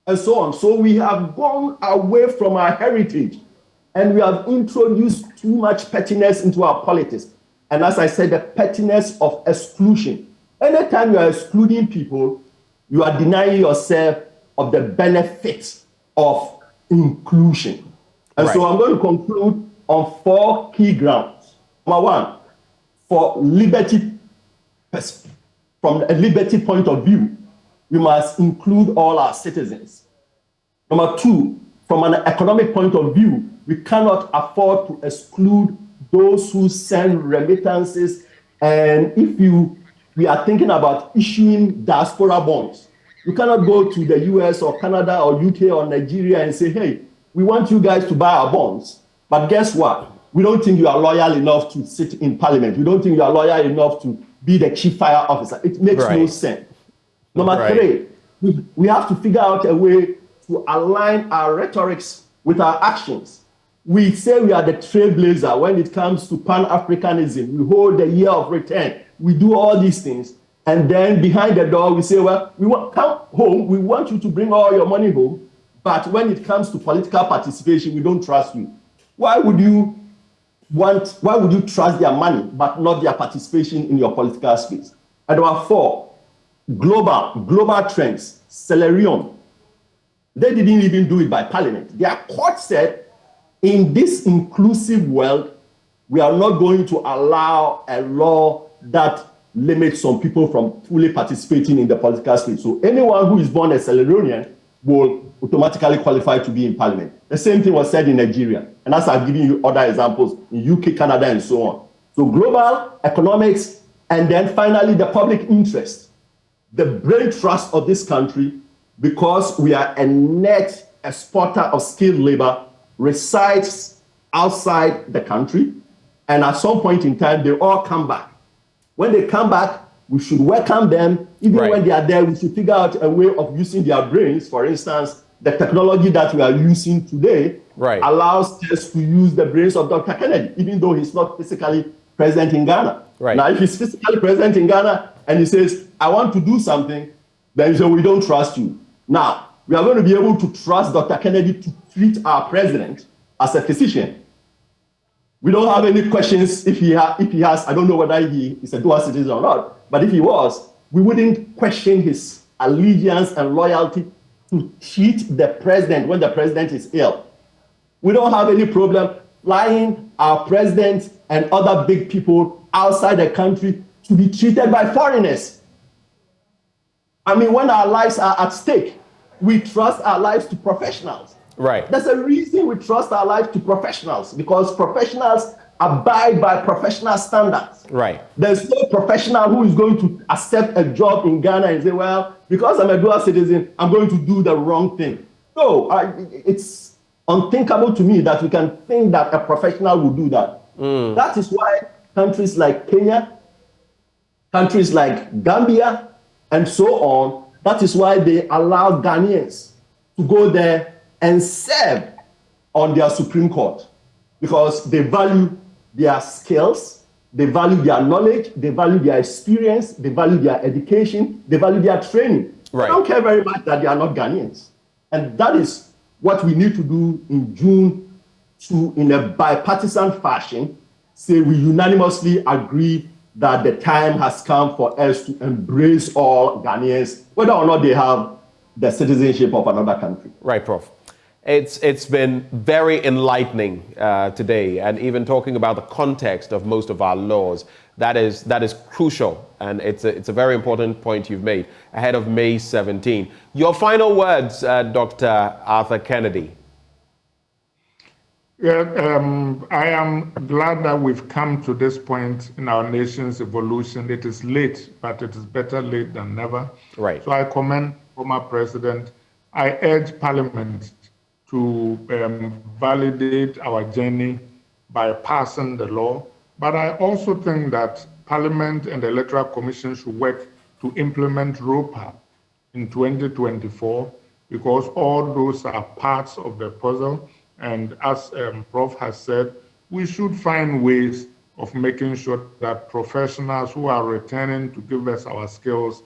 Speaker 20: And so on. So we have gone away from our heritage and we have introduced too much pettiness into our politics. And as I said, the pettiness of exclusion. Anytime you are excluding people, you are denying yourself of the benefits of inclusion. And so I'm going to conclude on 4 key grounds. Number 1, for liberty, from a liberty point of view, we must include all our citizens. Number 2, from an economic point of view, we cannot afford to exclude those who send remittances. And if we are thinking about issuing diaspora bonds, you cannot go to the US or Canada or UK or Nigeria and say, hey, we want you guys to buy our bonds. But guess what? We don't think you are loyal enough to sit in Parliament. We don't think you are loyal enough to be the chief fire officer. It makes no sense. Number 3, we have to figure out a way to align our rhetorics with our actions. We say we are the trailblazer when it comes to Pan-Africanism. We hold the year of return. We do all these things. And then behind the door, we say, well, come home. We want you to bring all your money home. But when it comes to political participation, we don't trust you. Why would you trust their money, but not their participation in your political space? And number 4, global trends, Celerion. They didn't even do it by Parliament. Their court said, in this inclusive world, we are not going to allow a law that limits some people from fully participating in the political space. So anyone who is born a Celeronian will automatically qualify to be in Parliament. The same thing was said in Nigeria. And as I've given you other examples in UK, Canada, and so on. So global economics, and then finally the public interest. The brain trust of this country, because we are a net exporter of skilled labor, resides outside the country. And at some point in time, they all come back. When they come back, we should welcome them. Even when they are there, we should figure out a way of using their brains. For instance, the technology that we are using today allows us to use the brains of Dr. Kennedy, even though he's not physically present in Ghana. Now, if he's physically present in Ghana and he says, I want to do something, then you say, we don't trust you. Now, we are going to be able to trust Dr. Kennedy to treat our president as a physician. We don't have any questions if he has, I don't know whether he is a dual citizen or not, but if he was, we wouldn't question his allegiance and loyalty to treat the president when the president is ill. We don't have any problem flying our president and other big people outside the country to be treated by foreigners. I mean, when our lives are at stake, we trust our lives to professionals. There's a reason we trust our lives to professionals, because professionals abide by professional standards. There's no professional who is going to accept a job in Ghana and say, well, because I'm a dual citizen, I'm going to do the wrong thing. No, it's unthinkable to me that we can think that a professional will do that. That is why countries like Kenya, countries like Gambia, and so on, that is why they allow Ghanaians to go there and serve on their Supreme Court, because they value their skills, they value their knowledge, they value their experience, they value their education, they value their training. They don't care very much that they are not Ghanaians. And that is what we need to do in June to, in a bipartisan fashion, say we unanimously agree that the time has come for us to embrace all Ghanaians, whether or not they have the citizenship of another country.
Speaker 1: Prof. It's been very enlightening today, and even talking about the context of most of our laws. That is crucial, and it's a very important point you've made ahead of May 17. Your final words, Dr. Arthur Kennedy.
Speaker 18: Yeah, I am glad that we've come to this point in our nation's evolution. It is late, but it is better late than never.
Speaker 1: Right.
Speaker 18: So I commend former President. I urge Parliament to validate our journey by passing the law. But I also think that Parliament and the Electoral Commission should work to implement ROPA in 2024, because all those are parts of the puzzle. And as Prof has said, we should find ways of making sure that professionals who are returning to give us our skills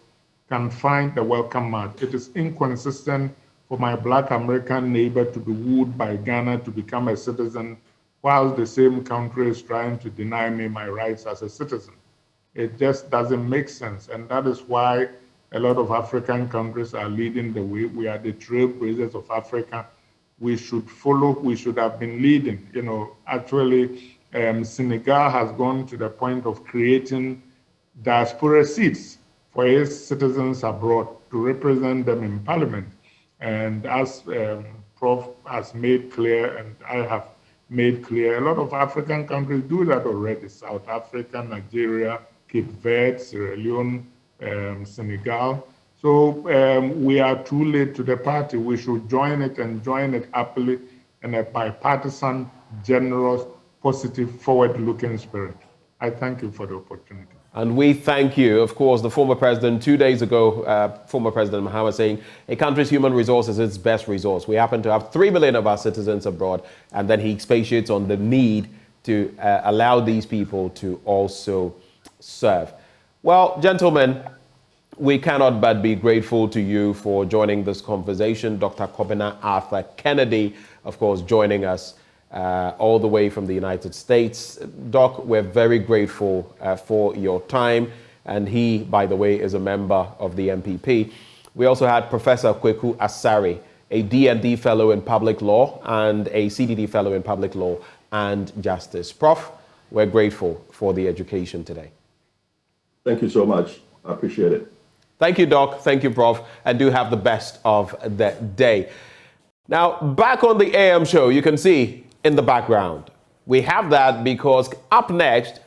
Speaker 18: can find the welcome mat. It is inconsistent for my Black American neighbor to be wooed by Ghana to become a citizen, while the same country is trying to deny me my rights as a citizen. It just doesn't make sense. And that is why a lot of African countries are leading the way. We are the trailblazers of Africa. We should follow, we should have been leading. You know, actually, Senegal has gone to the point of creating diaspora seats for its citizens abroad to represent them in parliament. And as Prof has made clear, and I have made clear, a lot of African countries do that already. South Africa, Nigeria, Cape Verde, Sierra Leone, Senegal. So we are too late to the party. We should join it and join it happily in a bipartisan, generous, positive, forward-looking spirit. I thank you for the opportunity.
Speaker 1: And we thank you. Of course, the former president, 2 days ago, former President Mahama saying a country's human resource is its best resource. We happen to have 3 million of our citizens abroad, and then he expatiates on the need to allow these people to also serve. Well, gentlemen, we cannot but be grateful to you for joining this conversation. Dr. Kobina Arthur Kennedy, of course, joining us all the way from the United States. Doc, we're very grateful for your time. And he, by the way, is a member of the MPP. We also had Professor Kweku Asari, a D&D Fellow in Public Law and a CDD Fellow in Public Law and Justice. Prof, we're grateful for the education today.
Speaker 20: Thank you so much. I appreciate it.
Speaker 1: Thank you, Doc. Thank you, Prof. And do have the best of the day. Now, back on the AM show, you can see in the background, we have that because up next,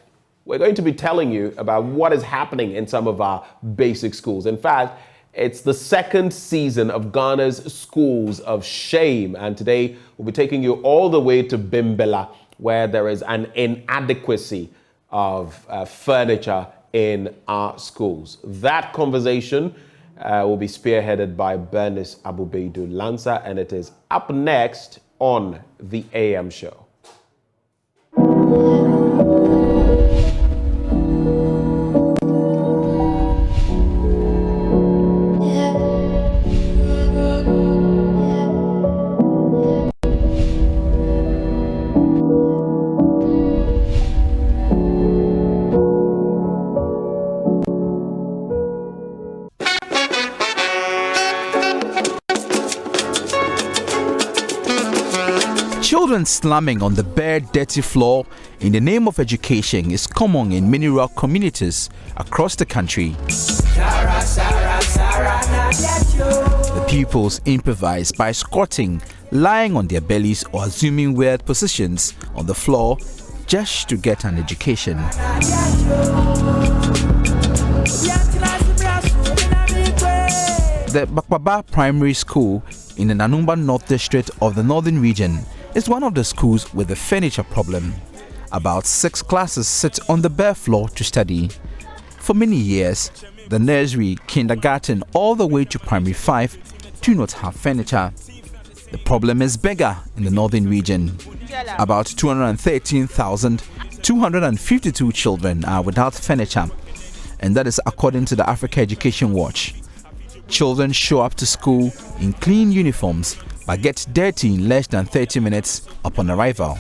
Speaker 1: we're going to be telling you about what is happening in some of our basic schools. In fact, it's the second season of Ghana's Schools of Shame. And today, we'll be taking you all the way to Bimbela, where there is an inadequacy of furniture in our schools. That conversation will be spearheaded by Bernice Abubeidu Lanza, and it is up next on the AM show.
Speaker 21: Children slumming on the bare, dirty floor in the name of education is common in many rural communities across the country. The pupils improvise by squatting, lying on their bellies or assuming weird positions on the floor just to get an education. The Bakwaba Primary School in the Nanumba North District of the Northern Region is one of the schools with a furniture problem. About 6 classes sit on the bare floor to study. For many years, the nursery, kindergarten, all the way to primary 5 do not have furniture. The problem is bigger in the Northern Region. About 213,252 children are without furniture, and that is according to the Africa Education Watch. Children show up to school in clean uniforms but get dirty in less than 30 minutes upon arrival.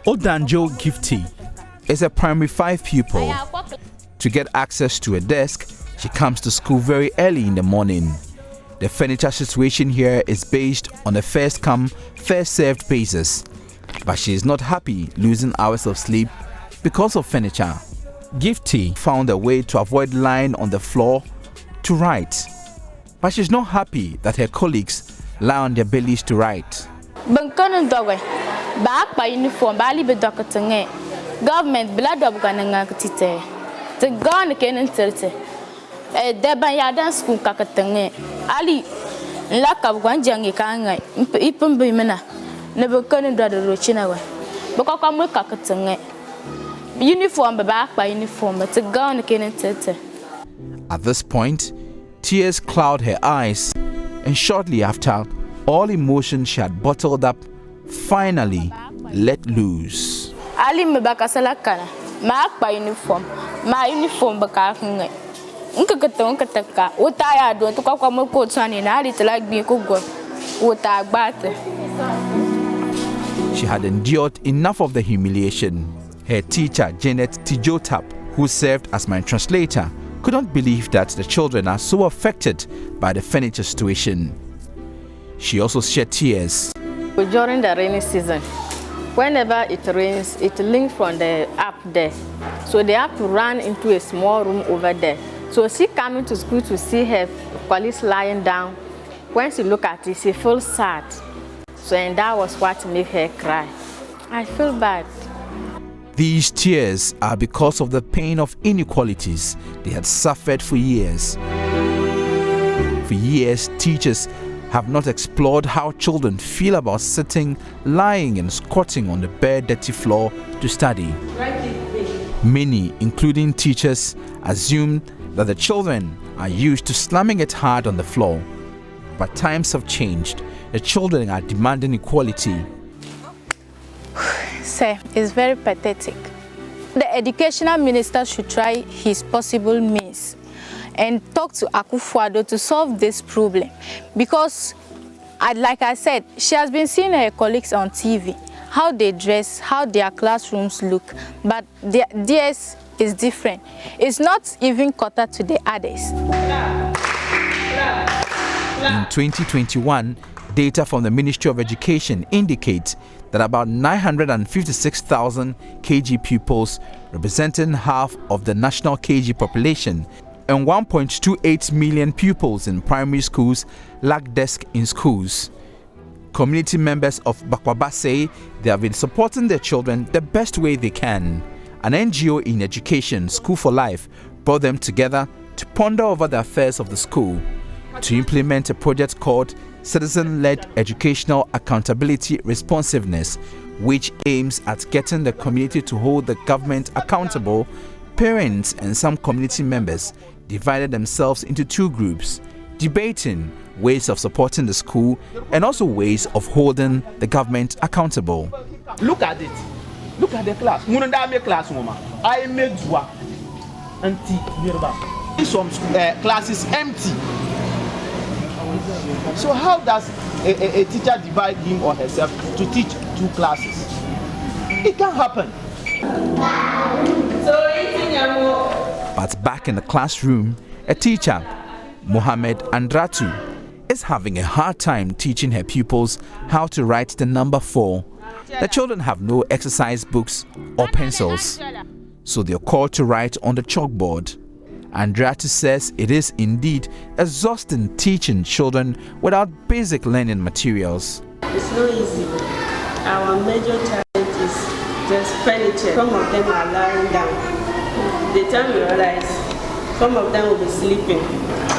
Speaker 21: Odanjo Gifty is a primary 5 pupil. To get access to a desk, she comes to school very early in the morning. The furniture situation here is based on a first come, first served basis. but she is not happy losing hours of sleep because of furniture. Gifty found a way to avoid lying on the floor to write, but she's not happy that her colleagues lie on their bellies to write.
Speaker 3: Government blood of Ganangakite. The gun can enter. Debayadan school Kakatange. Ali lack of one young Kanga, Ipum Bimena, never couldn't do the Ruchinawa. Bokakamu Kakatange. Uniform back by uniform, but the gun can enter.
Speaker 21: At this point, tears cloud her eyes, and shortly after, all emotion she had bottled up finally let loose.
Speaker 3: Ali me bakasala kana ma akpa uniform baka hunga nkakataka utaya do to kwa mo ko tsani na ali tla gbi ko go uta gbate.
Speaker 21: She had endured enough of the humiliation. Her teacher, Janet Tijotap, who served as my translator, could not believe that the children are so affected by the furniture situation. She also shed tears.
Speaker 3: During the rainy season, whenever it rains, it links from the up there. So they have to run into a small room over there. So she coming to school to see her colleagues lying down. When she look at it, she feels sad. So and that was what made her cry. I feel bad.
Speaker 21: These tears are because of the pain of inequalities they had suffered for years. For years, teachers have not explored how children feel about sitting, lying and squatting on the bare, dirty floor to study. Many, including teachers, assume that the children are used to slamming it hard on the floor. But times have changed. The children are demanding equality.
Speaker 3: Sir, it's very pathetic. The educational minister should try his possible means and talk to Akufo-Addo to solve this problem, because like I said, she has been seeing her colleagues on TV, how they dress, how their classrooms look, but theirs is different. It's not even quarter to the others.
Speaker 21: In 2021, data from the Ministry of Education indicates that about 956,000 KG pupils, representing half of the national KG population, and 1.28 million pupils in primary schools lack desks in schools. Community members of Bakwaba say they have been supporting their children the best way they can. An NGO in education, School for Life, brought them together to ponder over the affairs of the school, to implement a project called Citizen-Led Educational Accountability Responsiveness, which aims at getting the community to hold the government accountable. Parents and some community members divided themselves into two groups, debating ways of supporting the school and also ways of holding the government accountable.
Speaker 22: Look at it. Look at the class. I made some classes empty. So how does a teacher divide him or herself to teach two classes? It can't happen.
Speaker 21: But back in the classroom, a teacher, Mohammed Andratu, is having a hard time teaching her pupils how to write the number 4. The children have no exercise books or pencils, so they're called to write on the chalkboard. Andratu says it is indeed exhausting teaching children without basic learning materials.
Speaker 23: It's not easy. Our major challenge is just furniture. Some of them are lying down. The time you realize, some of them will be sleeping.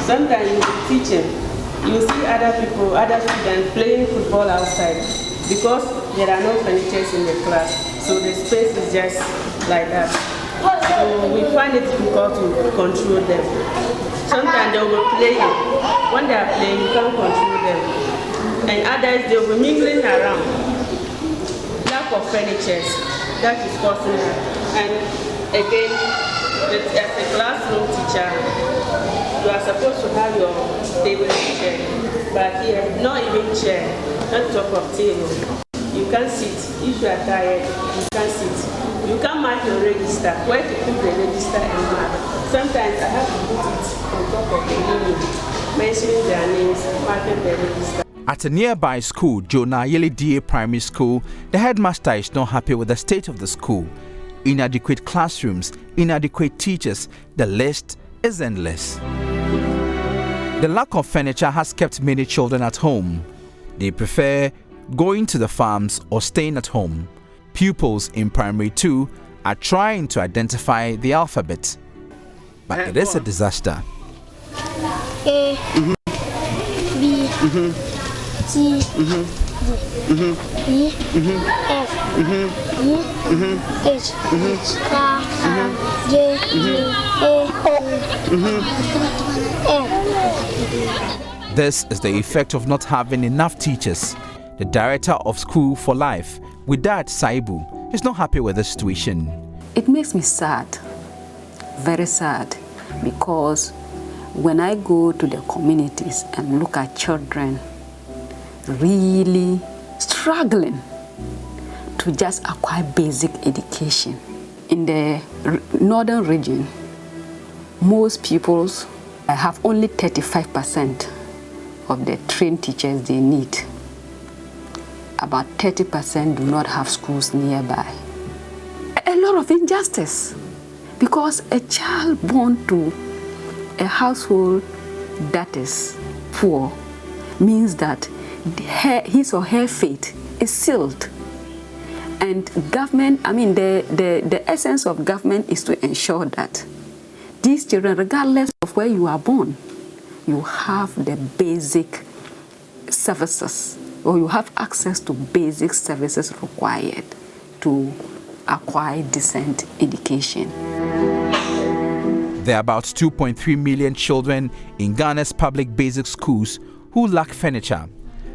Speaker 23: Sometimes you'll be teaching. You see other people, other students playing football outside because there are no furniture in the class. So the space is just like that. So we find it difficult to control them. Sometimes they will be playing. When they are playing, you can't control them. And others, they will be mingling around. Lack of furniture, that is causing it. And again, as a classroom teacher, you are supposed to have your table and chair. But here, not even chair, not top of table. You can't sit. If you are tired, you can't sit. You can't mark your register. Where to put the register and mark. Sometimes I have to put it on top of the menu, mentioning their names, marking the register.
Speaker 21: At a nearby school, Jonayeli DA Primary School, the headmaster is not happy with the state of the school. Inadequate classrooms, inadequate teachers, the list is endless. The lack of furniture has kept many children at home. They prefer going to the farms or staying at home. Pupils in Primary 2 are trying to identify the alphabet, but it is a disaster.
Speaker 16: A, B, C, D, E, F, G, H, I, J, K, L.
Speaker 21: This is the effect of not having enough teachers. The director of School for Life, Widat Saibu, is not happy with the situation.
Speaker 4: It makes me sad, very sad, because when I go to the communities and look at children really struggling to just acquire basic education. In the northern region, most pupils have only 35% of the trained teachers they need. About 30% do not have schools nearby. A lot of injustice, because a child born to a household that is poor means that his or her fate is sealed. And government, the essence of government is to ensure that these children, regardless of where you are born, you have the basic services, or you have access to basic services required to acquire decent education.
Speaker 21: There are about 2.3 million children in Ghana's public basic schools who lack furniture.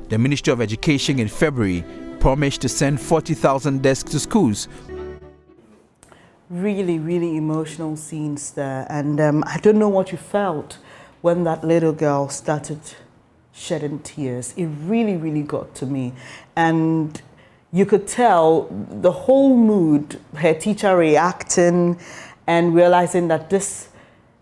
Speaker 21: The Ministry of Education in February promised to send 40,000 desks to schools.
Speaker 5: Really, really emotional scenes there. And I don't know what you felt when that little girl started shedding tears. It really, really got to me. And you could tell the whole mood, her teacher reacting and realizing that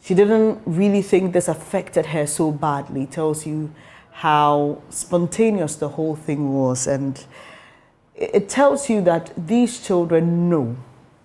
Speaker 5: she didn't really think this affected her so badly. Tells you how spontaneous the whole thing was. And it tells you that these children know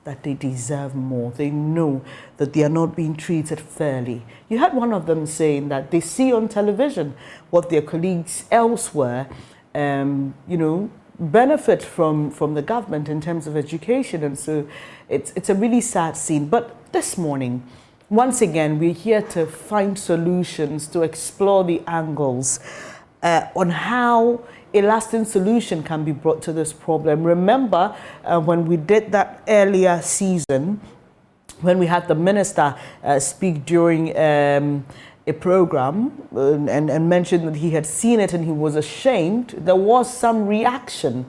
Speaker 5: that they deserve more. They know that they are not being treated fairly. You had one of them saying that they see on television what their colleagues elsewhere, benefit from the government in terms of education. And so it's a really sad scene. But this morning, once again, we're here to find solutions, to explore the angles on how a lasting solution can be brought to this problem. Remember when we did that earlier season, when we had the minister speak during a program and mentioned that he had seen it and he was ashamed, there was some reaction.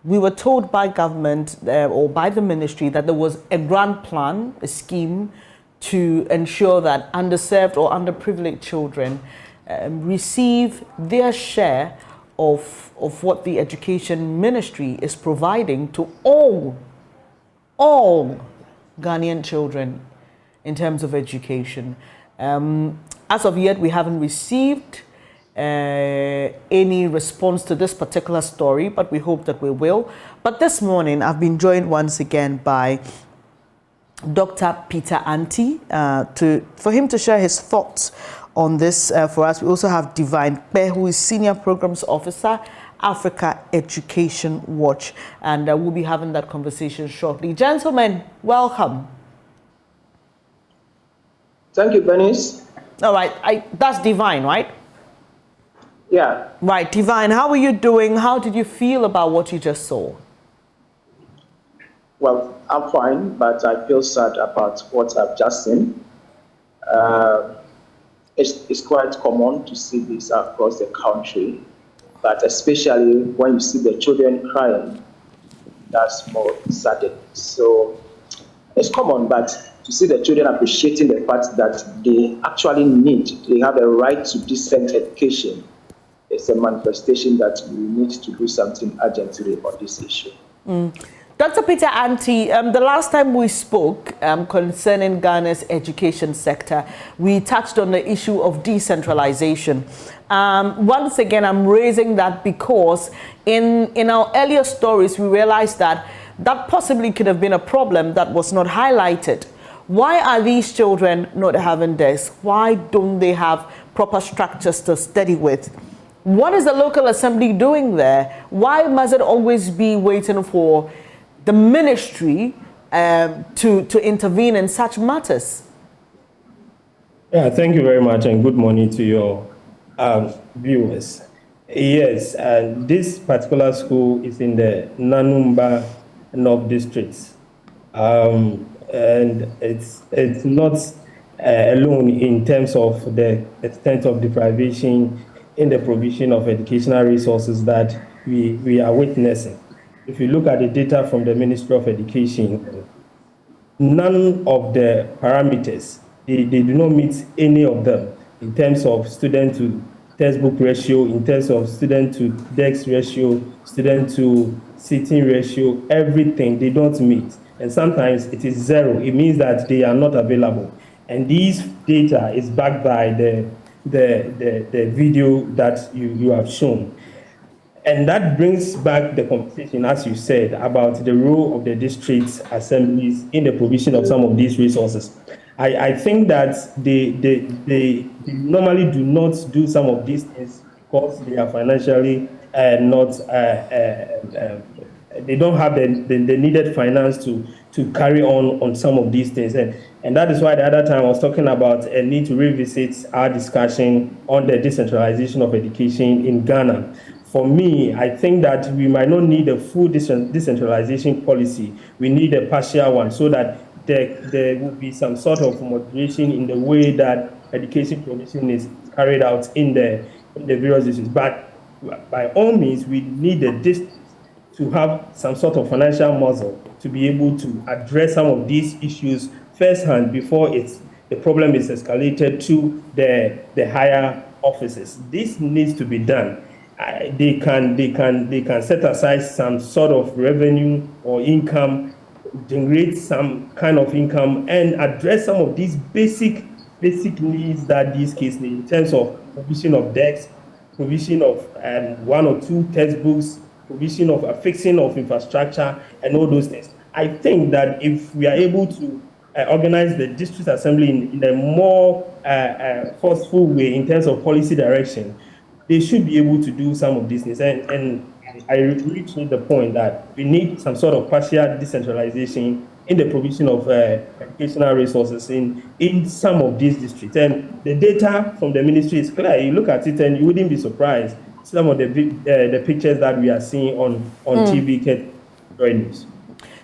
Speaker 5: We were told by government or by the ministry that there was a grand plan, a scheme to ensure that underserved or underprivileged children receive their share of what the education ministry is providing to all Ghanaian children in terms of education. As of yet, we haven't received any response to this particular story, but we hope that we will. But this morning, I've been joined once again by Dr. Peter Anti for him to share his thoughts on this for us. We also have Divine Pe, who is Senior Programs Officer, Africa Education Watch, and we'll be having that conversation shortly. Gentlemen, welcome.
Speaker 7: Thank you, Bernice.
Speaker 5: All right, that's Divine, right?
Speaker 7: Yeah.
Speaker 5: Right, Divine, how are you doing? How did you feel about what you just saw?
Speaker 7: Well, I'm fine, but I feel sad about what I've just seen. It's quite common to see this across the country, but especially when you see the children crying, that's more saddening. So it's common, but to see the children appreciating the fact that they actually they have a right to decent education, it's a manifestation that we need to do something urgently on this issue.
Speaker 5: Dr. Peter Anti, the last time we spoke concerning Ghana's education sector, we touched on the issue of decentralization. Once again, I'm raising that because in our earlier stories, we realized that possibly could have been a problem that was not highlighted. Why are these children not having desks? Why don't they have proper structures to study with? What is the local assembly doing there? Why must it always be waiting for the ministry to intervene in such matters?
Speaker 6: Yeah, thank you very much, and good morning to your viewers. Yes, this particular school is in the Nanumba North Districts, and it's not alone in terms of the extent of deprivation in the provision of educational resources that we are witnessing. If you look at the data from the Ministry of Education, none of the parameters, they do not meet any of them in terms of student to textbook ratio, in terms of student to desk ratio, student to sitting ratio, everything they don't meet. And sometimes it is zero. It means that they are not available. And these data is backed by the video that you have shown. And that brings back the conversation, as you said, about the role of the district assemblies in the provision of some of these resources. I think that they normally do not do some of these things because they are financially not, they don't have the needed finance to carry on some of these things. And that is why the other time I was talking about a need to revisit our discussion on the decentralization of education in Ghana. For me, I think that we might not need a full decentralization policy. We need a partial one so that there will be some sort of moderation in the way that education provision is carried out in the various districts. But by all means, we need the district to have some sort of financial muscle to be able to address some of these issues firsthand before the problem is escalated to the higher offices. This needs to be done. They can set aside some sort of revenue or income, generate some kind of income, and address some of these basic needs that these kids need in terms of provision of desks, provision of 1 or 2 textbooks, provision of fixing of infrastructure, and all those things. I think that if we are able to organize the district assembly in a more forceful way in terms of policy direction, they should be able to do some of these things. And I reach the point that we need some sort of partial decentralization in the provision of educational resources in some of these districts. And the data from the ministry is clear. You look at it and you wouldn't be surprised. Some of the pictures that we are seeing on TV, JoyNews.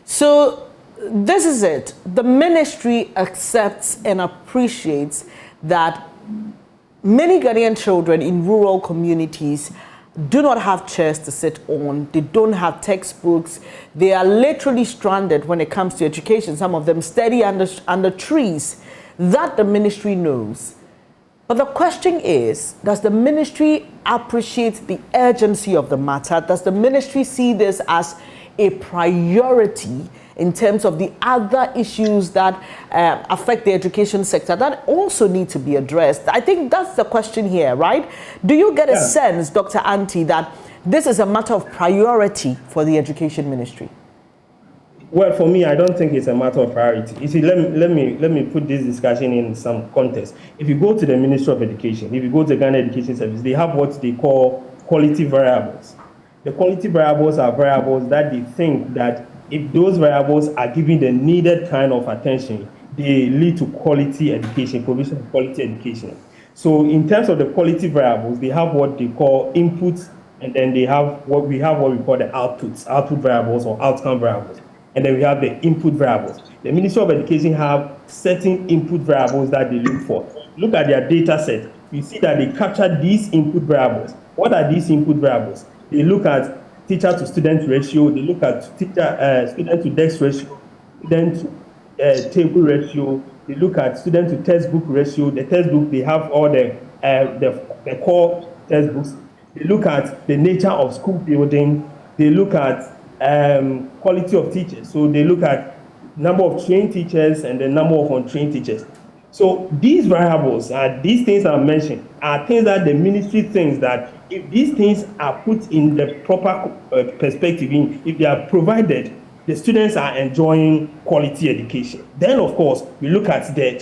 Speaker 5: So this is it. The ministry accepts and appreciates that many Ghanaian children in rural communities do not have chairs to sit on. They don't have textbooks. They are literally stranded when it comes to education. Some of them study under trees. That the ministry knows. But the question is, does the ministry appreciate the urgency of the matter? Does the ministry see this as a priority in terms of the other issues that affect the education sector that also need to be addressed? I think that's the question here, right? Do you get a sense, Dr. Anti, that this is a matter of priority for the education ministry?
Speaker 6: Well, for me, I don't think it's a matter of priority. You see, let me put this discussion in some context. If you go to the Ministry of Education, if you go to Ghana Education Service, they have what they call quality variables. The quality variables are variables that they think that if those variables are given the needed kind of attention, they lead to quality education, provision of quality education. So in terms of the quality variables, they have what they call inputs, and then they have what we call the outputs, output variables or outcome variables. And then we have the input variables. The Ministry of Education have certain input variables that they look for. Look at their data set. You see that they capture these input variables. What are these input variables? They look at teacher to student ratio. They look at student to desk ratio, student to table ratio. They look at student to textbook ratio. The textbook, they have all the core textbooks. They look at the nature of school building. They look at quality of teachers. So they look at number of trained teachers and the number of untrained teachers. So these variables, these things I mentioned, are things that the ministry thinks that if these things are put in the proper perspective, if they are provided, the students are enjoying quality education. Then, of course, we look at the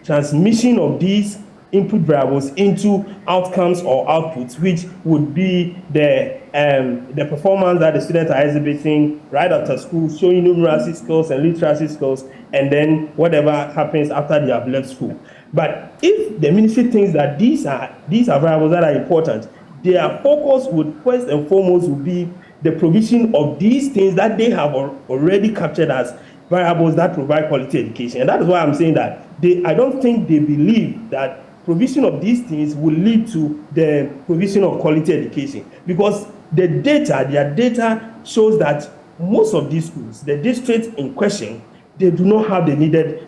Speaker 6: transmission of these input variables into outcomes or outputs, which would be the performance that the students are exhibiting right after school, showing numeracy skills and literacy skills, and then whatever happens after they have left school. But if the ministry thinks that these are variables that are important, their focus would first and foremost would be the provision of these things that they have already captured as variables that provide quality education. And that is why I'm saying that I don't think they believe that provision of these things will lead to the provision of quality education, because their data shows that most of these schools, the districts in question, they do not have the needed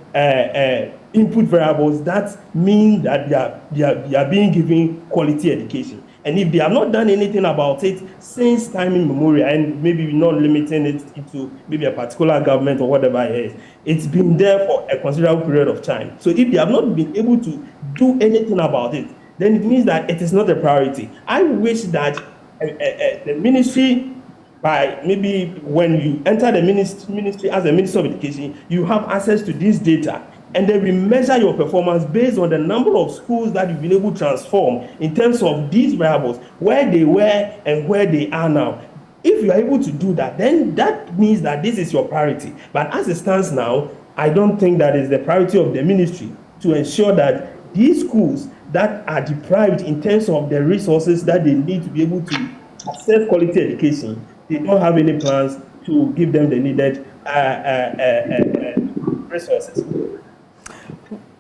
Speaker 6: input variables that mean that they are being given quality education. And if they have not done anything about it since time immemorial, and maybe we're not limiting it into maybe a particular government or whatever it is, it's been there for a considerable period of time. So if they have not been able to do anything about it, then it means that it is not a priority. I wish that the ministry, by maybe when you enter the ministry as a Minister of Education, you have access to this data, and then we measure your performance based on the number of schools that you've been able to transform in terms of these variables, where they were and where they are now. If you are able to do that, then that means that this is your priority. But as it stands now, I don't think that is the priority of the ministry to ensure that these schools that are deprived in terms of the resources that they need to be able to access quality education, they don't have any plans to give them the needed resources.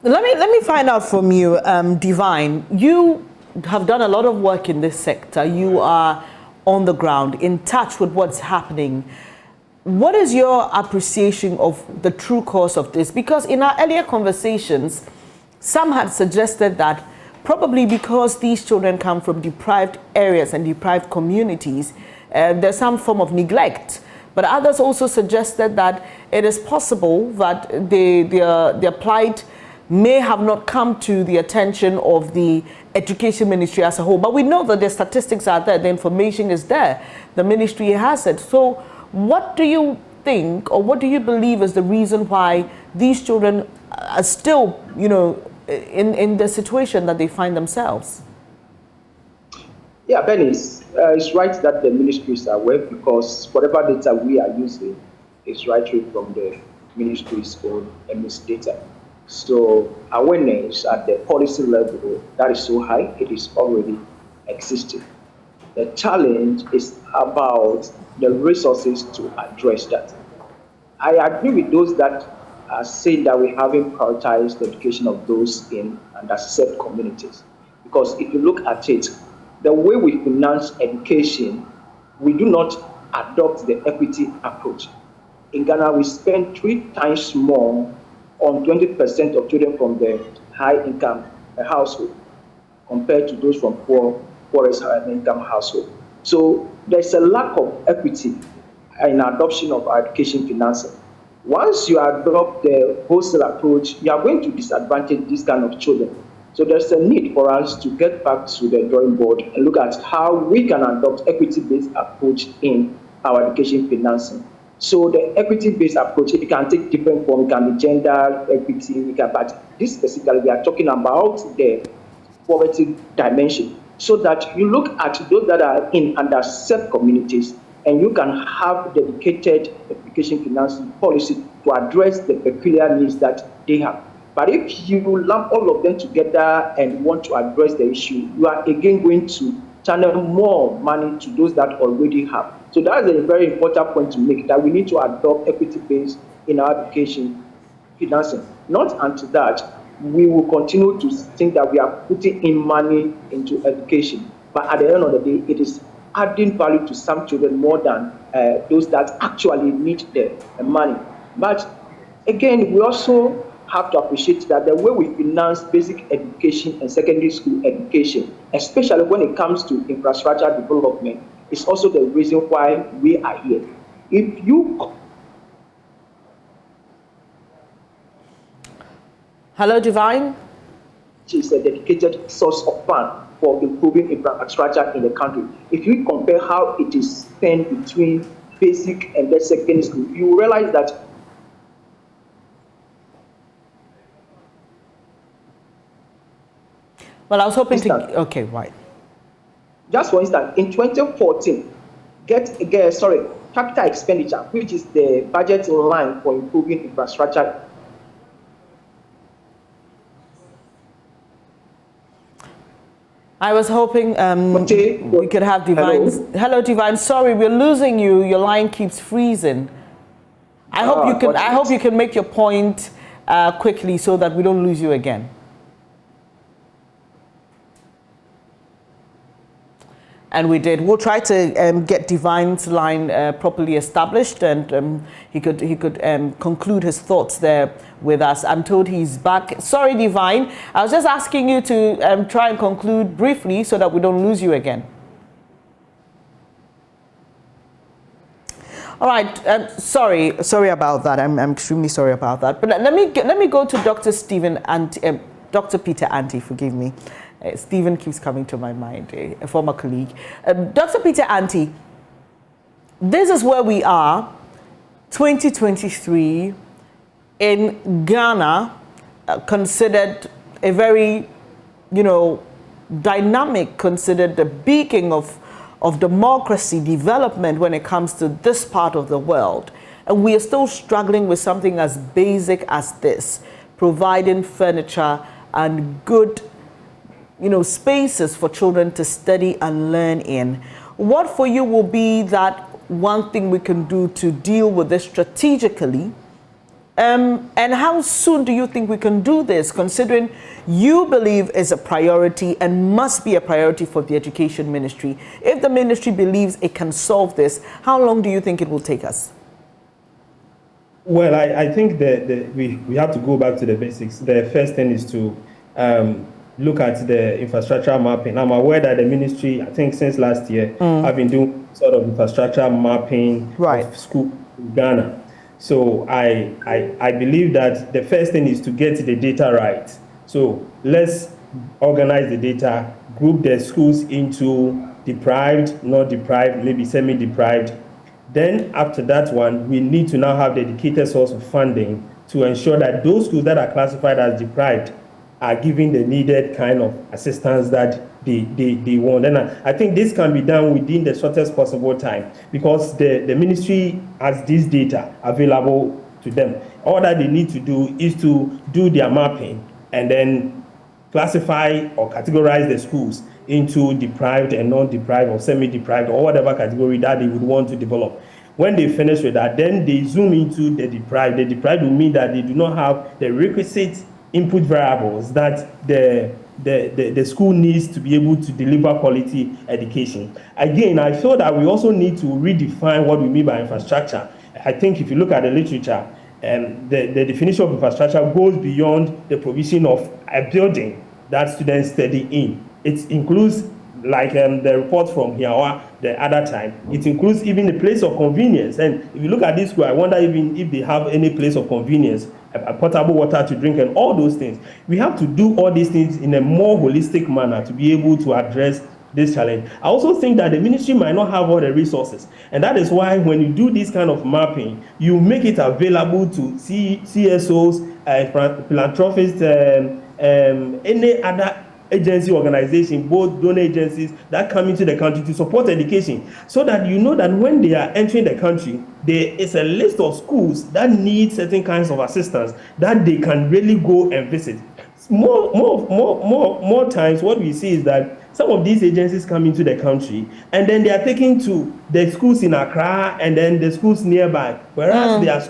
Speaker 5: Let me find out from you, Divine. You have done a lot of work in this sector. You are on the ground, in touch with what's happening. What is your appreciation of the true cause of this? Because in our earlier conversations, some had suggested that probably because these children come from deprived areas and deprived communities, there's some form of neglect. But others also suggested that it is possible that their plight may have not come to the attention of the Education Ministry as a whole. But we know that the statistics are there, the information is there, the ministry has it. So what do you think, or what do you believe is the reason why these children are still, in the situation that they find themselves?
Speaker 7: Yeah, Benny, it's right that the ministries are aware, because whatever data we are using is right from the ministry's own MS data. So awareness at the policy level, that is so high, it is already existing. The challenge is about the resources to address that. I agree with those that are saying that we haven't prioritized the education of those in underserved communities. Because if you look at it, the way we finance education, we do not adopt the equity approach. In Ghana, we spend 3 times more on 20% of children from the high-income household compared to those from poorest high-income household. So there's a lack of equity in adoption of our education financing. Once you adopt the wholesale approach, you are going to disadvantage this kind of children. So there's a need for us to get back to the drawing board and look at how we can adopt equity-based approach in our education financing. So the equity-based approach, it can take different forms. It can be gender equity, but this specifically, we are talking about the poverty dimension, so that you look at those that are in underserved communities, and you can have dedicated education financing policy to address the peculiar needs that they have. But if you lump all of them together and want to address the issue, you are again going to channel more money to those that already have. So that is a very important point to make, that we need to adopt equity-based in our education financing. Not until that, we will continue to think that we are putting in money into education. But at the end of the day, it is adding value to some children more than those that actually need the money. But again, we also have to appreciate that the way we finance basic education and secondary school education, especially when it comes to infrastructure development, is also the reason why we are here. If you...
Speaker 5: Hello, Divine?
Speaker 7: It's a dedicated source of fund for improving infrastructure in the country. If you compare how it is spent between basic and the secondary school, you realize that
Speaker 5: well, I was hoping to... Okay, right.
Speaker 7: Just for instance, in 2014, capital expenditure, which is the budget in line for improving infrastructure.
Speaker 5: I was hoping we could have Divine. Hello, Divine. Sorry, we're losing you. Your line keeps freezing. I hope you can make your point quickly so that we don't lose you again. And we did. We'll try to get Divine's line properly established, and he could conclude his thoughts there with us. I'm told he's back. Sorry, Divine. I was just asking you to try and conclude briefly so that we don't lose you again. All right. Sorry about that. I'm extremely sorry about that. But let me go to Dr. Dr. Peter Anti. Forgive me. Stephen keeps coming to my mind, a former colleague. Dr. Peter Anti, this is where we are, 2023, in Ghana, considered a very, dynamic, considered the beacon of democracy development when it comes to this part of the world. And we are still struggling with something as basic as this, providing furniture and good spaces for children to study and learn in. What for you will be that one thing we can do to deal with this strategically? And how soon do you think we can do this, considering you believe is a priority and must be a priority for the education ministry? If the ministry believes it can solve this, how long do you think it will take us?
Speaker 6: Well, I think that we have to go back to the basics. The first thing is to look at the infrastructure mapping. I'm aware that the ministry, I think since last year, have been doing sort of infrastructure mapping of school in Ghana. So I believe that the first thing is to get the data right. So let's organize the data, group the schools into deprived, not deprived, maybe semi-deprived. Then after that one, we need to now have dedicated source of funding to ensure that those schools that are classified as deprived are giving the needed kind of assistance that they want. And I think this can be done within the shortest possible time, because the ministry has this data available to them. All that they need to do is to do their mapping and then classify or categorize the schools into deprived and non-deprived or semi-deprived or whatever category that they would want to develop. When they finish with that, then they zoom into the deprived. The deprived will mean that they do not have the requisite input variables that the school needs to be able to deliver quality education. Again, I feel that we also need to redefine what we mean by infrastructure. I think if you look at the literature, the definition of infrastructure goes beyond the provision of a building that students study in. It includes, like the report from Hiawa the other time, it includes even the place of convenience. And if you look at this school, I wonder even if they have any place of convenience, a potable water to drink and all those things. We have to do all these things in a more holistic manner to be able to address this challenge. I also think that the ministry might not have all the resources. And that is why when you do this kind of mapping, you make it available to CSOs, philanthropists, any other agency, organization, both donor agencies that come into the country to support education, so that you know that when they are entering the country, there is a list of schools that need certain kinds of assistance that they can really go and visit. More times, what we see is that some of these agencies come into the country and then they are taken to the schools in Accra and then the schools nearby, whereas there are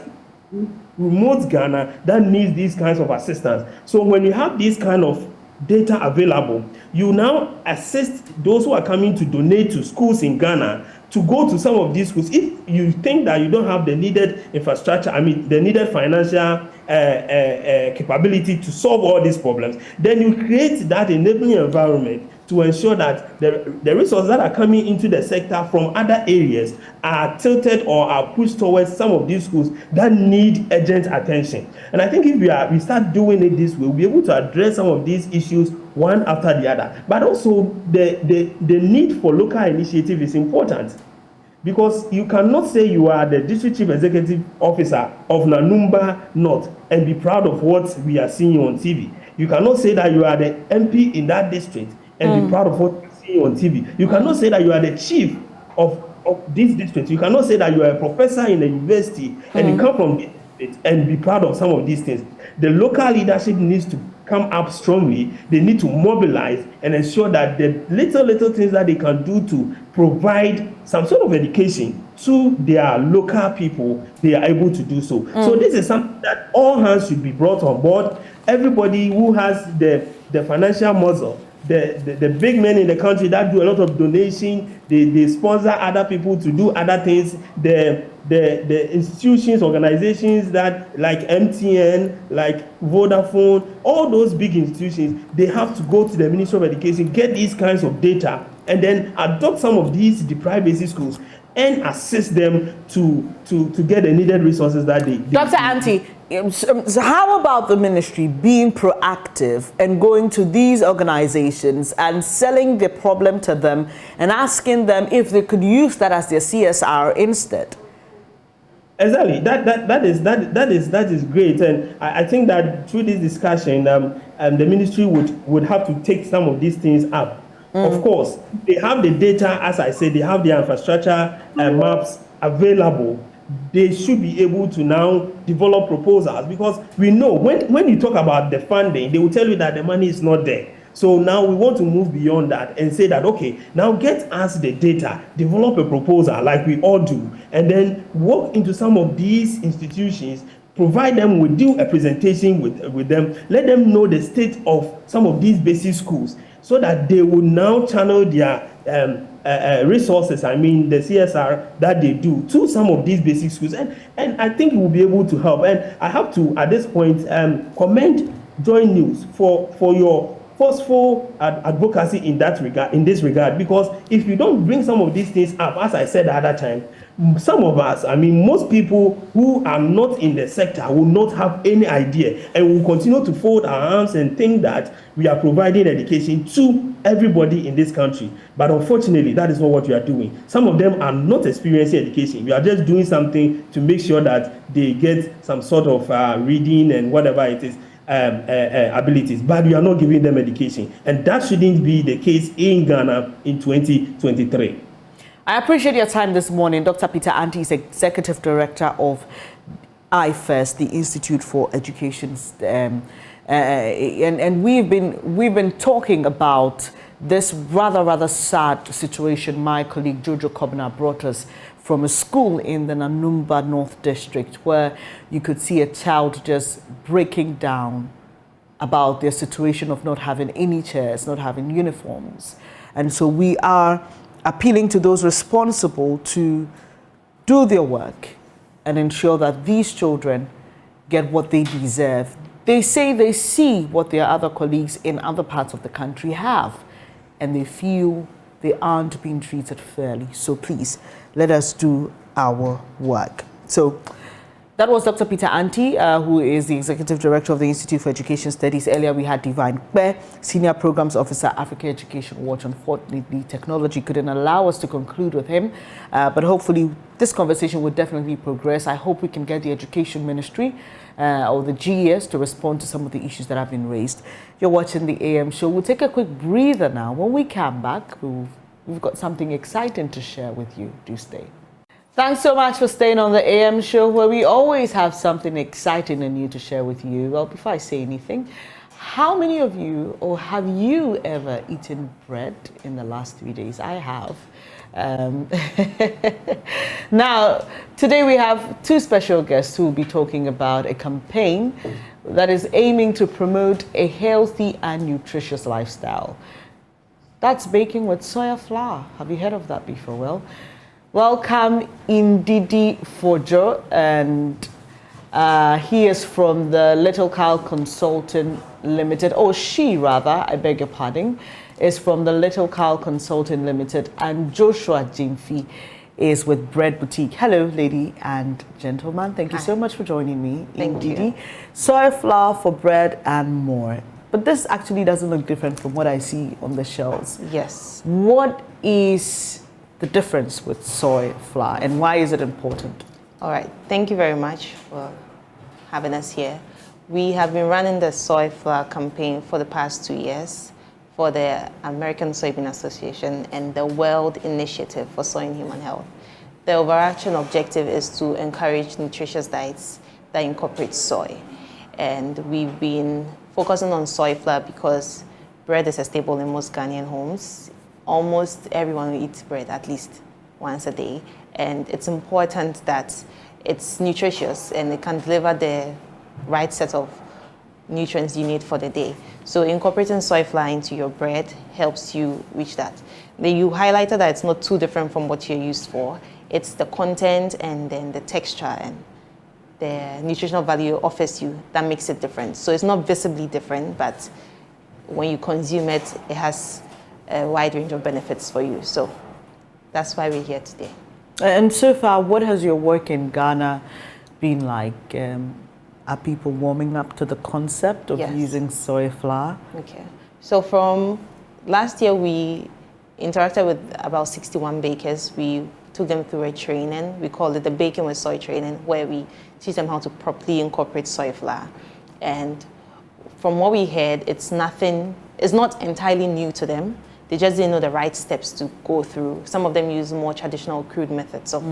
Speaker 6: remote Ghana that needs these kinds of assistance. So when you have this kind of data available, you now assist those who are coming to donate to schools in Ghana to go to some of these schools. If you think that you don't have the needed infrastructure, the needed financial capability to solve all these problems, then you create that enabling environment to ensure that the resources that are coming into the sector from other areas are tilted or are pushed towards some of these schools that need urgent attention. And I think if we start doing it this way, we'll be able to address some of these issues one after the other. But also the need for local initiative is important. Because you cannot say you are the district chief executive officer of Nanumba North and be proud of what we are seeing on TV. You cannot say that you are the MP in that district and be proud of what you see on TV. You cannot say that you are the chief of this district. You cannot say that you are a professor in a university and you come from this district and be proud of some of these things. The local leadership needs to come up strongly. They need to mobilize and ensure that the little things that they can do to provide some sort of education to their local people, they are able to do so. So this is something that all hands should be brought on board. Everybody who has the financial muscle, the big men in the country that do a lot of donation, they sponsor other people to do other things, the institutions, organizations that like MTN, like Vodafone, all those big institutions, they have to go to the Ministry of Education, get these kinds of data, and then adopt some of these deprived basic schools and assist them to get the needed resources that they
Speaker 5: Dr. Anti, so how about the ministry being proactive and going to these organizations and selling the problem to them and asking them if they could use that as their CSR instead?
Speaker 6: Exactly. That is great, and I think that through this discussion, the ministry would have to take some of these things up. Of course, they have the data, as I said, they have the infrastructure and maps available. They should be able to now develop proposals, because we know when you talk about the funding, they will tell you that the money is not there. So now we want to move beyond that and say that, okay, now get us the data, develop a proposal like we all do, and then walk into some of these institutions, provide them with due a presentation with them, let them know the state of some of these basic schools, so that they will now channel their resources, I mean the CSR that they do, to some of these basic schools, and I think it will be able to help. And I have to, at this point, commend JoyNews for your forceful advocacy in this regard, because if you don't bring some of these things up, as I said the other time, some of us, I mean most people who are not in the sector will not have any idea, and will continue to fold our arms and think that we are providing education to everybody in this country. But unfortunately, that is not what we are doing. Some of them are not experiencing education. We are just doing something to make sure that they get some sort of reading and whatever it is, abilities, but we are not giving them education, and that shouldn't be the case in Ghana in 2023.
Speaker 5: I appreciate your time this morning. Dr. Peter Anti is Executive Director of IFES, the Institute for Education, and we've been talking about this rather sad situation. My colleague Jojo Kobna brought us from a school in the Nanumba North District, where you could see a child just breaking down about their situation of not having any chairs, not having uniforms. And so we are appealing to those responsible to do their work and ensure that these children get what they deserve. They say they see what their other colleagues in other parts of the country have, and they feel they aren't being treated fairly. So please, let us do our work. So that was Dr. Peter Anti, who is the Executive Director of the Institute for Education Studies. Earlier we had Divine Kwe, Senior Programs Officer, Africa Education Watch. Unfortunately, technology couldn't allow us to conclude with him, but hopefully this conversation will definitely progress. I hope we can get the Education Ministry or the GES to respond to some of the issues that have been raised. You're watching the AM show. We'll take a quick breather now. When we come back, we've got something exciting to share with you. Do stay. Thanks so much for staying on the AM show, where we always have something exciting and new to share with you. Well, before I say anything, how many of you, or have you ever eaten bread in the last 3 days? I have. Now, today we have two special guests who will be talking about a campaign that is aiming to promote a healthy and nutritious lifestyle. That's baking with soya flour. Have you heard of that before? Well, welcome Ndidi Fojo, and he is from the Little Cow Consulting Limited, or she rather, I beg your pardon. is from the Little Cow Consulting Limited, and Joshua Jimfi is with Bread Boutique. Hello, lady and gentleman. Thank you so much for joining me.
Speaker 8: Thank you.
Speaker 5: Soy flour for bread and more. But this actually doesn't look different from what I see on the shelves.
Speaker 8: Yes.
Speaker 5: What is the difference with soy flour and why is it important?
Speaker 8: All right. Thank you very much for having us here. We have been running the soy flour campaign for the past 2 years for the American Soybean Association and the World Initiative for Soy and Human Health. The overarching objective is to encourage nutritious diets that incorporate soy. And we've been focusing on soy flour because bread is a staple in most Ghanaian homes. Almost everyone eats bread at least once a day. And it's important that it's nutritious and it can deliver the right set of nutrients you need for the day. So incorporating soy flour into your bread helps you reach that. Then you highlighted that it's not too different from what you're used for. It's the content and then the texture and the nutritional value it offers you that makes it different. So it's not visibly different, but when you consume it, it has a wide range of benefits for you. So that's why we're here today.
Speaker 5: And so far, what has your work in Ghana been like? Are people warming up to the concept of using soy flour?
Speaker 8: Okay. So from last year, we interacted with about 61 bakers. We took them through a training. We called it the Baking with Soy training, where we teach them how to properly incorporate soy flour. And from what we heard, it's not entirely new to them. They just didn't know the right steps to go through. Some of them use more traditional crude methods of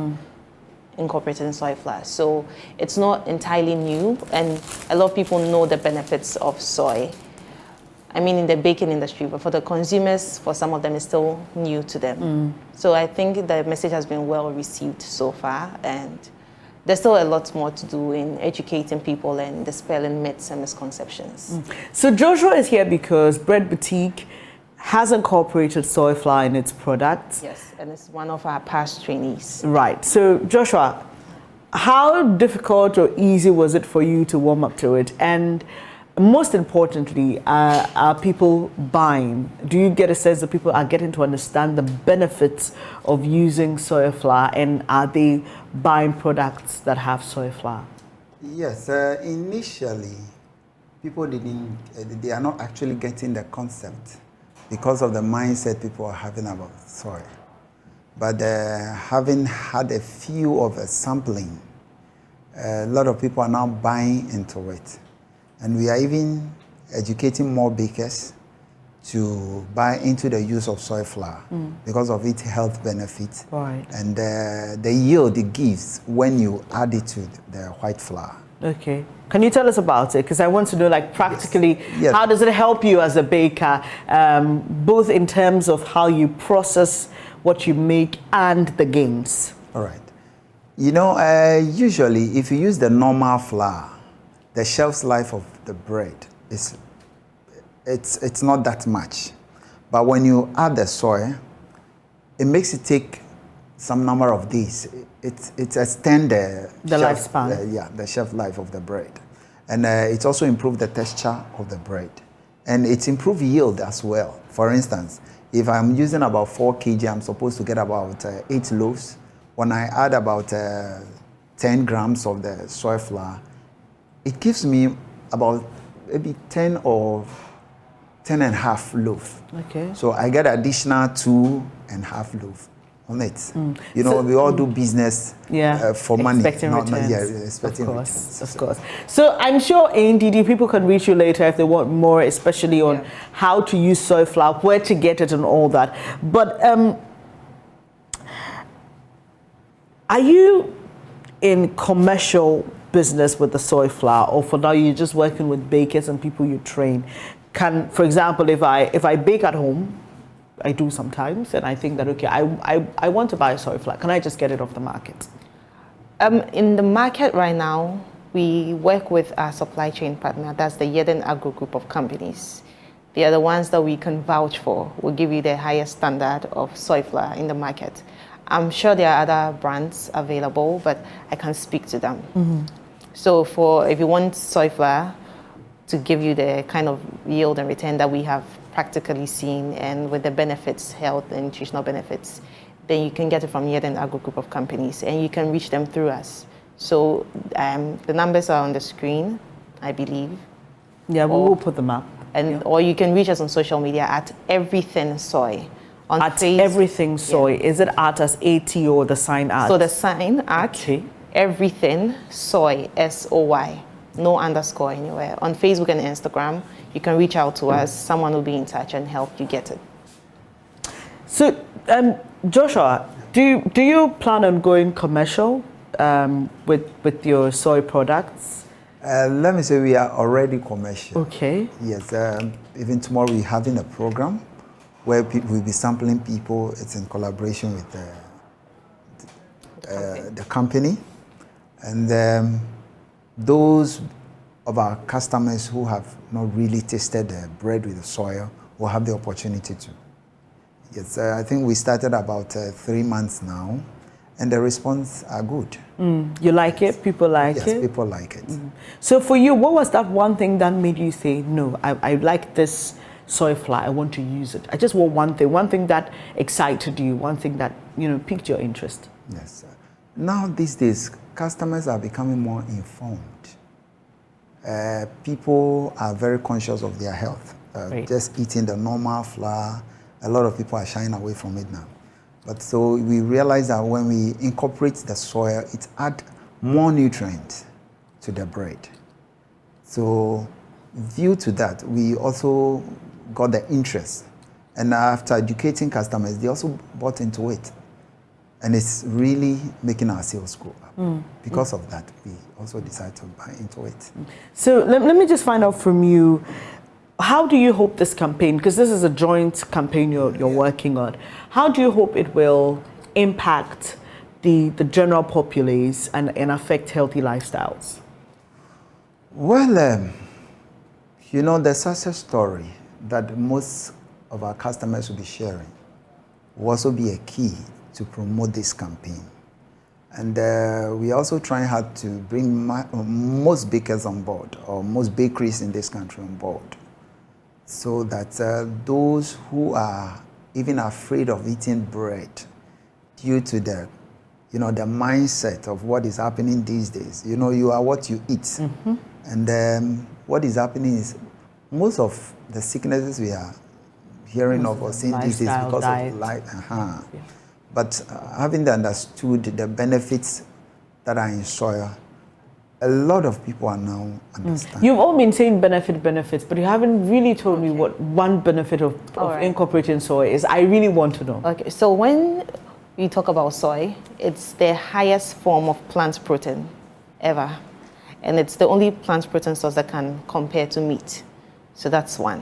Speaker 8: incorporating soy flour. So it's not entirely new, and a lot of people know the benefits of soy. I mean, in the baking industry, but for the consumers, for some of them, it's still new to them. So I think the message has been well received so far, and there's still a lot more to do in educating people and dispelling myths and misconceptions.
Speaker 5: So Joshua is here because Bread Boutique has incorporated soy flour in its products.
Speaker 8: Yes, and it's one of our past trainees.
Speaker 5: Right. So Joshua, how difficult or easy was it for you to warm up to it? And most importantly, are people buying? Do you get a sense that people are getting to understand the benefits of using soy flour, and are they buying products that have soy flour?
Speaker 9: Yes, initially, people they are not actually getting the concept because of the mindset people are having about soy. But having had a few of a sampling, a lot of people are now buying into it. And we are even educating more bakers to buy into the use of soy flour because of its health benefits and the yield it gives when you add it to the white flour.
Speaker 5: Okay. Can you tell us about it? Because I want to know, like, practically, how does it help you as a baker, both in terms of how you process what you make and the gains?
Speaker 9: All right. You know, usually if you use the normal flour, the shelf life of the bread it's not that much. But when you add the soy, it makes it take some number of days. It extends the lifespan. The shelf life of the bread. And it's also improved the texture of the bread. And it's improved yield as well. For instance, if I'm using about 4 kg, I'm supposed to get about 8 loaves. When I add about 10 grams of the soy flour, it gives me about maybe 10 or 10 and a half loaf.
Speaker 5: Okay.
Speaker 9: So I get additional 2.5 loaf on it. You know, we all do business for money.
Speaker 5: Expecting returns.
Speaker 9: Expecting returns.
Speaker 5: Of course. So I'm sure ANDD people can reach you later if they want more, especially on how to use soy flour, where to get it and all that. But are you in commercial business with the soy flour, or for now you're just working with bakers and people you train? Can, for example, if I bake at home, I do sometimes, and I think that, okay, I want to buy soy flour, can I just get it off the market?
Speaker 8: In the market right now, we work with our supply chain partner, that's the Yeden Agro Group of companies. They are the ones that we can vouch for, will give you the highest standard of soy flour in the market. I'm sure there are other brands available, but I can't speak to them. So if you want soy flour to give you the kind of yield and return that we have practically seen and with the benefits, health and nutritional benefits, then you can get it from Eden Agro Group of companies, and you can reach them through us. So the numbers are on the screen, I believe.
Speaker 5: Yeah, we will put them up.
Speaker 8: And or you can reach us on social media at Everything Soy. On
Speaker 5: at Everything Soy. Is it at as AT or the sign at?
Speaker 8: So the sign at Everything Soy, SOY. No underscore anywhere. On Facebook and Instagram, you can reach out to us. Someone will be in touch and help you get it.
Speaker 5: So, Joshua, do you plan on going commercial with your soy products?
Speaker 9: Let me say we are already commercial.
Speaker 5: Okay.
Speaker 9: Yes. Even tomorrow we're having a program where we'll be sampling people. It's in collaboration with the company. And those of our customers who have not really tasted the bread with the soil will have the opportunity to. Yes, I think we started about 3 months now, and the response are good.
Speaker 5: You like it? People like it?
Speaker 9: Yes, people like it.
Speaker 5: So for you, what was that one thing that made you say, no, I like this soy flour, I want to use it? I just want one thing that excited you, one thing that, piqued your interest.
Speaker 9: Yes. Now these days, customers are becoming more informed. People are very conscious of their health. Just eating the normal flour, a lot of people are shying away from it now. But so we realize that when we incorporate the soil, it adds more nutrients to the bread. So due to that, we also got the interest. And after educating customers, they also bought into it. And it's really making our sales go up. Because of that, we also decided to buy into it.
Speaker 5: So let me just find out from you, how do you hope this campaign, because this is a joint campaign you're working on, how do you hope it will impact the general populace and affect healthy lifestyles?
Speaker 9: Well, the success story that most of our customers will be sharing will also be a key to promote this campaign. And we're also trying hard to bring most bakers on board, or most bakeries in this country on board, so that those who are even afraid of eating bread due to the mindset of what is happening these days. You are what you eat. And what is happening is most of the sicknesses we are hearing of or seeing these days because of life. But having understood the benefits that are in soil, a lot of people are now understanding.
Speaker 5: You've all been saying benefits, but you haven't really told me what one benefit of incorporating soy is. I really want to know.
Speaker 8: Okay, so when we talk about soy, it's the highest form of plant protein ever. And it's the only plant protein source that can compare to meat. So that's one.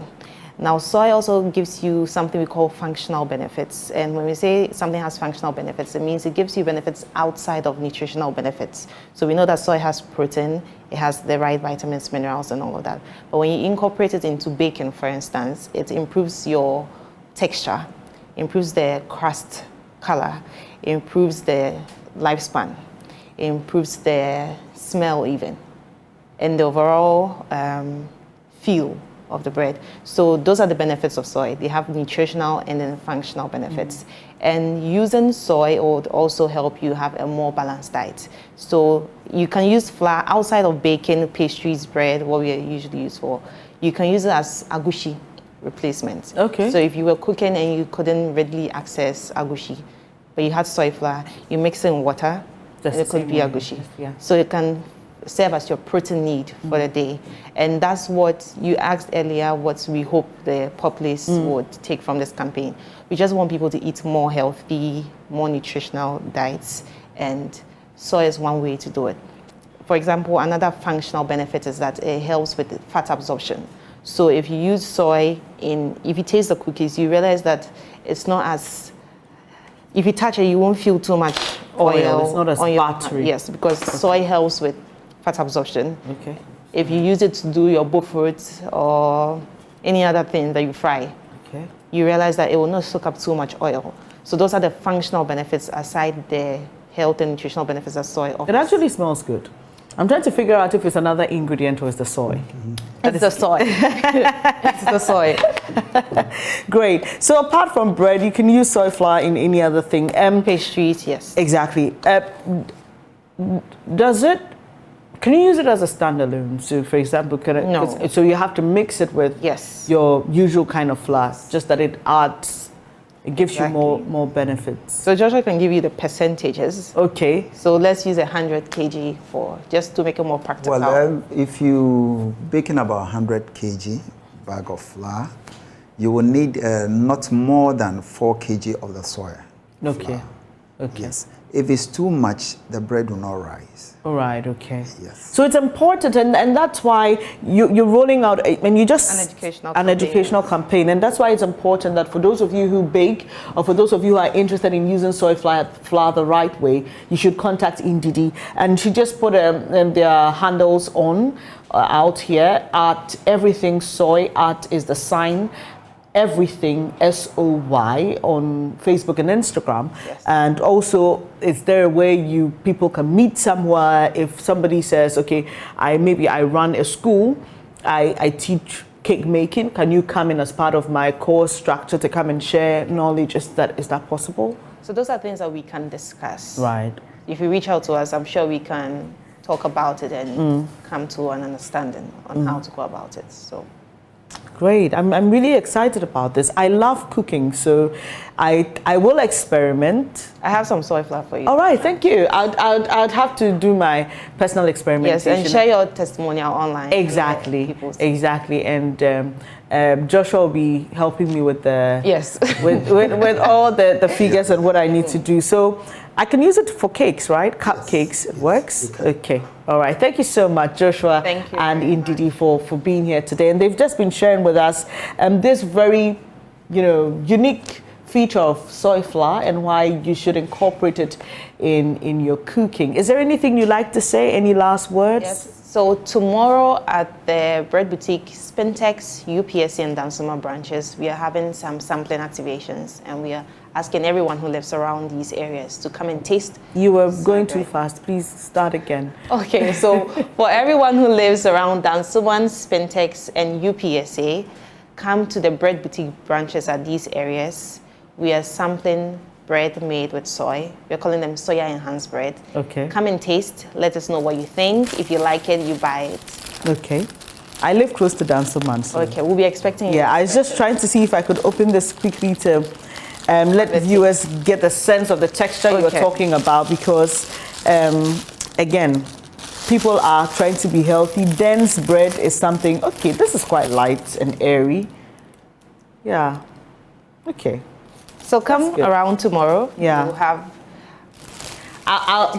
Speaker 8: Now, soy also gives you something we call functional benefits. And when we say something has functional benefits, it means it gives you benefits outside of nutritional benefits. So we know that soy has protein, it has the right vitamins, minerals, and all of that. But when you incorporate it into bacon, for instance, it improves your texture, improves the crust color, improves the lifespan, improves the smell even, and the overall feel of the bread. So those are the benefits of soy. They have nutritional and then functional benefits. And using soy would also help you have a more balanced diet. So you can use flour outside of baking, pastries, bread, what we usually use for. You can use it as agushi replacement.
Speaker 5: Okay.
Speaker 8: So if you were cooking and you couldn't readily access agushi, but you had soy flour, you mix it in water, and it could be agushi. So it can serve as your protein need for the day. And that's what you asked earlier, what we hope the populace would take from this campaign. We just want people to eat more healthy, more nutritional diets, and soy is one way to do it. For example, another functional benefit is that it helps with fat absorption. So if you use soy if you taste the cookies, you realize that it's not as, if you touch it, you won't feel too much oil.
Speaker 5: It's not as buttery.
Speaker 8: Yes, because soy helps with fat absorption. Okay. If you use it to do your fruits or any other thing that you fry, you realize that it will not soak up too much oil. So those are the functional benefits aside the health and nutritional benefits that soy offers.
Speaker 5: It actually smells good. I'm trying to figure out if it's another ingredient or it's the soy.
Speaker 8: It's the soy. It's the soy.
Speaker 5: Great. So apart from bread, you can use soy flour in any other thing.
Speaker 8: Pastries, yes.
Speaker 5: Exactly. Can you use it as a standalone? So, for example,
Speaker 8: No.
Speaker 5: So you have to mix it with your usual kind of flour, just that it gives you more benefits.
Speaker 8: So Joshua can give you the percentages.
Speaker 5: Okay.
Speaker 8: So let's use 100 kg just to make it more practical.
Speaker 9: Well, if you baking about 100 kg bag of flour, you will need not more than 4 kg of the soy.
Speaker 5: Okay.
Speaker 9: Flour.
Speaker 5: Okay.
Speaker 9: Yes. If it's too much, the bread will not rise.
Speaker 5: All right. Okay.
Speaker 9: Yes.
Speaker 5: So it's important, and that's why you're rolling out, and you just
Speaker 8: an educational
Speaker 5: campaign, and that's why it's important that for those of you who bake, or for those of you who are interested in using soy flour the right way, you should contact Ndidi, and she just put their handles on out here at everything soy. At is the sign. Everything SOY on Facebook and Instagram. Yes. And also, is there a way people can meet somewhere? If somebody says, okay, I run a school, I teach cake making, can you come in as part of my course structure to come and share knowledge? Is that possible?
Speaker 8: So those are things that we can discuss.
Speaker 5: Right.
Speaker 8: If you reach out to us, I'm sure we can talk about it and come to an understanding on how to go about it. So.
Speaker 5: Great. I'm really excited about this. I love cooking, so I will experiment.
Speaker 8: I have some soy flour for you.
Speaker 5: All right, thank you. I'd have to do my personal experimentation.
Speaker 8: Yes, and share your testimonial online.
Speaker 5: Exactly, exactly. And Joshua will be helping me with the with all the figures and what I need to do. So I can use it for cakes, right? Cupcakes, it works. Okay. All right. Thank you so much, Joshua and Ndidi for being here today. And they've just been sharing with us this very, unique feature of soy flour and why you should incorporate it in your cooking. Is there anything you'd like to say? Any last words?
Speaker 8: Yes. So tomorrow at the Bread Boutique, Spintex, UPSC and Dansuma branches, we are having some sampling activations, and we are asking everyone who lives around these areas to come and taste.
Speaker 5: You were going too fast. Please start again.
Speaker 8: Okay, so for everyone who lives around Dansuma, Spintex and UPSA, come to the Bread Boutique branches at these areas. We are sampling bread made with soy. We're calling them soya enhanced bread.
Speaker 5: Okay.
Speaker 8: Come and taste. Let us know what you think. If you like it, you buy it.
Speaker 5: Okay. I live close to Dansoman. So.
Speaker 8: Okay, we'll be expecting you.
Speaker 5: Yeah, I was just trying to see if I could open this quickly to let the viewers get the sense of the texture you're talking about, because, again, people are trying to be healthy. Dense bread is something, okay, this is quite light and airy. Yeah, okay.
Speaker 8: So come around tomorrow.
Speaker 5: Yeah.
Speaker 8: We'll have.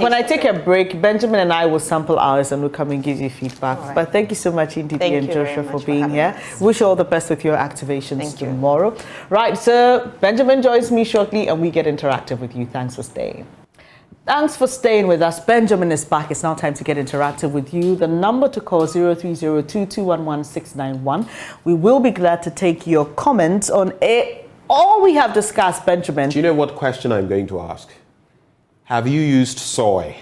Speaker 5: When I take a break, Benjamin and I will sample ours and we'll come and give you feedback. Right. But thank you so much, Ndidi and Joshua, for being here. Wish you all the best with your activations tomorrow. Right, so Benjamin joins me shortly and we get interactive with you. Thanks for staying. Thanks for staying with us. Benjamin is back. It's now time to get interactive with you. The number to call 0302-211-691. We will be glad to take your comments on all we have discussed, Benjamin.
Speaker 1: Do you know what question I'm going to ask? Have you used soy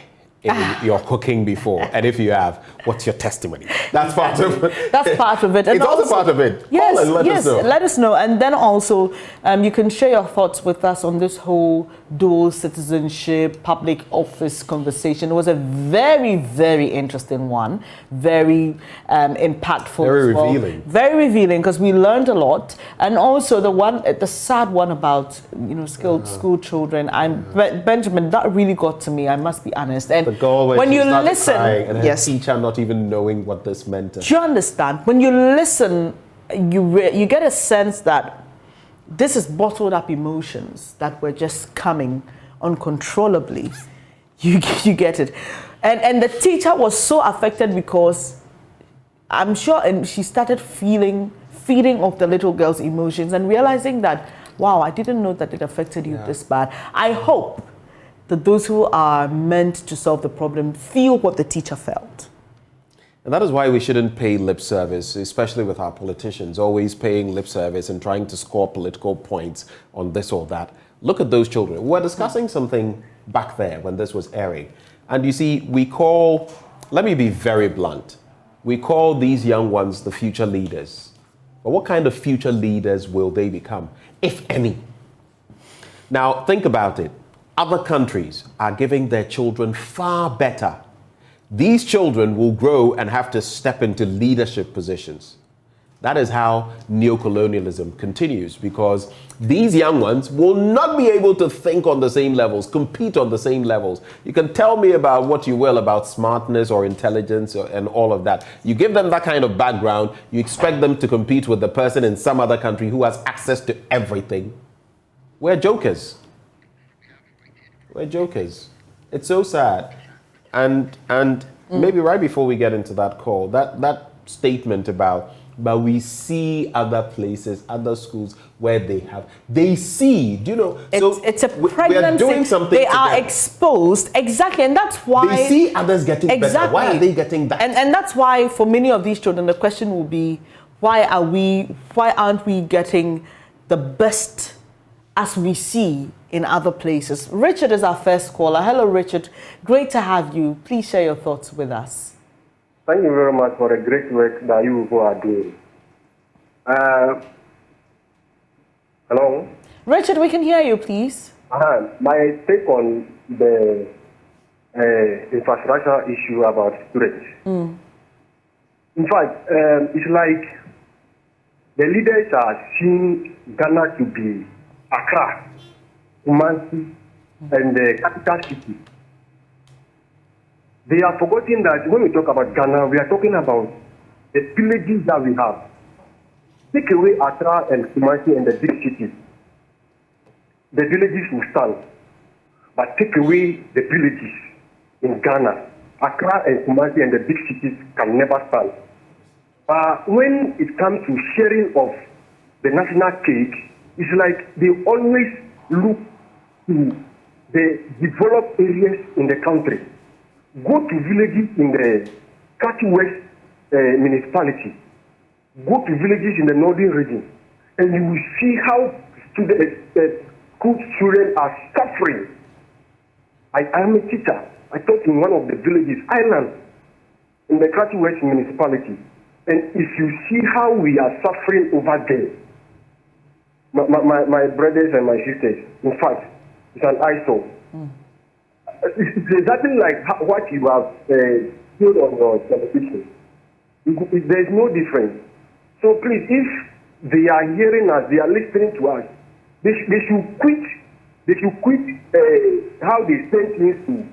Speaker 1: in your cooking before? And if you have, what's your testimony? That's part of it.
Speaker 5: That's part of it. And
Speaker 1: it's also part of it.
Speaker 5: Yes,
Speaker 1: Call and let us know.
Speaker 5: Let us know. And then also, you can share your thoughts with us on this whole dual citizenship, public office conversation. It was a very, very interesting one. Very impactful.
Speaker 1: Very
Speaker 5: as well.
Speaker 1: revealing.
Speaker 5: Very revealing, because we learned a lot. And also the sad one about skilled school children. Benjamin, that really got to me. I must be honest. And
Speaker 1: the girl
Speaker 5: when you listen,
Speaker 1: and her teacher not even knowing what this meant.
Speaker 5: Do you understand? When you listen, you get a sense that this is bottled up emotions that were just coming uncontrollably. You get it. And the teacher was so affected because I'm sure, and she started feeding off the little girl's emotions and realizing that, wow, I didn't know that it affected you this bad. I hope that those who are meant to solve the problem feel what the teacher felt.
Speaker 1: And that is why we shouldn't pay lip service, especially with our politicians, always paying lip service and trying to score political points on this or that. Look at those children. We're discussing something back there when this was airing. And you see, let me be very blunt, we call these young ones the future leaders But what kind of future leaders will they become, if any? Now, think about it. Other countries are giving their children far better. These children will grow and have to step into leadership positions. That is how neocolonialism continues, because these young ones will not be able to think on the same levels, compete on the same levels. You can tell me about what you will about smartness or intelligence and all of that. You give them that kind of background, you expect them to compete with the person in some other country who has access to everything. We're jokers. We're jokers. It's so sad. And maybe right before we get into that call, that statement about, but we see other places, other schools where they see, do you know?
Speaker 5: It's a pregnancy.
Speaker 1: We are doing something
Speaker 5: They
Speaker 1: together.
Speaker 5: are exposed, exactly, and that's why
Speaker 1: they see others getting better. Why are they getting that?
Speaker 5: And that's why for many of these children, the question will be, why aren't we getting the best as we see in other places? Richard is our first caller. Hello, Richard. Great to have you. Please share your thoughts with us.
Speaker 2: Thank you very much for the great work that you are doing. Hello?
Speaker 5: Richard, we can hear you, please.
Speaker 2: My take on the infrastructure issue about storage. In fact, it's like the leaders are seeing Ghana to be Accra, Kumasi, and the capital city. They are forgetting that when we talk about Ghana, we are talking about the villages that we have. Take away Accra and Kumasi and the big cities. The villages will stand. But take away the villages in Ghana. Accra and Kumasi and the big cities can never stand. When it comes to sharing of the national cake, it's like they always look to the developed areas in the country. Go to villages in the Southwest municipality. Go to villages in the northern region, and you will see how school children are suffering. I am a teacher. I taught in one of the villages, Island, in the Southwest municipality. And if you see how we are suffering over there, my brothers and my sisters, in fact, it's an eyesore. It's exactly like what you have seen on your television. There's no difference. So please, if they are hearing us, they are listening to us, they should quit. They should quit how they send things to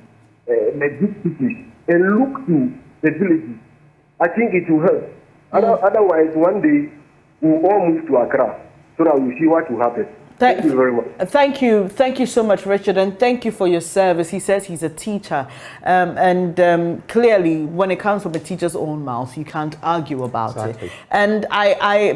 Speaker 2: the big cities and look to the villages. I think it will help. Otherwise, one day we'll all move to Accra so that we'll see what will happen. Thank you very much.
Speaker 5: Thank you so much, Richard, and thank you for your service. He says he's a teacher, and clearly, when it comes from a teacher's own mouth, you can't argue about it. And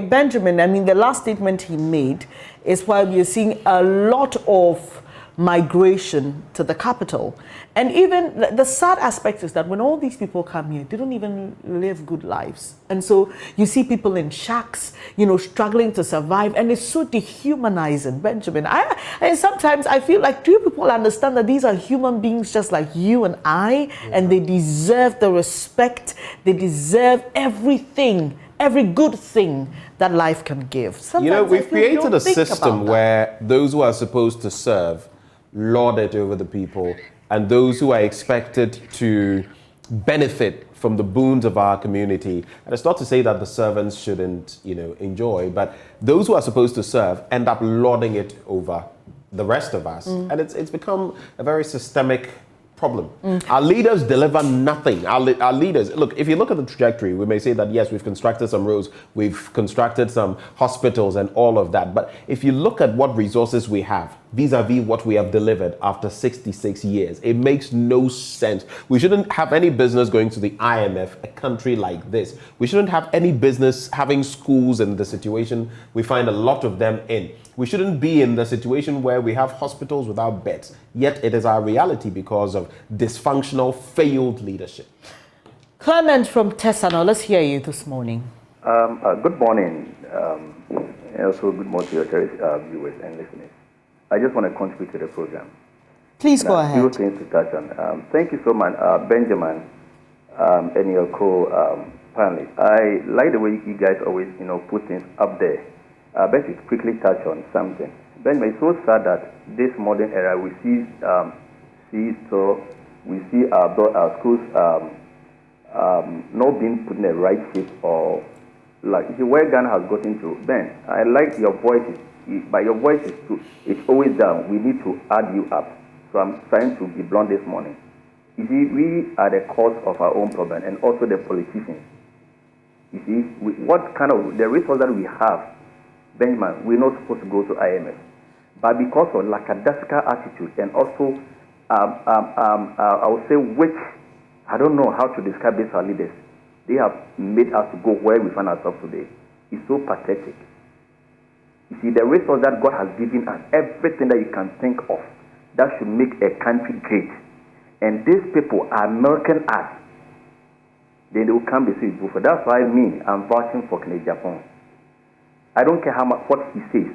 Speaker 5: Benjamin, I mean, the last statement he made is why we are seeing a lot of migration to the capital. And even the sad aspect is that when all these people come here, they don't even live good lives. And so you see people in shacks, struggling to survive, and it's so dehumanizing, Benjamin. And sometimes I feel like, do people understand that these are human beings just like you and I, and they deserve the respect, they deserve everything, every good thing that life can give. Sometimes
Speaker 1: we've created a system where those who are supposed to serve lord it over the people, and those who are expected to benefit from the boons of our community. And it's not to say that the servants shouldn't, enjoy, but those who are supposed to serve end up lording it over the rest of us. And it's become a very systemic problem. Our leaders deliver nothing. Our leaders, look, if you look at the trajectory, we may say that, yes, we've constructed some roads, we've constructed some hospitals and all of that. But if you look at what resources we have, vis-a-vis what we have delivered after 66 years, it makes no sense. We shouldn't have any business going to the IMF, a country like this. We shouldn't have any business having schools in the situation we find a lot of them in. We shouldn't be in the situation where we have hospitals without beds. Yet it is our reality because of dysfunctional, failed leadership.
Speaker 5: Clement from Tessano, let's hear you this morning.
Speaker 10: Good morning. Also, good morning to your viewers and listeners. I just want to contribute to the program.
Speaker 5: Please go ahead.
Speaker 10: Few things to touch on. Thank you so much, Benjamin, and your co panelists. I like the way you guys always, put things up there. I bet you quickly touch on something. Benjamin, it's so sad that this modern era, we see we see our schools not being put in the right shape, or like where Ghana has gotten to. Ben, I like your voices, but your voice it's always down. We need to add you up. So I'm trying to be blunt this morning. You see, we are the cause of our own problem, and also the politicians. You see, what kind of the resources that we have, Benjamin, we're not supposed to go to IMF, but because of lackadaisical attitude, and also I would say, which I don't know how to describe this, our leaders, they have made us go where we find ourselves today. It's so pathetic. You see, the resource that God has given us, everything that you can think of, that should make a country great. And these people are milking us. Then they will come to see it. That's why I'm vouching for Kennedy Japan. I don't care how much what he says.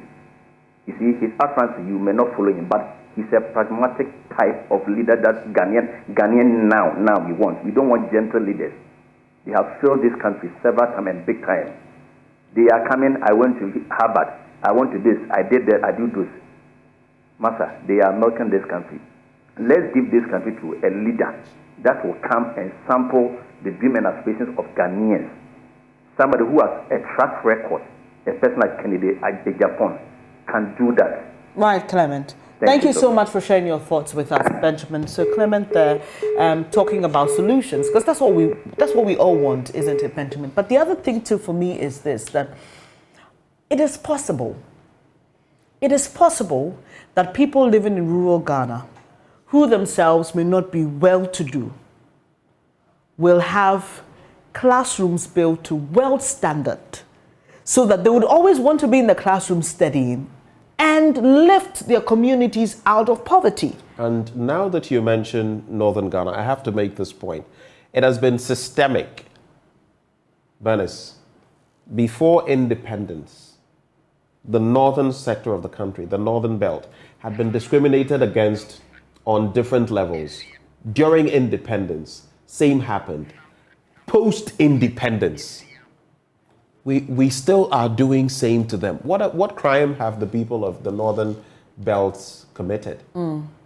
Speaker 10: You see, his utterance, you may not follow him, but he's a pragmatic type of leader that Ghanaian now we want. We don't want gentle leaders. They have failed this country several times and big time. They are coming, I went to Harvard, I went to this, I did that, I do this. Master, they are milking this country. Let's give this country to a leader that will come and sample the dream and aspirations of Ghanaians. Somebody who has a track record, a person like Kennedy Japan, can do that.
Speaker 5: Right, Clement. Thank you so much for sharing your thoughts with us, Benjamin. So Clement there, talking about solutions, because that's what we all want, isn't it, Benjamin? But the other thing too for me is this, that it is possible. It is possible that people living in rural Ghana, who themselves may not be well-to-do, will have classrooms built to world standard, so that they would always want to be in the classroom studying and lift their communities out of poverty.
Speaker 1: And now that you mention Northern Ghana, I have to make this point. It has been systemic. Bernice, before independence, the northern sector of the country, the northern belt, had been discriminated against on different levels. During independence, same happened. Post-independence, we still are doing same to them. What crime have the people of the northern belts committed?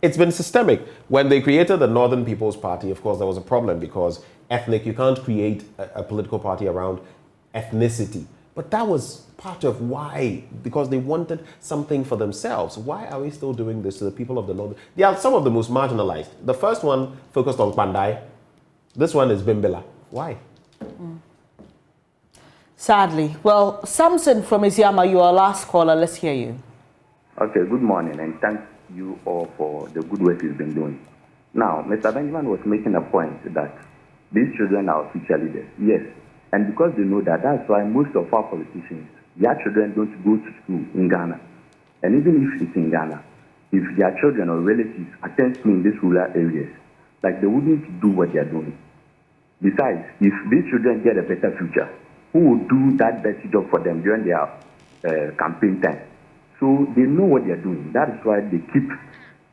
Speaker 1: It's been systemic. When they created the Northern People's Party, of course, there was a problem because you can't create a political party around ethnicity. But that was part of why, because they wanted something for themselves. Why are we still doing this to the people of the north? They are some of the most marginalized. The first one focused on Pandai. This one is Bimbila. Why?
Speaker 5: Sadly. Well, Samson from Isiama, you are our last caller. Let's hear you.
Speaker 10: Okay, good morning, and thank you all for the good work you've been doing. Now, Mr. Benjamin was making a point that these children are future leaders. Yes, and because they know that, that's why most of our politicians, their children don't go to school in Ghana. And even if it's in Ghana, if their children or relatives attend school in these rural areas, like they wouldn't do what they're doing. Besides, if these children get a better future, who will do that better job for them during their campaign time? So they know what they're doing. That is why they keep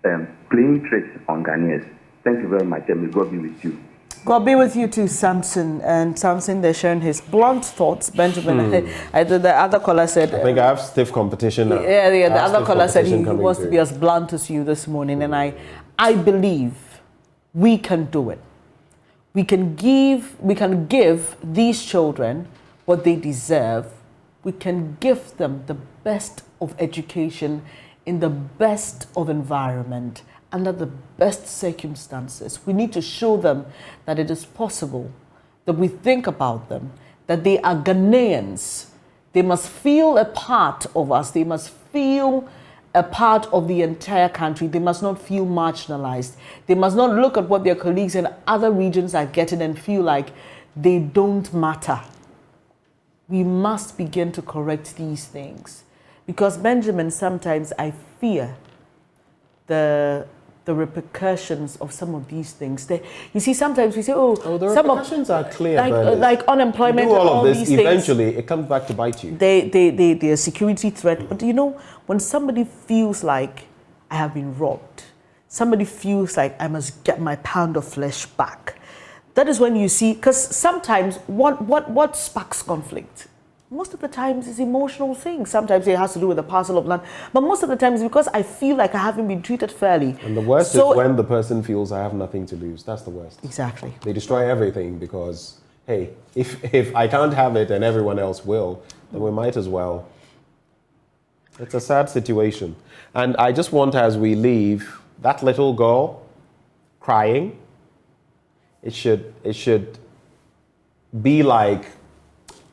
Speaker 10: playing tricks on Ghanaians. Thank you very much, and may God be with you.
Speaker 5: God be with you too, Samson. And Samson, they're sharing his blunt thoughts. Benjamin, the other caller said...
Speaker 1: I think I have stiff competition now.
Speaker 5: Yeah, the other caller said he wants to be as blunt as you this morning. And I believe we can do it. We can give these children what they deserve. We can give them the best of education in the best of environment, under the best circumstances. We need to show them that it is possible, that we think about them, that they are Ghanaians. They must feel a part of us. They must feel a part of the entire country. They must not feel marginalized. They must not look at what their colleagues in other regions are getting and feel like they don't matter. We must begin to correct these things. Because, Benjamin, sometimes I fear the repercussions of some of these things. You see, sometimes we say,
Speaker 1: the repercussions are clear.
Speaker 5: Like unemployment,
Speaker 1: you do
Speaker 5: all
Speaker 1: of this,
Speaker 5: these things.
Speaker 1: eventually it comes back to bite you.
Speaker 5: They're a security threat. But you know, when somebody feels like I have been robbed, somebody feels like I must get my pound of flesh back, that is when you see, because sometimes what sparks conflict? Most of the times it's emotional things. Sometimes it has to do with a parcel of land, but most of the times because I feel like I haven't been treated fairly.
Speaker 1: And the worst is when the person feels I have nothing to lose. That's the worst.
Speaker 5: Exactly.
Speaker 1: They destroy everything because, hey, if I can't have it and everyone else will, then we might as well. It's a sad situation. And I just want, as we leave, that little girl crying, it should be like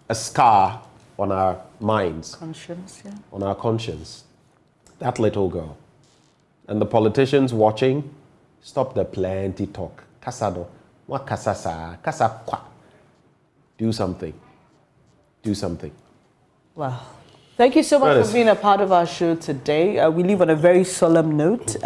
Speaker 1: a scar on our minds.
Speaker 5: Conscience, yeah.
Speaker 1: On our conscience. That little girl. And the politicians watching, stop the plenty talk. Kasado. What kasasa? Kasakwa. Do something. Do something.
Speaker 5: Wow. Thank you so much for being a part of our show today. We leave on a very solemn note.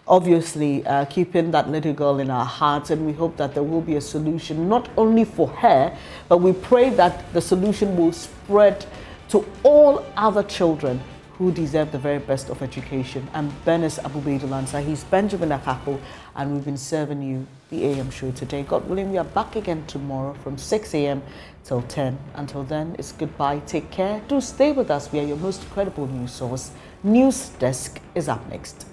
Speaker 5: Obviously, keeping that little girl in our hearts, and we hope that there will be a solution, not only for her, but we pray that the solution will spread to all other children who deserve the very best of education. I'm Bernice Abubedulansa, he's Benjamin Akakpo, and we've been serving you the AM show today. God willing, we are back again tomorrow from 6 a.m. till 10. Until then, it's goodbye, take care, do stay with us. We are your most credible news source. News Desk is up next.